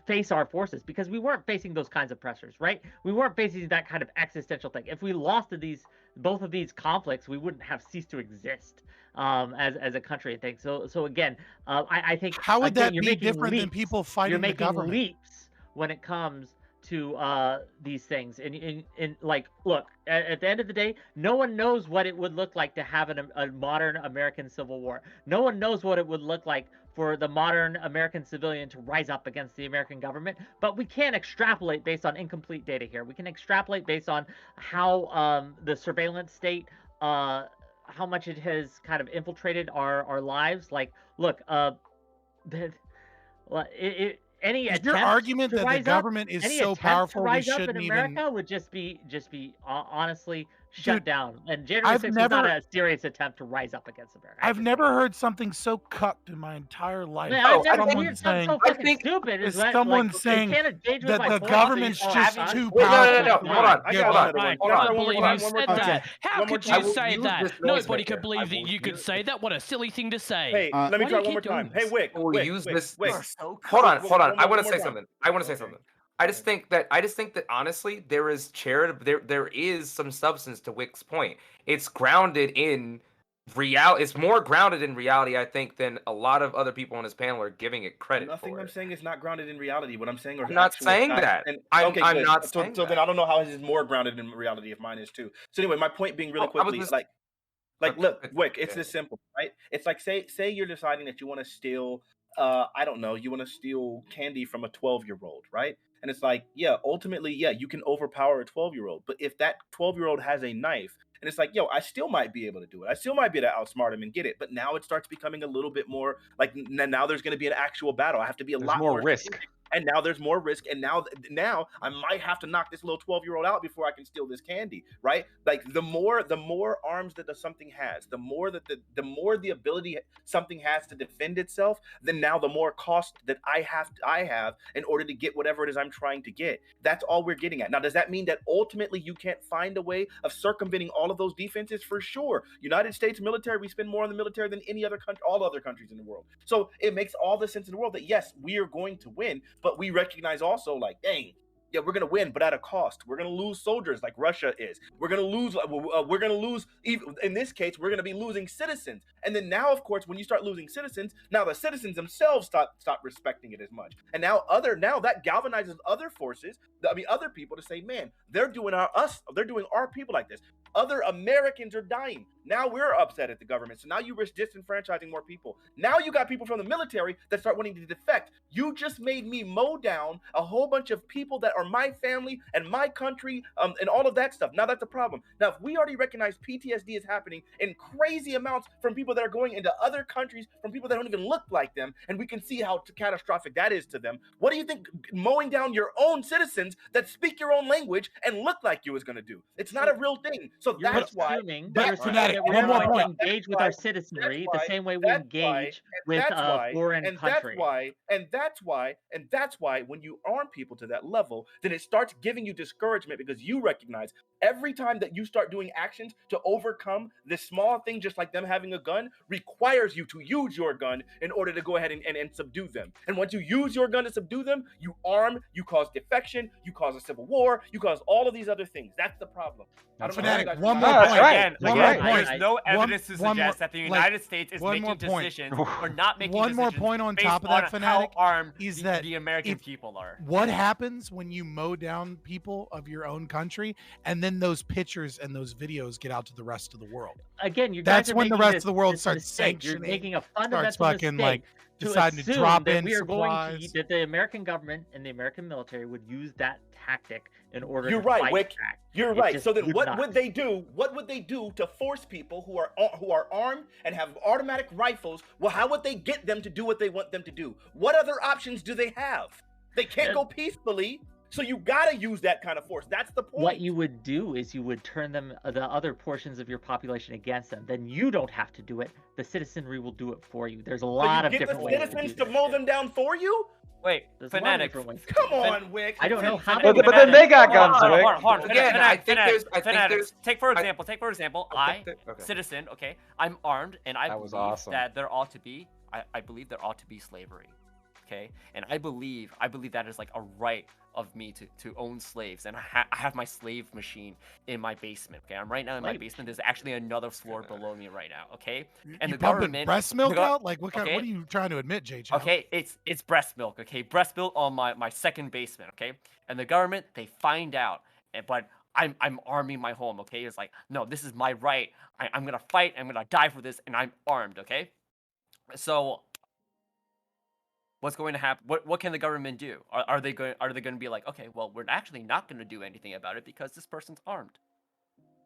face our forces, because we weren't facing those kinds of pressures, right? We weren't facing that kind of existential thing. If we lost to both of these conflicts, we wouldn't have ceased to exist as a country and things. So again, I think How would again, that you're be making different than leaps. people fighting You're the making government? leaps when it comes to these things. And like, look, at the end of the day, no one knows what it would look like to have a modern American Civil War. No one knows what it would look like for the modern American civilian to rise up against the American government, but we can't extrapolate based on incomplete data here. We can extrapolate based on how the surveillance state, how much it has kind of infiltrated our lives. Like, look, any Is attempt your argument to that the rise up, government is any so attempt powerful to we rise up in shouldn't America even? would just be honestly shut Dude, down. And January I've 6th was not never- a serious attempt to rise up against America. I've never heard something so cucked in my entire life. Man, Oh, I've never someone heard something saying, so fucking think- stupid. is Is that, someone like, saying it can't engage with that my the point. government's Oh, just having- too Wait, powerful. no. Hold on. I got Hold on. another one. I Can I try can't one more believe time? you One more said time. that. How One more could time. you say use that? this noise Nobody maker. could believe I that will you could use say this. that. What a silly thing to say. Hey, Uh, let me why try do you one more keep doing time. Hey, this? Wick. We'll Wick, use Wick, this. Wick. You're so Hold on. One I more want to say time. something. I want to say Okay. something. I just think that honestly there is there is some substance to Wick's point. It's grounded in reality. It's more grounded in reality, I think, than a lot of other people on this panel are giving it credit Nothing for. I'm saying is not grounded in reality. What I'm saying are I'm not actual saying facts. that. And, I'm good. not so, saying so then that. I don't know how his is more grounded in reality if mine is too. So anyway, my point being really Oh, I was quickly, just- like look, it's- Wick, it's yeah. this simple, right? It's like say you're deciding that you want to steal I don't know, you want to steal candy from a 12-year-old, right? And it's like, yeah, ultimately, yeah, you can overpower a 12-year-old. But if that 12-year-old has a knife, and it's like, yo, I still might be able to do it. I still might be able to outsmart him and get it. But now it starts becoming a little bit more like now there's going to be an actual battle. I have to be a There's lot more more risk. strategic. And now there's more risk, and now I might have to knock this little 12-year-old out before I can steal this candy, right? Like the more arms that something has, the more the ability something has to defend itself, then now the more cost that I have in order to get whatever it is I'm trying to get. That's all we're getting at. Now, does that mean that ultimately you can't find a way of circumventing all of those defenses? For sure. United States military, we spend more on the military than any other country, all other countries in the world. So it makes all the sense in the world that yes, we are going to win. But we recognize also, like, dang, yeah, we're gonna win, but at a cost. We're gonna lose soldiers, like Russia is. We're gonna lose. Even in this case, we're gonna be losing citizens. And then now, of course, when you start losing citizens, now the citizens themselves stop respecting it as much. And now that galvanizes other forces. Other people to say, man, they're doing our people like this. Other Americans are dying. Now we're upset at the government. So now you risk disenfranchising more people. Now you got people from the military that start wanting to defect. You just made me mow down a whole bunch of people that are my family and my country, and all of that stuff. Now that's a problem. Now, if we already recognize PTSD is happening in crazy amounts from people that are going into other countries, from people that don't even look like them, and we can see how catastrophic that is to them, what do you think mowing down your own citizens that speak your own language and look like you is going to do? It's not a real thing. So You're that's why. assuming But you're Fanatic, assuming that we're one more going to point. engage with our citizenry the same way we That's why- engage with a foreign country. That's why when you arm people to that level, then it starts giving you discouragement because you recognize every time that you start doing actions to overcome this small thing, just like them having a gun, requires you to use your gun in order to go ahead and subdue them. And once you use your gun to subdue them, you arm, you cause defection, you cause a civil war, you cause all of these other things. That's the problem. That's Fanatic, That's one not- more that's point. right. Again, One again, more point. there's no evidence to one more- suggest that the like, United States is one more making point. decisions or not making One more decisions point on based top of on that, Fanatic, how armed is that the American if- people are. What happens when you mow down people of your own country and then those pictures and those videos get out to the rest of the world? Again, you That's guys are when the making rest this- of the world this starts mistake. You're sanctioning, making a starts fundamental fucking mistake like to deciding to assume drop that in we are supplies. that the American government and the American military would use that tactic in order You're to right, fight Wick. back. You're It right. just So then, would what not. would they do? What would they do to force people who are armed and have automatic rifles? Well, how would they get them to do what they want them to do? What other options do they have? They can't go peacefully. So you gotta use that kind of force. That's the point. What you would do is you would turn them, the other portions of your population, against them. Then you don't have to do it. The citizenry will do it for you. There's a So lot you of get different the ways citizens to to mow them down for you? Wait, There's a lot of Fanatic. different ways to Come do it. on, Wick. I don't know how But they then they got guns, Wick. Hold on. Again, I think there's- Take for example, I think I, okay. citizen, I'm armed, and I That was believe awesome. that there ought to be, I believe there ought to be slavery. okay? And I believe that is like a right of me to own slaves, and I have my slave machine in my basement. Okay, I'm right now in my basement. There's actually another floor below me right now. Okay, and you the pumping government breast milk out? Like what kind? okay. What are you trying to admit, Jay? Chow? Okay, it's breast milk. Okay, breast milk on my second basement. Okay, and the government, they find out, but I'm arming my home. Okay, it's like, no, this is my right. I'm gonna fight. I'm gonna die for this, and I'm armed. Okay, so what's going to happen? What can the government do? Are they going to be like, okay, well, we're actually not going to do anything about it because this person's armed?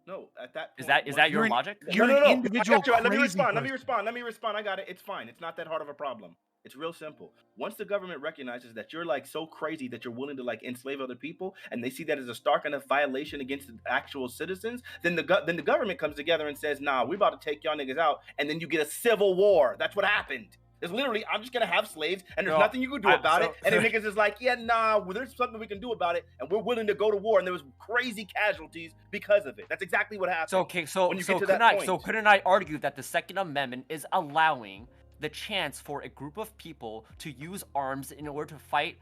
No, at that Is point, that your logic? You're no, an no. individual I got you. Let me crazy respond. Let me person. respond. I got it. It's fine. It's not that hard of a problem. It's real simple. Once the government recognizes that you're like so crazy that you're willing to like enslave other people, and they see that as a stark enough violation against the actual citizens, then the government comes together and says, "Nah, we're about to take y'all niggas out," and then you get a civil war. That's what happened. It's literally, I'm just gonna have slaves, and there's nothing you can do about it. And the niggas is like, yeah, nah, well, there's something we can do about it, and we're willing to go to war. And there was crazy casualties because of it. That's exactly what happened. So okay, so when you get to couldn't that point. couldn't I argue that the Second Amendment is allowing the chance for a group of people to use arms in order to fight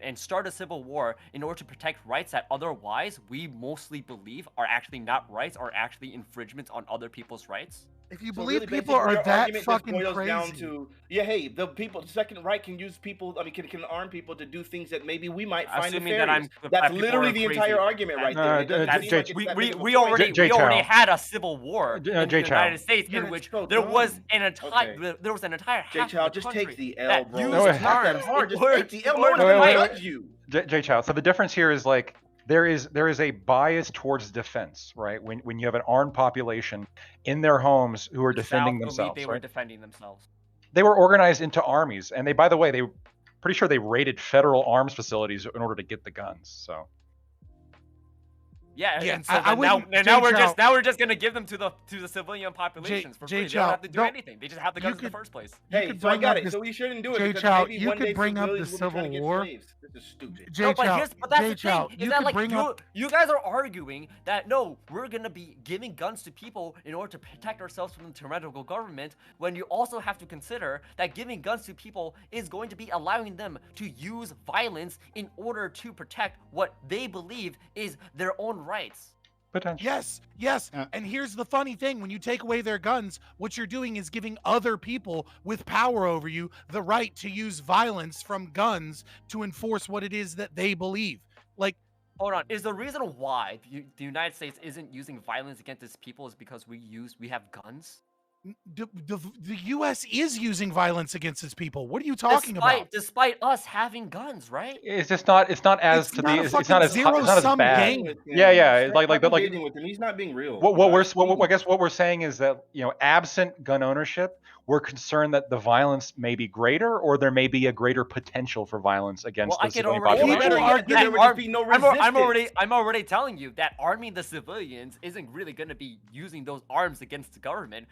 and start a civil war in order to protect rights that otherwise we mostly believe are actually not rights, are actually infringements on other people's rights? If you So believe really, people basically, are your that argument just fucking boils crazy, down to, yeah, hey, the people, the second right can use people. I mean, can arm people to do things that maybe we might find Assuming nefarious. that That's people literally are the crazy. entire argument right there. It doesn't seem like it's that big of a We point. already had a civil war in the Jay Chow. United States in which there was an entire Jay half Chow, of the just country take the L, that bro. used No, It's not that arms hard. in Just order take the L. to No one wait, can wait. judge you. Jay Chow. So the difference here is like there is a bias towards defense, right? When you have an armed population in their homes who are The defending South believed themselves, they were right? defending themselves. They were organized into armies, and by the way, they pretty sure they raided federal arms facilities in order to get the guns. So Yeah, Yeah, and so I then now wouldn't- we're just gonna give them to the civilian populations for free. They Chow, don't have to do no, anything. They just have the guns in the first place. Hey, could so I bring got up it. this- So we shouldn't do it Jay because Chow, maybe you one could day bring up civilians the will be trying to Civil get War. slaves. This is stupid. Jay No, but Chow, that's Jay the Chow, thing. you Is that could like bring up. you guys are arguing that no, we're gonna be giving guns to people in order to protect ourselves from the tyrannical government, when you also have to consider that giving guns to people is going to be allowing them to use violence in order to protect what they believe is their own rights. potentially. Yes. And here's the funny thing: when you take away their guns, what you're doing is giving other people with power over you the right to use violence from guns to enforce what it is that they believe. Like, Hold on. Is the reason why the United States isn't using violence against its people is because we have guns? the U.S. is using violence against its people. What are you talking about? Despite us having guns, right? It's just not. It's not as It's to not the. a It's fucking not as. It's not as zero-sum bad. game. Yeah. Stop Like engaging with him. He's not being real. I guess what we're saying is that, absent gun ownership, we're concerned that the violence may be greater, or there may be a greater potential for violence against the civilian population. I'm already telling you that arming the civilians isn't really going to be using those arms against the government.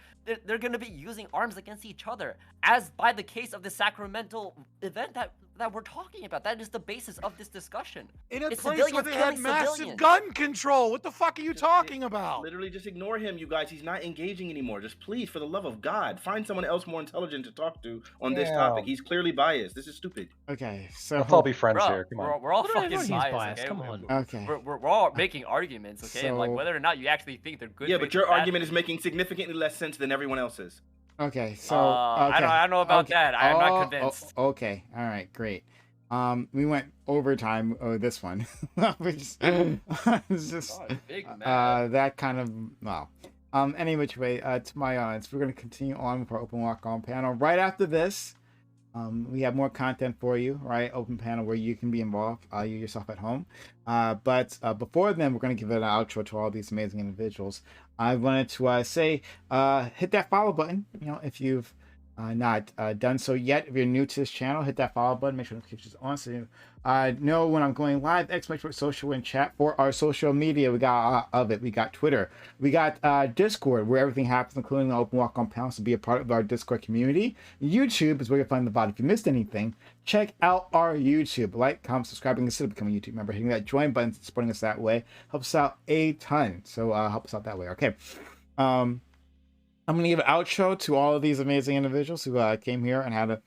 They're going to be using arms against each other, as by the case of the Sacramento event that we're talking about. That is the basis of this discussion. In a It's place where civilians they had killing massive civilians. gun control. What the fuck are you talking about? Literally, just ignore him, you guys. He's not engaging anymore. Just please, for the love of God, find someone else more intelligent to talk to on this topic. He's clearly biased. This is stupid. Okay, so Let's all be friends here. Come on. We're all What do I fucking know he's biased. biased? Okay? Come on. Okay. We're all making arguments, okay? And like So- whether or not you actually think they're good. Yeah, faith but your or bad argument faith. is making significantly less sense than everyone else's. Okay, so I don't know about that. I am not convinced. Okay, all right, great. We went overtime with this one. It's just Big man. that kind of well. Any which way, to my audience, we're gonna continue on with our open walk on panel. Right after this, we have more content for you, right? Open panel where you can be involved, you yourself at home. But before then, we're gonna give it an outro to all these amazing individuals. I wanted to say, hit that follow button. If you've not done so yet, if you're new to this channel, hit that follow button. Make sure notifications are on so you know when I'm going live. !social in chat for our social media. We got we got Twitter, we got Discord, where everything happens, including the open walk on panels, to be a part of our Discord community. YouTube is where you'll find the VOD. If you missed anything, check out our YouTube. Like, comment, subscribe, and consider becoming a YouTube member. Hitting that join button, supporting us that way helps us out a ton. So help us out that way. Okay. I'm going to give an outro to all of these amazing individuals who came here and had a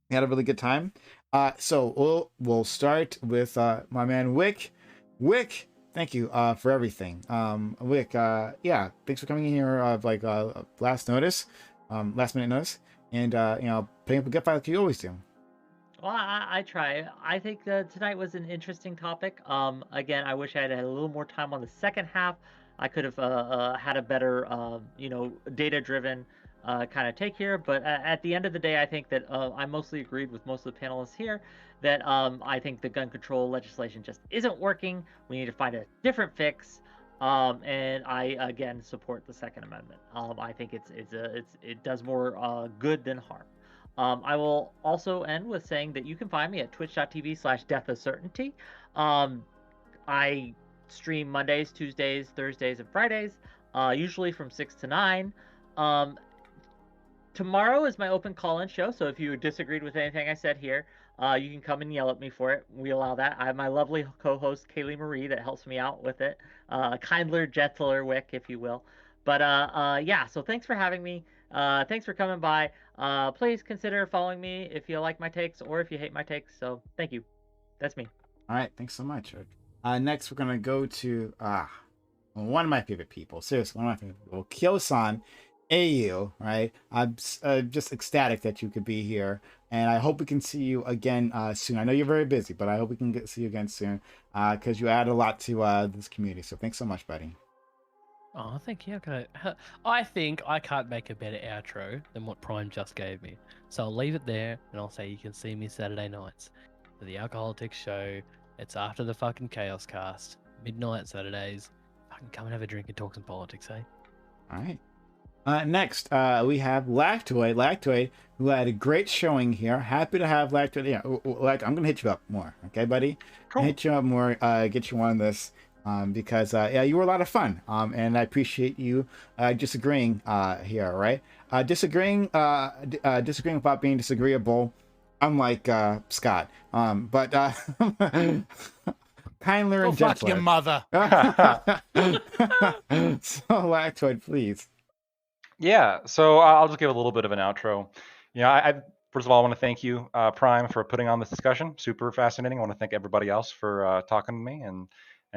We had a really good time. So we'll start with my man Wick. Wick, thank you for everything. Wick, yeah, thanks for coming in here last minute notice, and putting up a good fight like you always do. Well, I try. I think tonight was an interesting topic. Again, I wish I had a little more time on the second half. I could have had a better, data-driven kind of take here. But at the end of the day, I think that I mostly agreed with most of the panelists here that I think the gun control legislation just isn't working. We need to find a different fix. And I again support the Second Amendment. I think it does more good than harm. I will also end with saying that you can find me at twitch.tv/deathofcertainty. I stream Mondays, Tuesdays, Thursdays, and Fridays, usually from 6 to 9. Tomorrow is my open call-in show, so if you disagreed with anything I said here, you can come and yell at me for it. We allow that. I have my lovely co-host, Kaylee Marie, that helps me out with it. Kindler, gentler Wick, if you will. But yeah, so thanks for having me. Thanks for coming by. Please consider following me if you like my takes or if you hate my takes. So thank you. That's me. All right, thanks so much. Next, we're gonna go to one of my favorite people. Seriously, one of my favorite people, Kyo-san AU. Right, I'm just ecstatic that you could be here, and I hope we can see you again soon. I know you're very busy, but I hope we can see you again soon because you add a lot to this community. So thanks so much, buddy. Oh, thank you. I think I can't make a better outro than what Prime just gave me. So I'll leave it there, and I'll say you can see me Saturday nights for the Alcoholics show. It's after the fucking Chaos Cast, midnight Saturdays. Fucking come and have a drink and talk some politics, eh? All right. Next, we have Lactoid, who had a great showing here. Happy to have Lactoid. Yeah, I'm gonna hit you up more, okay, buddy? Cool. Hit you up more. Get you on this. Because yeah, you were a lot of fun, and I appreciate you disagreeing here, right? Disagreeing without being disagreeable, unlike Scott. But kindler and fuck gentler. your mother. So Lactoid, please. Yeah, so I'll just give a little bit of an outro. I first of all, I want to thank you, Prime, for putting on this discussion. Super fascinating. I want to thank everybody else for talking to me and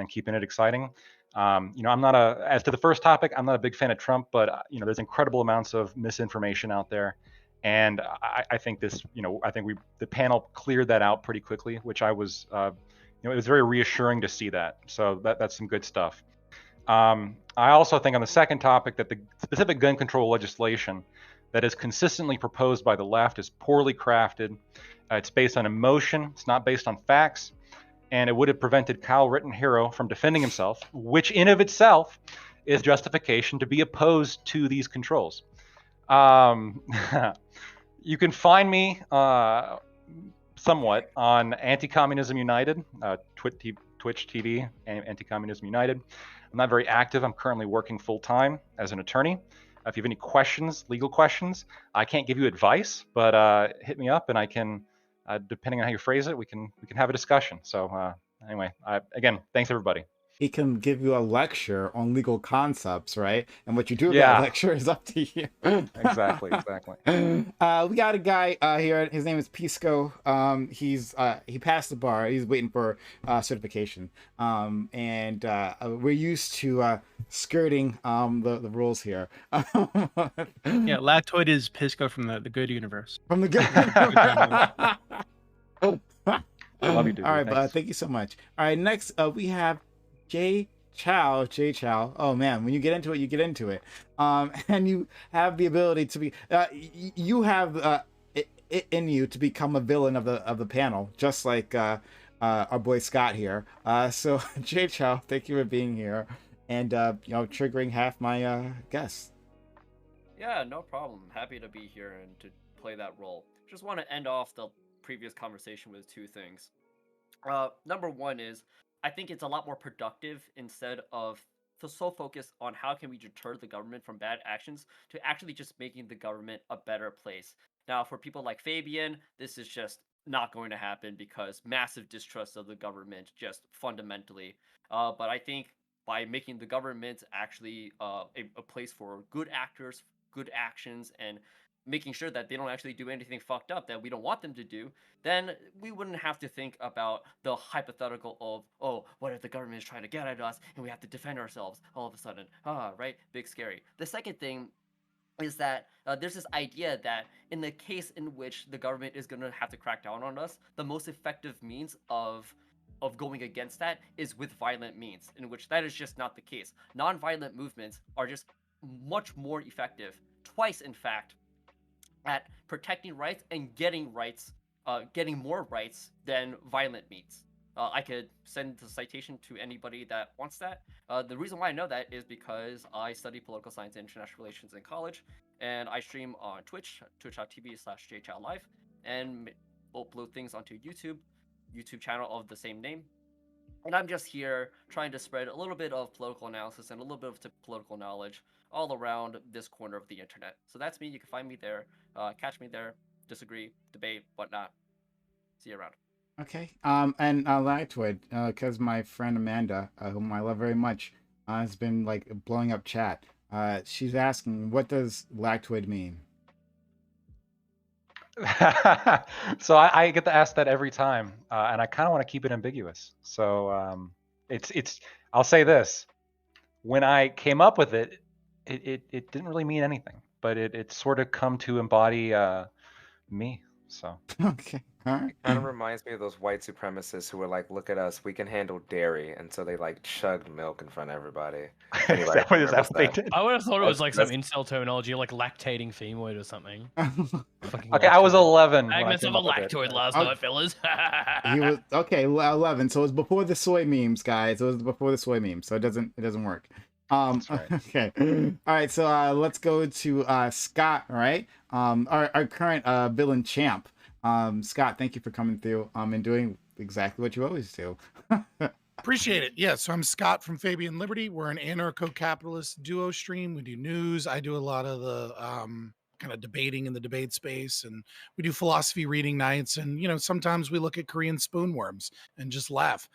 keeping it exciting. I'm not as to the first topic, I'm not a big fan of Trump, but there's incredible amounts of misinformation out there. And I think the panel cleared that out pretty quickly, which I was, it was very reassuring to see that. So that's some good stuff. I also think on the second topic that the specific gun control legislation that is consistently proposed by the left is poorly crafted. It's based on emotion. It's not based on facts. And it would have prevented Kyle Rittenhouse from defending himself, which in of itself is justification to be opposed to these controls. You can find me somewhat on Anti-Communism United, Twitch TV, Anti-Communism United. I'm not very active. I'm currently working full-time as an attorney. If you have any questions, legal questions, I can't give you advice, but hit me up and I can, depending on how you phrase it, we can have a discussion. So anyway, again, thanks everybody. He can give you a lecture on legal concepts, right? And what you do with that lecture is up to you. Exactly. We got a guy here. His name is Pisco. He passed the bar. He's waiting for certification. And we're used to skirting the rules here. Yeah, Lactoid is Pisco from the good universe. From the good. Love you, dude. All right, thank you so much. All right, next we have Jay Chow. Oh man, when you get into it, you get into it. And you have the ability to be, you have it in you to become a villain of the panel, just like our boy Scott here. So Jay Chow, thank you for being here and triggering half my guests. Yeah, no problem. Happy to be here and to play that role. Just want to end off the previous conversation with two things. Number one is, I think it's a lot more productive instead of so focused on how can we deter the government from bad actions to actually just making the government a better place. Now, for people like Fabian, this is just not going to happen because massive distrust of the government just fundamentally. But I think by making the government actually a place for good actors, good actions, and making sure that they don't actually do anything fucked up that we don't want them to do, then we wouldn't have to think about the hypothetical of, oh, what if the government is trying to get at us and we have to defend ourselves all of a sudden? Right? Big scary. The second thing is that there's this idea that in the case in which the government is going to have to crack down on us, the most effective means of going against that is with violent means, in which that is just not the case. Non-violent movements are just much more effective, twice in fact, at protecting rights and getting rights, getting more rights than violent means. I could send the citation to anybody that wants that. The reason why I know that is because I study political science and international relations in college, and I stream on Twitch, twitch.tv/jchildlive, and upload things onto YouTube channel of the same name. And I'm just here trying to spread a little bit of political analysis and a little bit of political knowledge all around this corner of the internet. So that's me. You can find me there, catch me there, disagree, debate, whatnot. See you around. Okay. And Lactoid, because my friend Amanda, whom I love very much, has been like blowing up chat. She's asking, what does Lactoid mean? So I get to ask that every time, and I kind of want to keep it ambiguous. So it's I'll say this: when I came up with it, it didn't really mean anything, but it sort of come to embody me. So Okay. All right. Kind of reminds me of those white supremacists who were like, "Look at us, we can handle dairy," and so they like chugged milk in front of everybody. is Anybody that what remembers they that? did? I would have thought it was like some That's- incel terminology, like lactating femoid or something. Fucking Okay, I was lactoid. 11. when I Agnes came of a up with it. lactoid last Oh. night, fellas. He was okay. 11. So it was before the soy memes, guys. It was before the soy memes, so it doesn't work. That's right. Okay. All right. So let's go to Scott. All right. Our current villain champ. Scott, thank you for coming through. And doing exactly what you always do. Appreciate it. Yeah, so I'm Scott from Fabian Liberty. We're an anarcho-capitalist duo stream. We do news. I do a lot of the kind of debating in the debate space, and we do philosophy reading nights. And sometimes we look at Korean spoonworms and just laugh.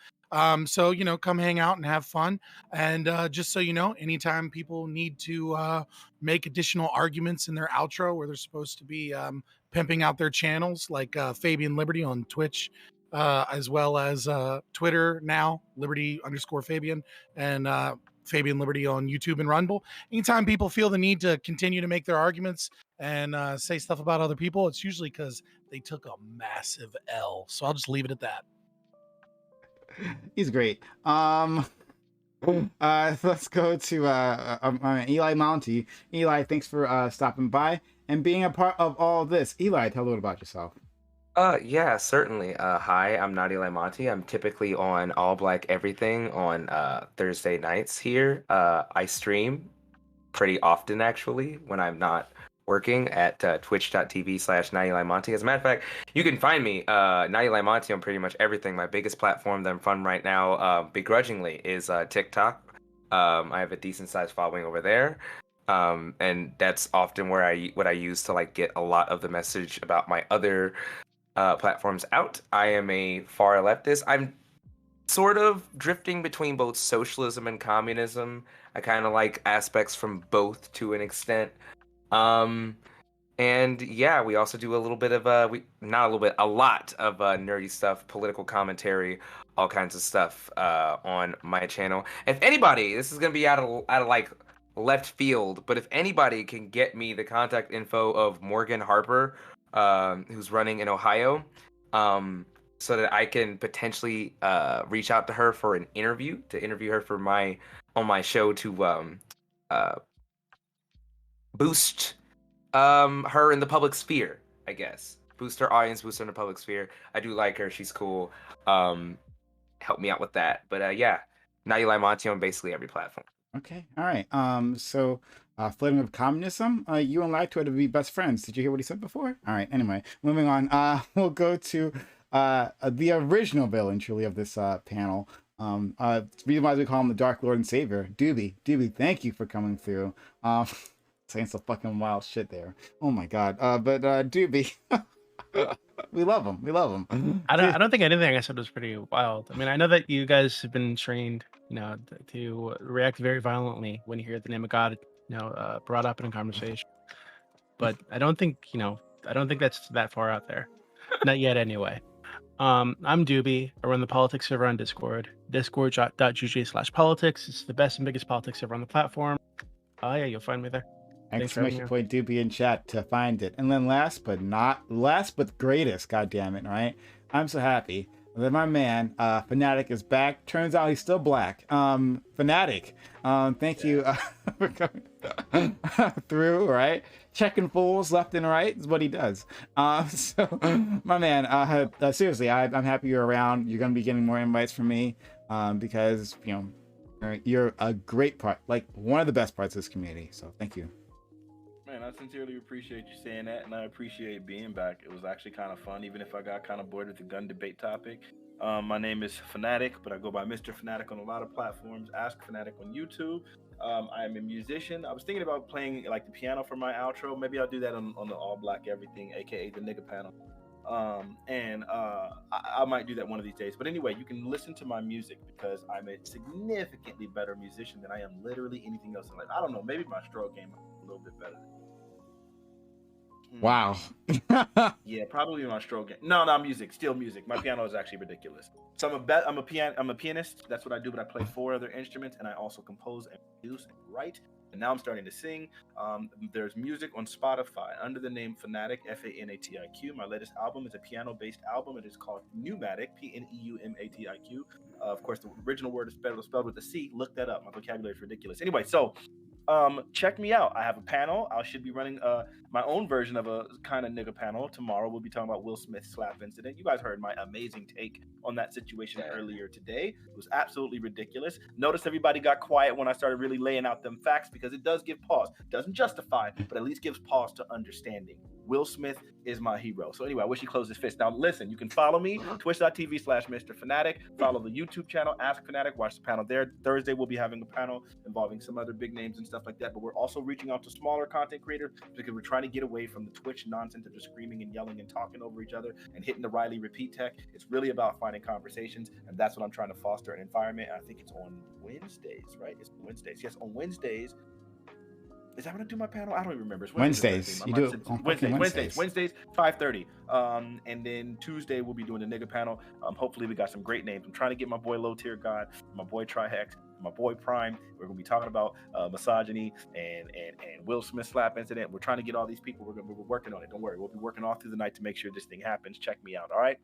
So come hang out and have fun. And just so you know, anytime people need to make additional arguments in their outro where they're supposed to be pimping out their channels, like Fabian Liberty on Twitch, as well as Twitter now, Liberty_Fabian, and Fabian Liberty on YouTube and Rumble. Anytime people feel the need to continue to make their arguments and say stuff about other people, it's usually because they took a massive L. So I'll just leave it at that. He's great. Let's go to Eli Mounty. Eli, thanks for stopping by and being a part of all this. Eli, tell a little about yourself. Yeah, certainly. Hi, I'm not Eli Monty. I'm typically on All Black Everything on Thursday nights here. I stream pretty often, actually, when I'm not working at twitch.tv/NotEliMonty. As a matter of fact, you can find me, NotEliMonty, on pretty much everything. My biggest platform that I'm from right now, begrudgingly, is TikTok. I have a decent-sized following over there. And that's often where what I use to like get a lot of the message about my other platforms out. I am a far leftist. I'm sort of drifting between both socialism and communism. I kind of like aspects from both to an extent. And yeah, we also do a little bit of a lot of nerdy stuff, political commentary, all kinds of stuff on my channel. If anybody, this is gonna be out of like left field, but if anybody can get me the contact info of Morgan Harper, who's running in Ohio, so that I can potentially reach out to her for an interview, to interview her for on my show to boost her in the public sphere, I guess. Boost her audience, boost her in the public sphere. I do like her, she's cool. Help me out with that. But yeah, Not Eli Monty on basically every platform. Okay, all right. So, flirting with communism. You and Lactoid would be best friends. Did you hear what he said before? All right. Anyway, moving on. We'll go to the original villain, truly, of this panel. Reason why we call him the Dark Lord and Savior, Doobie. Doobie, thank you for coming through. Saying some fucking wild shit there. Oh my god. But Doobie. We love him. We love him. I don't think anything I said was pretty wild. I mean, I know that you guys have been trained, to react very violently when you hear the name of God, brought up in a conversation. but I don't think that's that far out there. Not yet, anyway. I'm Doobie. I run the politics server on Discord. Discord.gg/politics. It's the best and biggest politics server on the platform. Oh yeah, you'll find me there. Thanks for having Exclamation me. point Doobie in chat to find it. And then last but greatest, god damn it, right? I'm so happy that my man, Fanatic, is back. Turns out he's still black. Fanatic, thank you for coming through, right? Checking fools left and right is what he does. So my man, seriously, I'm happy you're around. You're gonna be getting more invites from me, because you're a great part, like one of the best parts of this community. So thank you. Man, I sincerely appreciate you saying that, and I appreciate being back. It was actually kind of fun, even if I got kind of bored with the gun debate topic. My name is Fanatic, but I go by Mr. Fanatic on a lot of platforms. Ask Fanatic on YouTube. I am a musician. I was thinking about playing like the piano for my outro. Maybe I'll do that on the All Black Everything, aka the nigga panel. I might do that one of these days. But anyway, you can listen to my music because I'm a significantly better musician than I am literally anything else in life. I don't know, maybe my stroke game is a little bit better. Wow. Yeah, probably my stroke game. No, music, still music. My piano is actually ridiculous. So I'm a pianist. That's what I do, but I play 4 other instruments, and I also compose and produce and write. And now I'm starting to sing. There's music on Spotify under the name Fanatic, F-A-N-A-T-I-Q. My latest album is a piano-based album. It is called Pneumatic, P-N-E-U-M-A-T-I-Q. Of course, the original word is spelled with a C. Look that up. My vocabulary is ridiculous. Anyway, so check me out. I have a panel. I should be running my own version of a kind of nigga panel tomorrow. We'll be talking about Will Smith's slap incident. You guys heard my amazing take on that situation earlier today. It was absolutely ridiculous. Notice everybody got quiet when I started really laying out them facts, because it does give pause. Doesn't justify, but at least gives pause to understanding. Will Smith is my hero. So anyway, I wish he closed his fist. Now listen, you can follow me, twitch.tv/Mr. Fanatic. Follow the YouTube channel, Ask Fanatic. Watch the panel there. Thursday, we'll be having a panel involving some other big names and stuff like that. But we're also reaching out to smaller content creators because we're trying to get away from the Twitch nonsense of just screaming and yelling and talking over each other and hitting the Riley repeat tech. It's really about finding conversations, and that's what I'm trying to foster an environment. I think it's on Wednesdays, right? It's Wednesdays. Yes, on Wednesdays. Is that when I do my panel? I don't even remember. It's Wednesdays. You do it on Wednesdays, 5:30. And then Tuesday we'll be doing the nigga panel. Hopefully we got some great names. I'm trying to get my boy Low Tier God, my boy Trihex, my boy Prime. We're gonna be talking about misogyny and Will Smith slap incident. We're trying to get all these people. We're working on it. Don't worry. We'll be working all through the night to make sure this thing happens. Check me out. All right.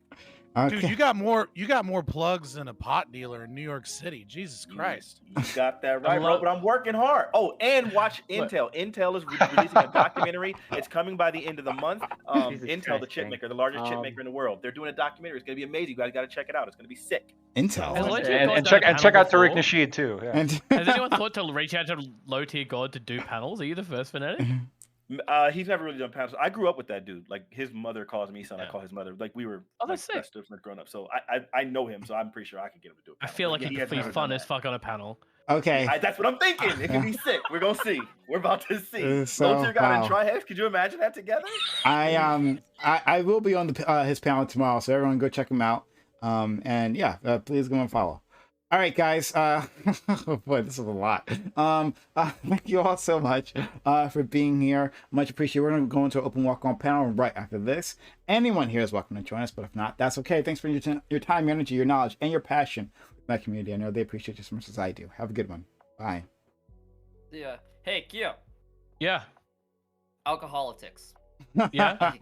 Okay. Dude, you got more plugs than a pot dealer in New York City. Jesus Christ. You got that right, bro. But I'm working hard. Oh, and watch Intel. Intel is releasing a documentary. It's coming by the end of the month. Intel, the chip maker, the largest chip maker in the world. They're doing a documentary. It's gonna be amazing. You guys got to check it out. It's gonna be sick. Intel. And check out Tariq Nasheed too. Yeah. Has anyone thought to reach out to Low Tier God to do panels? Are you the first Fanatic? He's never really done panels. I grew up with that dude. Like his mother calls me son. Yeah. I call his mother. Like we were. Oh, that's like, sick. Growing up, so I know him. So I'm pretty sure I can get him to do it. I feel like he could be fun as fuck on a panel. Okay. That's what I'm thinking. It could be sick. We're gonna see. We're about to see. So, Low Tier God and Trihex. Could you imagine that together? I will be on the his panel tomorrow, so everyone go check him out. And yeah, please go and follow. All right, guys. Oh boy, this is a lot. Thank you all so much for being here. Much appreciated. We're going to go into an open walk-on panel right after this. Anyone here is welcome to join us, but if not, that's okay. Thanks for your time, your energy, your knowledge, and your passion for that community. I know they appreciate you as much as I do. Have a good one. Bye. Yeah. Hey, Kyo. Yeah. Alcoholics. Yeah.